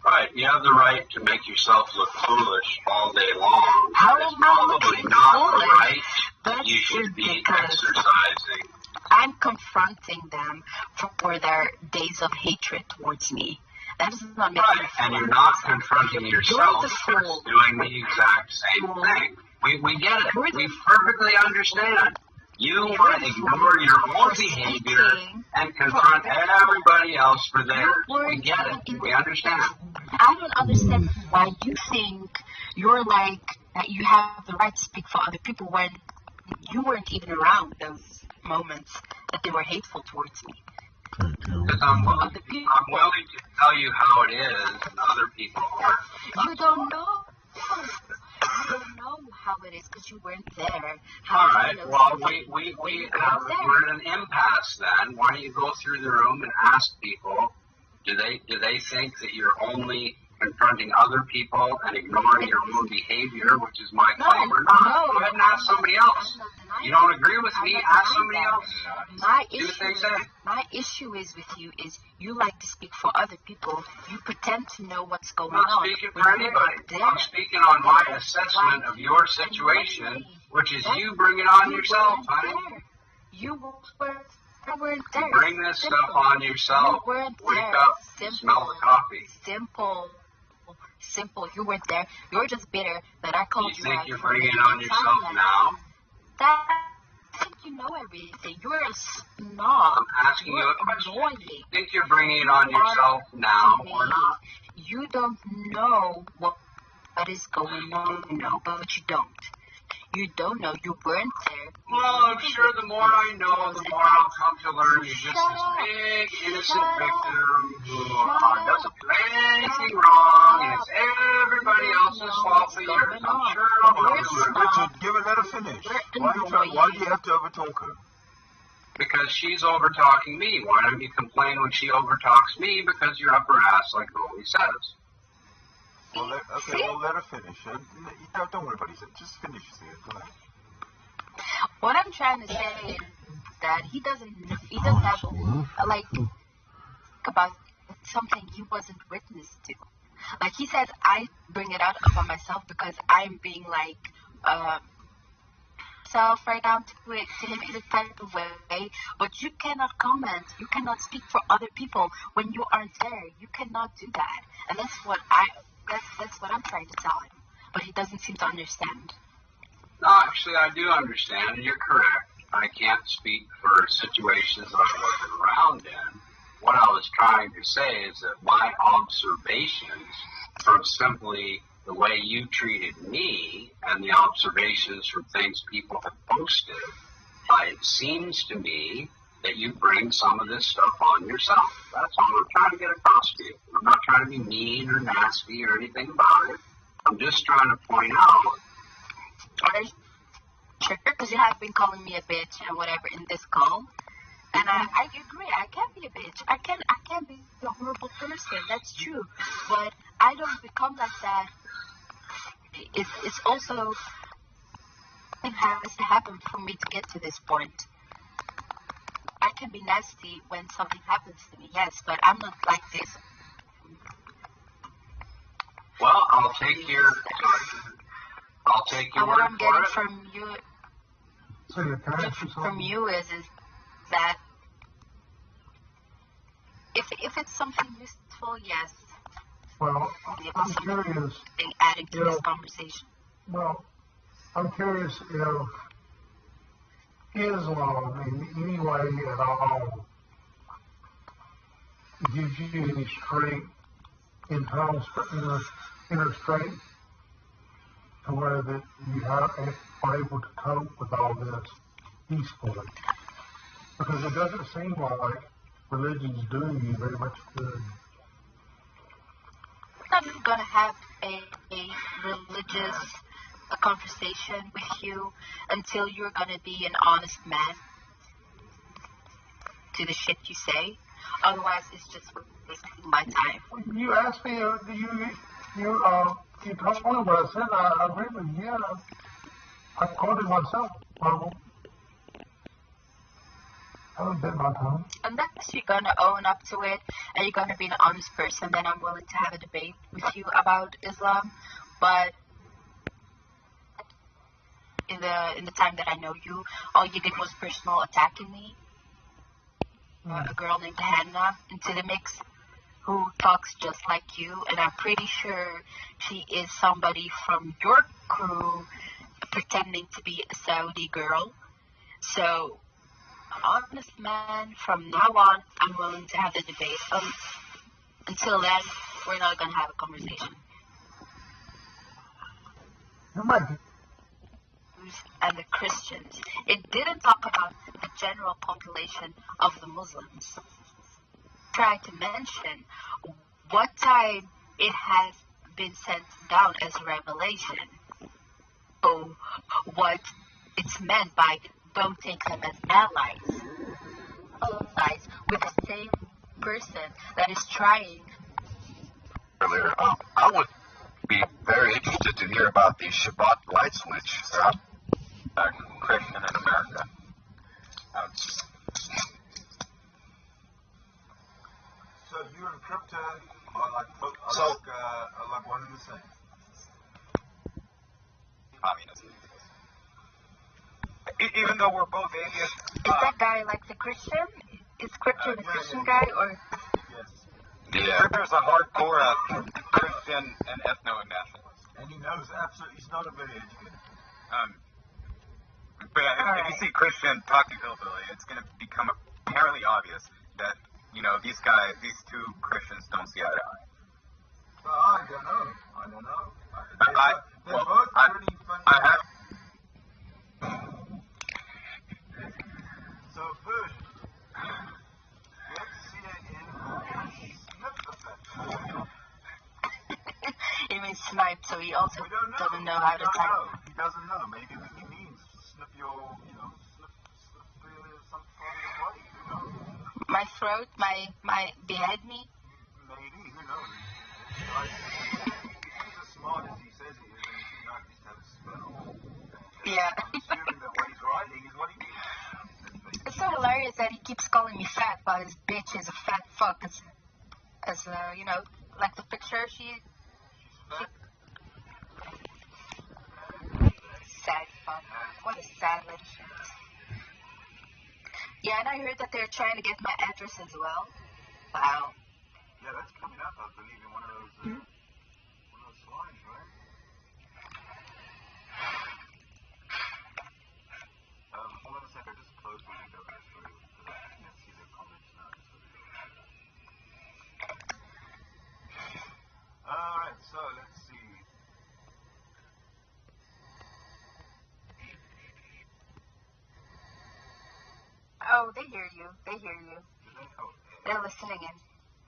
Right, you have the right to make yourself look foolish all day long. How It's am I probably looking not foolish? the right that That's you should be ridiculous. exercising. I'm confronting them for their days of hatred towards me. That does not make Right, and you're not confronting yourself, you're doing the exact same thing. We get it. We perfectly understand. You want to ignore your own behavior and confront everybody else for theirs. We get it. We understand. I don't understand why you think you're like that you have the right to speak for other people when you weren't even around those moments that they were hateful towards me. Because I'm willing to tell you how it is, and other people aren't. You don't know. You don't know how it is because you weren't there. All right. Well, we're in an impasse then. Why don't you go through the room and ask people? Do they think that you're only confronting other people and ignoring your own behavior, which is my claim, or not? Go ahead and ask somebody else. You don't agree with me? Ask somebody else. My issue is with you is you like to speak for other people. You pretend to know what's going I'm not on. speaking for anybody. I'm speaking on my assessment of your situation, which is you bring it on yourself, honey. You weren't there. Bring this stuff on yourself. Wake up, smell the coffee. Simple. You weren't there. You're just bitter that I called you. You think you're bringing it on yourself now? I think you know everything. You're a snob. I'm asking you a question. Annoying. You think you're bringing it on yourself now or not? You don't know what is going on, but you don't. You don't know. You weren't there. Well, I'm sure the more I know, the more I'll come to learn you're just this big, innocent victim who doesn't do anything wrong, and it's everybody else's fault for yours. I'm sure I'll learn. Richard, let her finish. Why do you have to overtalk her? Because she's overtalking me. Why don't you complain when she overtalks me? Because you're up her ass, like Rolly says. Well, let her finish. Don't worry about it. Just finish it. Go ahead. What I'm trying to say is that he doesn't have about something he wasn't witness to. Like he says, I bring it out about myself because I'm being self right now to him in a type of way, but you cannot comment. You cannot speak for other people when you aren't there. You cannot do that, and that's what I'm trying to tell him, but he doesn't seem to understand. No, actually, I do understand, and you're correct. I can't speak for situations that I wasn't around in. What I was trying to say is that my observations from simply the way you treated me and the observations from things people have posted, it seems to me that you bring some of this stuff on yourself. That's all I'm trying to get across to you. I'm not trying to be mean or nasty or anything about it. I'm just trying to point out. Sure, because you have been calling me a bitch and whatever in this call. And I agree, I can be a bitch. I can be a horrible person, that's true. But I don't become like that. It's also something has to happen for me to get to this point. I can be nasty when something happens to me, yes, but I'm not like this. Well, I'll take your And what word I'm for getting it. from you, So your parents or something? from you is that if it's something useful, yes. Well, If I'm it's something curious. adding to You this know, conversation. well, I'm curious if Islam in any way at all gives you any strength, inner strength, to where that you are able to cope with all this peacefully. Because it doesn't seem like religion's doing you very much good. I'm not gonna have a religious conversation with you until you're gonna be an honest man to the shit you say. Otherwise, it's just wasting my time. You asked me, you told me what I said. I agree with you. Yeah, I quoted myself. Well, I haven't bit my tongue. Unless you're gonna own up to it and you're gonna be an honest person, then I'm willing to have a debate with you about Islam. But in the time that I know you, all you did was personal attacking me. A girl named Hannah into the mix who talks just like you, and I'm pretty sure she is somebody from your crew pretending to be a Saudi girl. So, honest man, from now on, I'm willing to have the debate. Until then, we're not going to have a conversation. You might be. And the Christians. It didn't talk about the general population of the Muslims. Try to mention what time it has been sent down as a revelation. So what it's meant by don't take them as allies. Allies with the same person that is trying. Earlier, I would be very interested to hear about the Shabbat light switch, sir. Christian in America. So you and crypto are like one and the same. Communism. Even though we're both atheists. Is that guy like the Christian? Is Crypto the Christian guy or? Yeah. Crypto's a hardcore Christian and ethno-nationalist. And he knows absolutely, he's not a very educated. But if you see Christian talking hillbilly, it's going to become apparently obvious that, these two Christians don't see eye to eye. I don't know. They're both pretty funny. So first, let's see it in snip effect. He means snipe, so he also doesn't know how to type. He doesn't know. Maybe he means snip your, snip some part of your body. My throat, my behead me. Maybe, who knows? He's as smart as he says he is, and he should know at least have a spell. Yeah. Assuming that what he's writing is what he means. It's so hilarious that he keeps calling me fat, but his bitch is a fat fuck. As like the picture sad fuck. What a savage. Yeah, and I heard that they're trying to get my address as well. Wow. Yeah, that's coming up, I believe, in one of those slides, right? Hold on a sec, I just closed the window there for you, because I can't see the comments now. Alright, so let's see. Oh, they hear you. They hear you. They're listening in.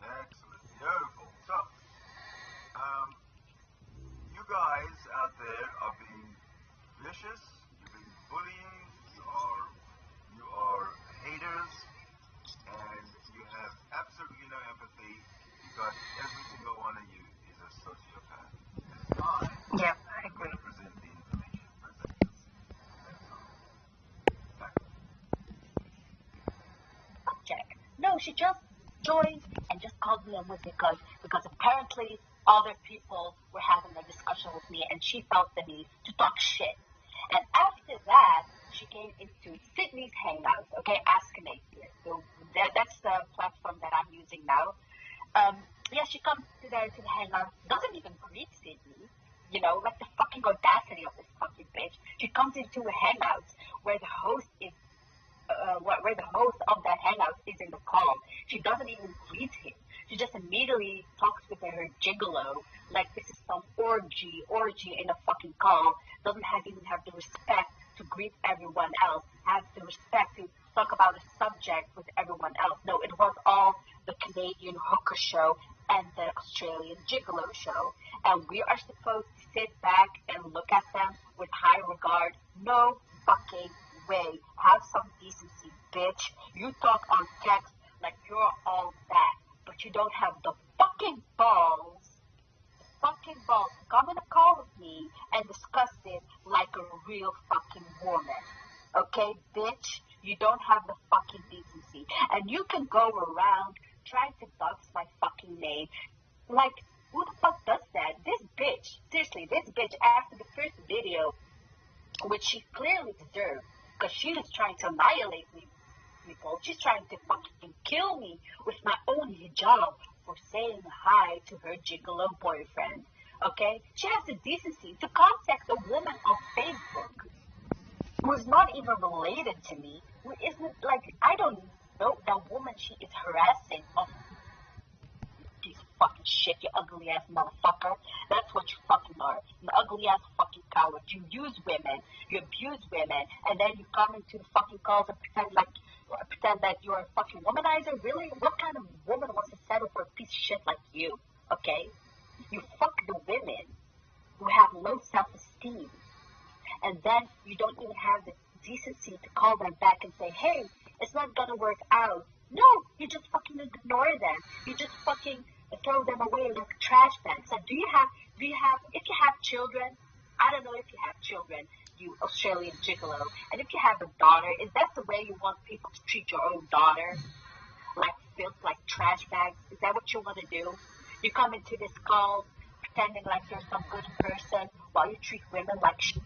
Excellent. Beautiful. So, you guys out there are being vicious, you're being bullying, you are haters, and you have absolutely no empathy because every single one of you is a sociopath. Yep, I agree. Represent the information presented. That's all. just joined and just called me a wizard because apparently other people were having a discussion with me and she felt the need to talk shit. And after that, she came into Sydney's Hangouts, okay, Ask an Atheist. So that's the platform that I'm using now. Yeah, she comes to the Hangouts, doesn't even greet Sydney. You know, like the fucking audacity of this fucking bitch. She comes into a Hangouts where the host is where the host of that hangout is in the call. She doesn't even greet him. She just immediately talks with her gigolo like this is some orgy in a fucking call. Doesn't even have the respect to greet everyone else. Has the respect to talk about a subject with everyone else. No, it was all the Canadian hooker show and the Australian gigolo show. And we are supposed to sit back and look at them with high regard. No fucking way. Have some decency, bitch. You talk on text like you're all that, but you don't have the fucking balls to come in a call with me and discuss it like a real fucking woman. Okay, bitch? You don't have the fucking decency. And you can go around trying to dox my fucking name. Like, who the fuck does that? This bitch, seriously, this bitch, after the first video, which she clearly deserved, because she was trying to annihilate me, people. She's trying to fucking kill me with my own hijab for saying hi to her gigolo boyfriend. Okay? She has the decency to contact a woman on Facebook who is not even related to me, who isn't, like, I don't know that woman she is harassing of piece of fucking shit, you ugly ass motherfucker. That's what you fucking are. An ugly ass fucking coward. You use women, you abuse women, and then you come into the fucking calls and pretend that you're a fucking womanizer. Really? What kind of woman wants to settle for a piece of shit like you? Okay? You fuck the women who have low self-esteem, and then you don't even have the decency to call them back and say, hey, it's not gonna work out. No, you just fucking ignore them. You just fucking throw them away like trash bags. So if you have children, I don't know if you have children, you Australian gigolo, and if you have a daughter, is that the way you want people to treat your own daughter? Like filth, like trash bags? Is that what you want to do? You come into this call pretending like you're some good person while you treat women like shit.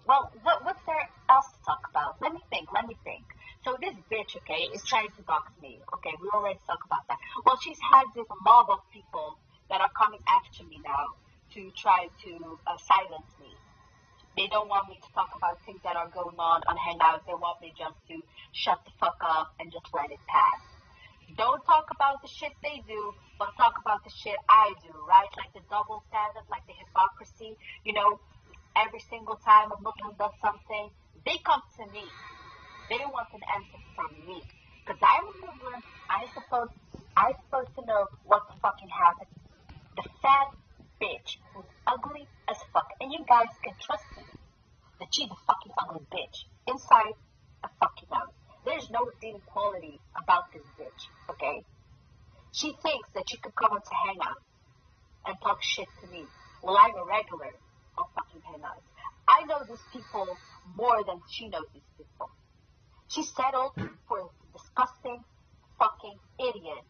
Well, what's there else to talk about? Let me think. So this bitch, okay, is trying to dox me. Okay, we already talked about that. Well, she's had this mob of people that are coming after me now to try to silence me. They don't want me to talk about things that are going on Hangouts. They want me just to shut the fuck up and just let it pass. Don't talk about the shit they do, but talk about the shit I do, right? Like the double standard, like the hypocrisy, you know. Every single time a Muslim does something, they come to me. They want an answer from me. Because I'm a Muslim, I'm supposed to know what fucking happened. The fat bitch who's ugly as fuck. And you guys can trust me that she's a fucking ugly bitch. Inside a fucking out. There's no redeeming quality about this bitch, okay? She thinks that she could come into Hangout and talk shit to me. Well, I'm a regular on fucking Hangouts. I know these people more than she knows these people. She settled for a disgusting fucking idiot.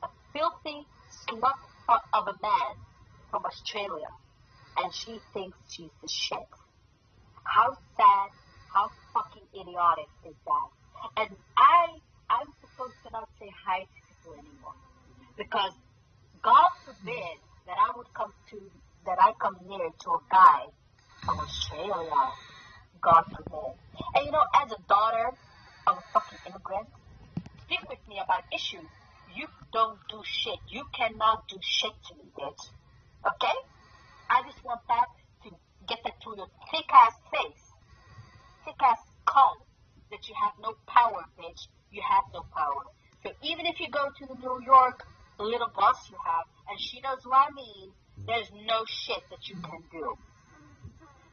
A filthy slut of a man from Australia. And she thinks she's the shit. How sad, how fucking idiotic is that? And I'm supposed to not say hi to people anymore. Because God forbid that I come near to a guy from Australia. God forbid. And you know, as a daughter of a fucking immigrant, speak with me about issues. You don't do shit. You cannot do shit to me, bitch. Okay? I just want that to get that through your thick ass face. Thick ass skull. That you have no power, bitch. You have no power. So even if you go to the New York little boss you have, and she knows who I mean, there's no shit that you can do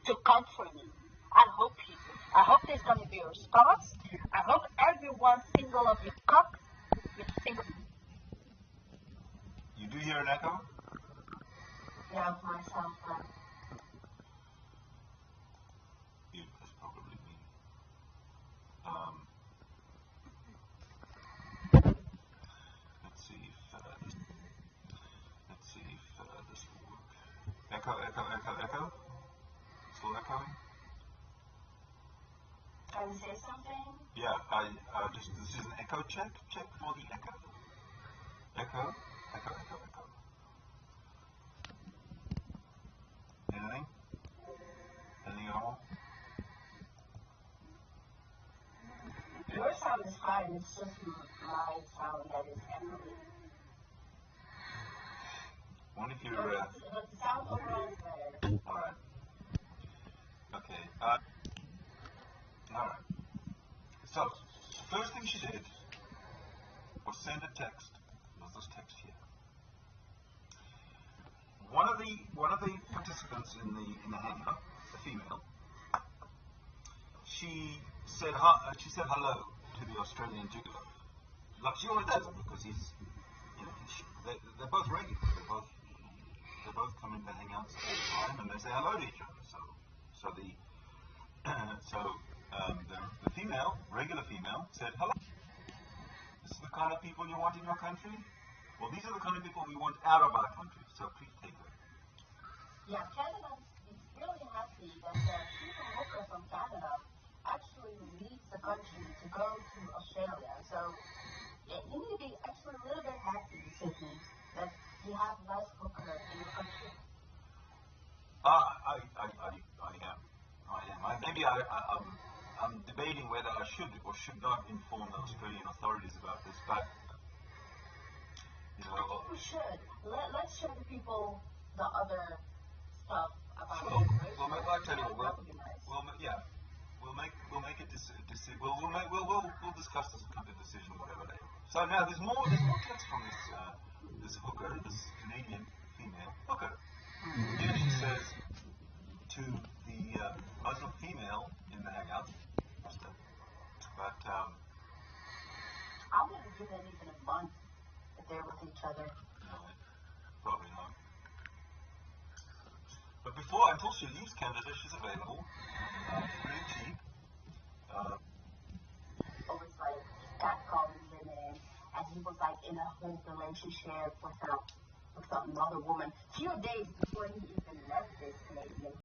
to come for me. I hope you do. I hope there's going to be a response. I hope every one single of you cocks, you single. You do hear an echo? Yeah, myself. Yeah, that's probably me. Echo. Still echoing? Trying to say something? Yeah, this is an echo check. Check for the echo. Echo. Anything? Anything at all? Your sound is fine, it's just my sound that is echoing. What if you're, But the sound overall is better. Alright. Okay, alright. So, first thing she did was send a text. There's this text here. One of the participants in the hangout, a female, she said hello to the Australian Gigolo. Like she always does, because he's, they're both regular. They both come into hangouts all the time, and they say hello to each other. So the female, regular female, said hello. This is the kind of people you want in your country? Well, these are the kind of people we want out of our country. So please take them. Yeah, Canada is really happy that the people worker from Canada actually leaves the country to go to Australia. So you need to be actually a little bit happy, Sydney, that you have less hooker in your country. I am. Maybe I'm debating whether I should or should not inform the Australian authorities about this, but I think we should. Let's show the people the other stuff about Sure. immigration. I'll tell you That what. would be nice. We'll make a decision. We'll discuss this and come to a decision, whatever it is. So now there's more text from this hooker, this Canadian female hooker. Here she says to the Muslim female in the hangout, but I'm going to give them even a month if they're with each other. no, probably not. But until she leaves Canada, she's available. Pretty cheap. Always like catcalling women, and he was like in a whole relationship with some other woman few days before he even left this Canadian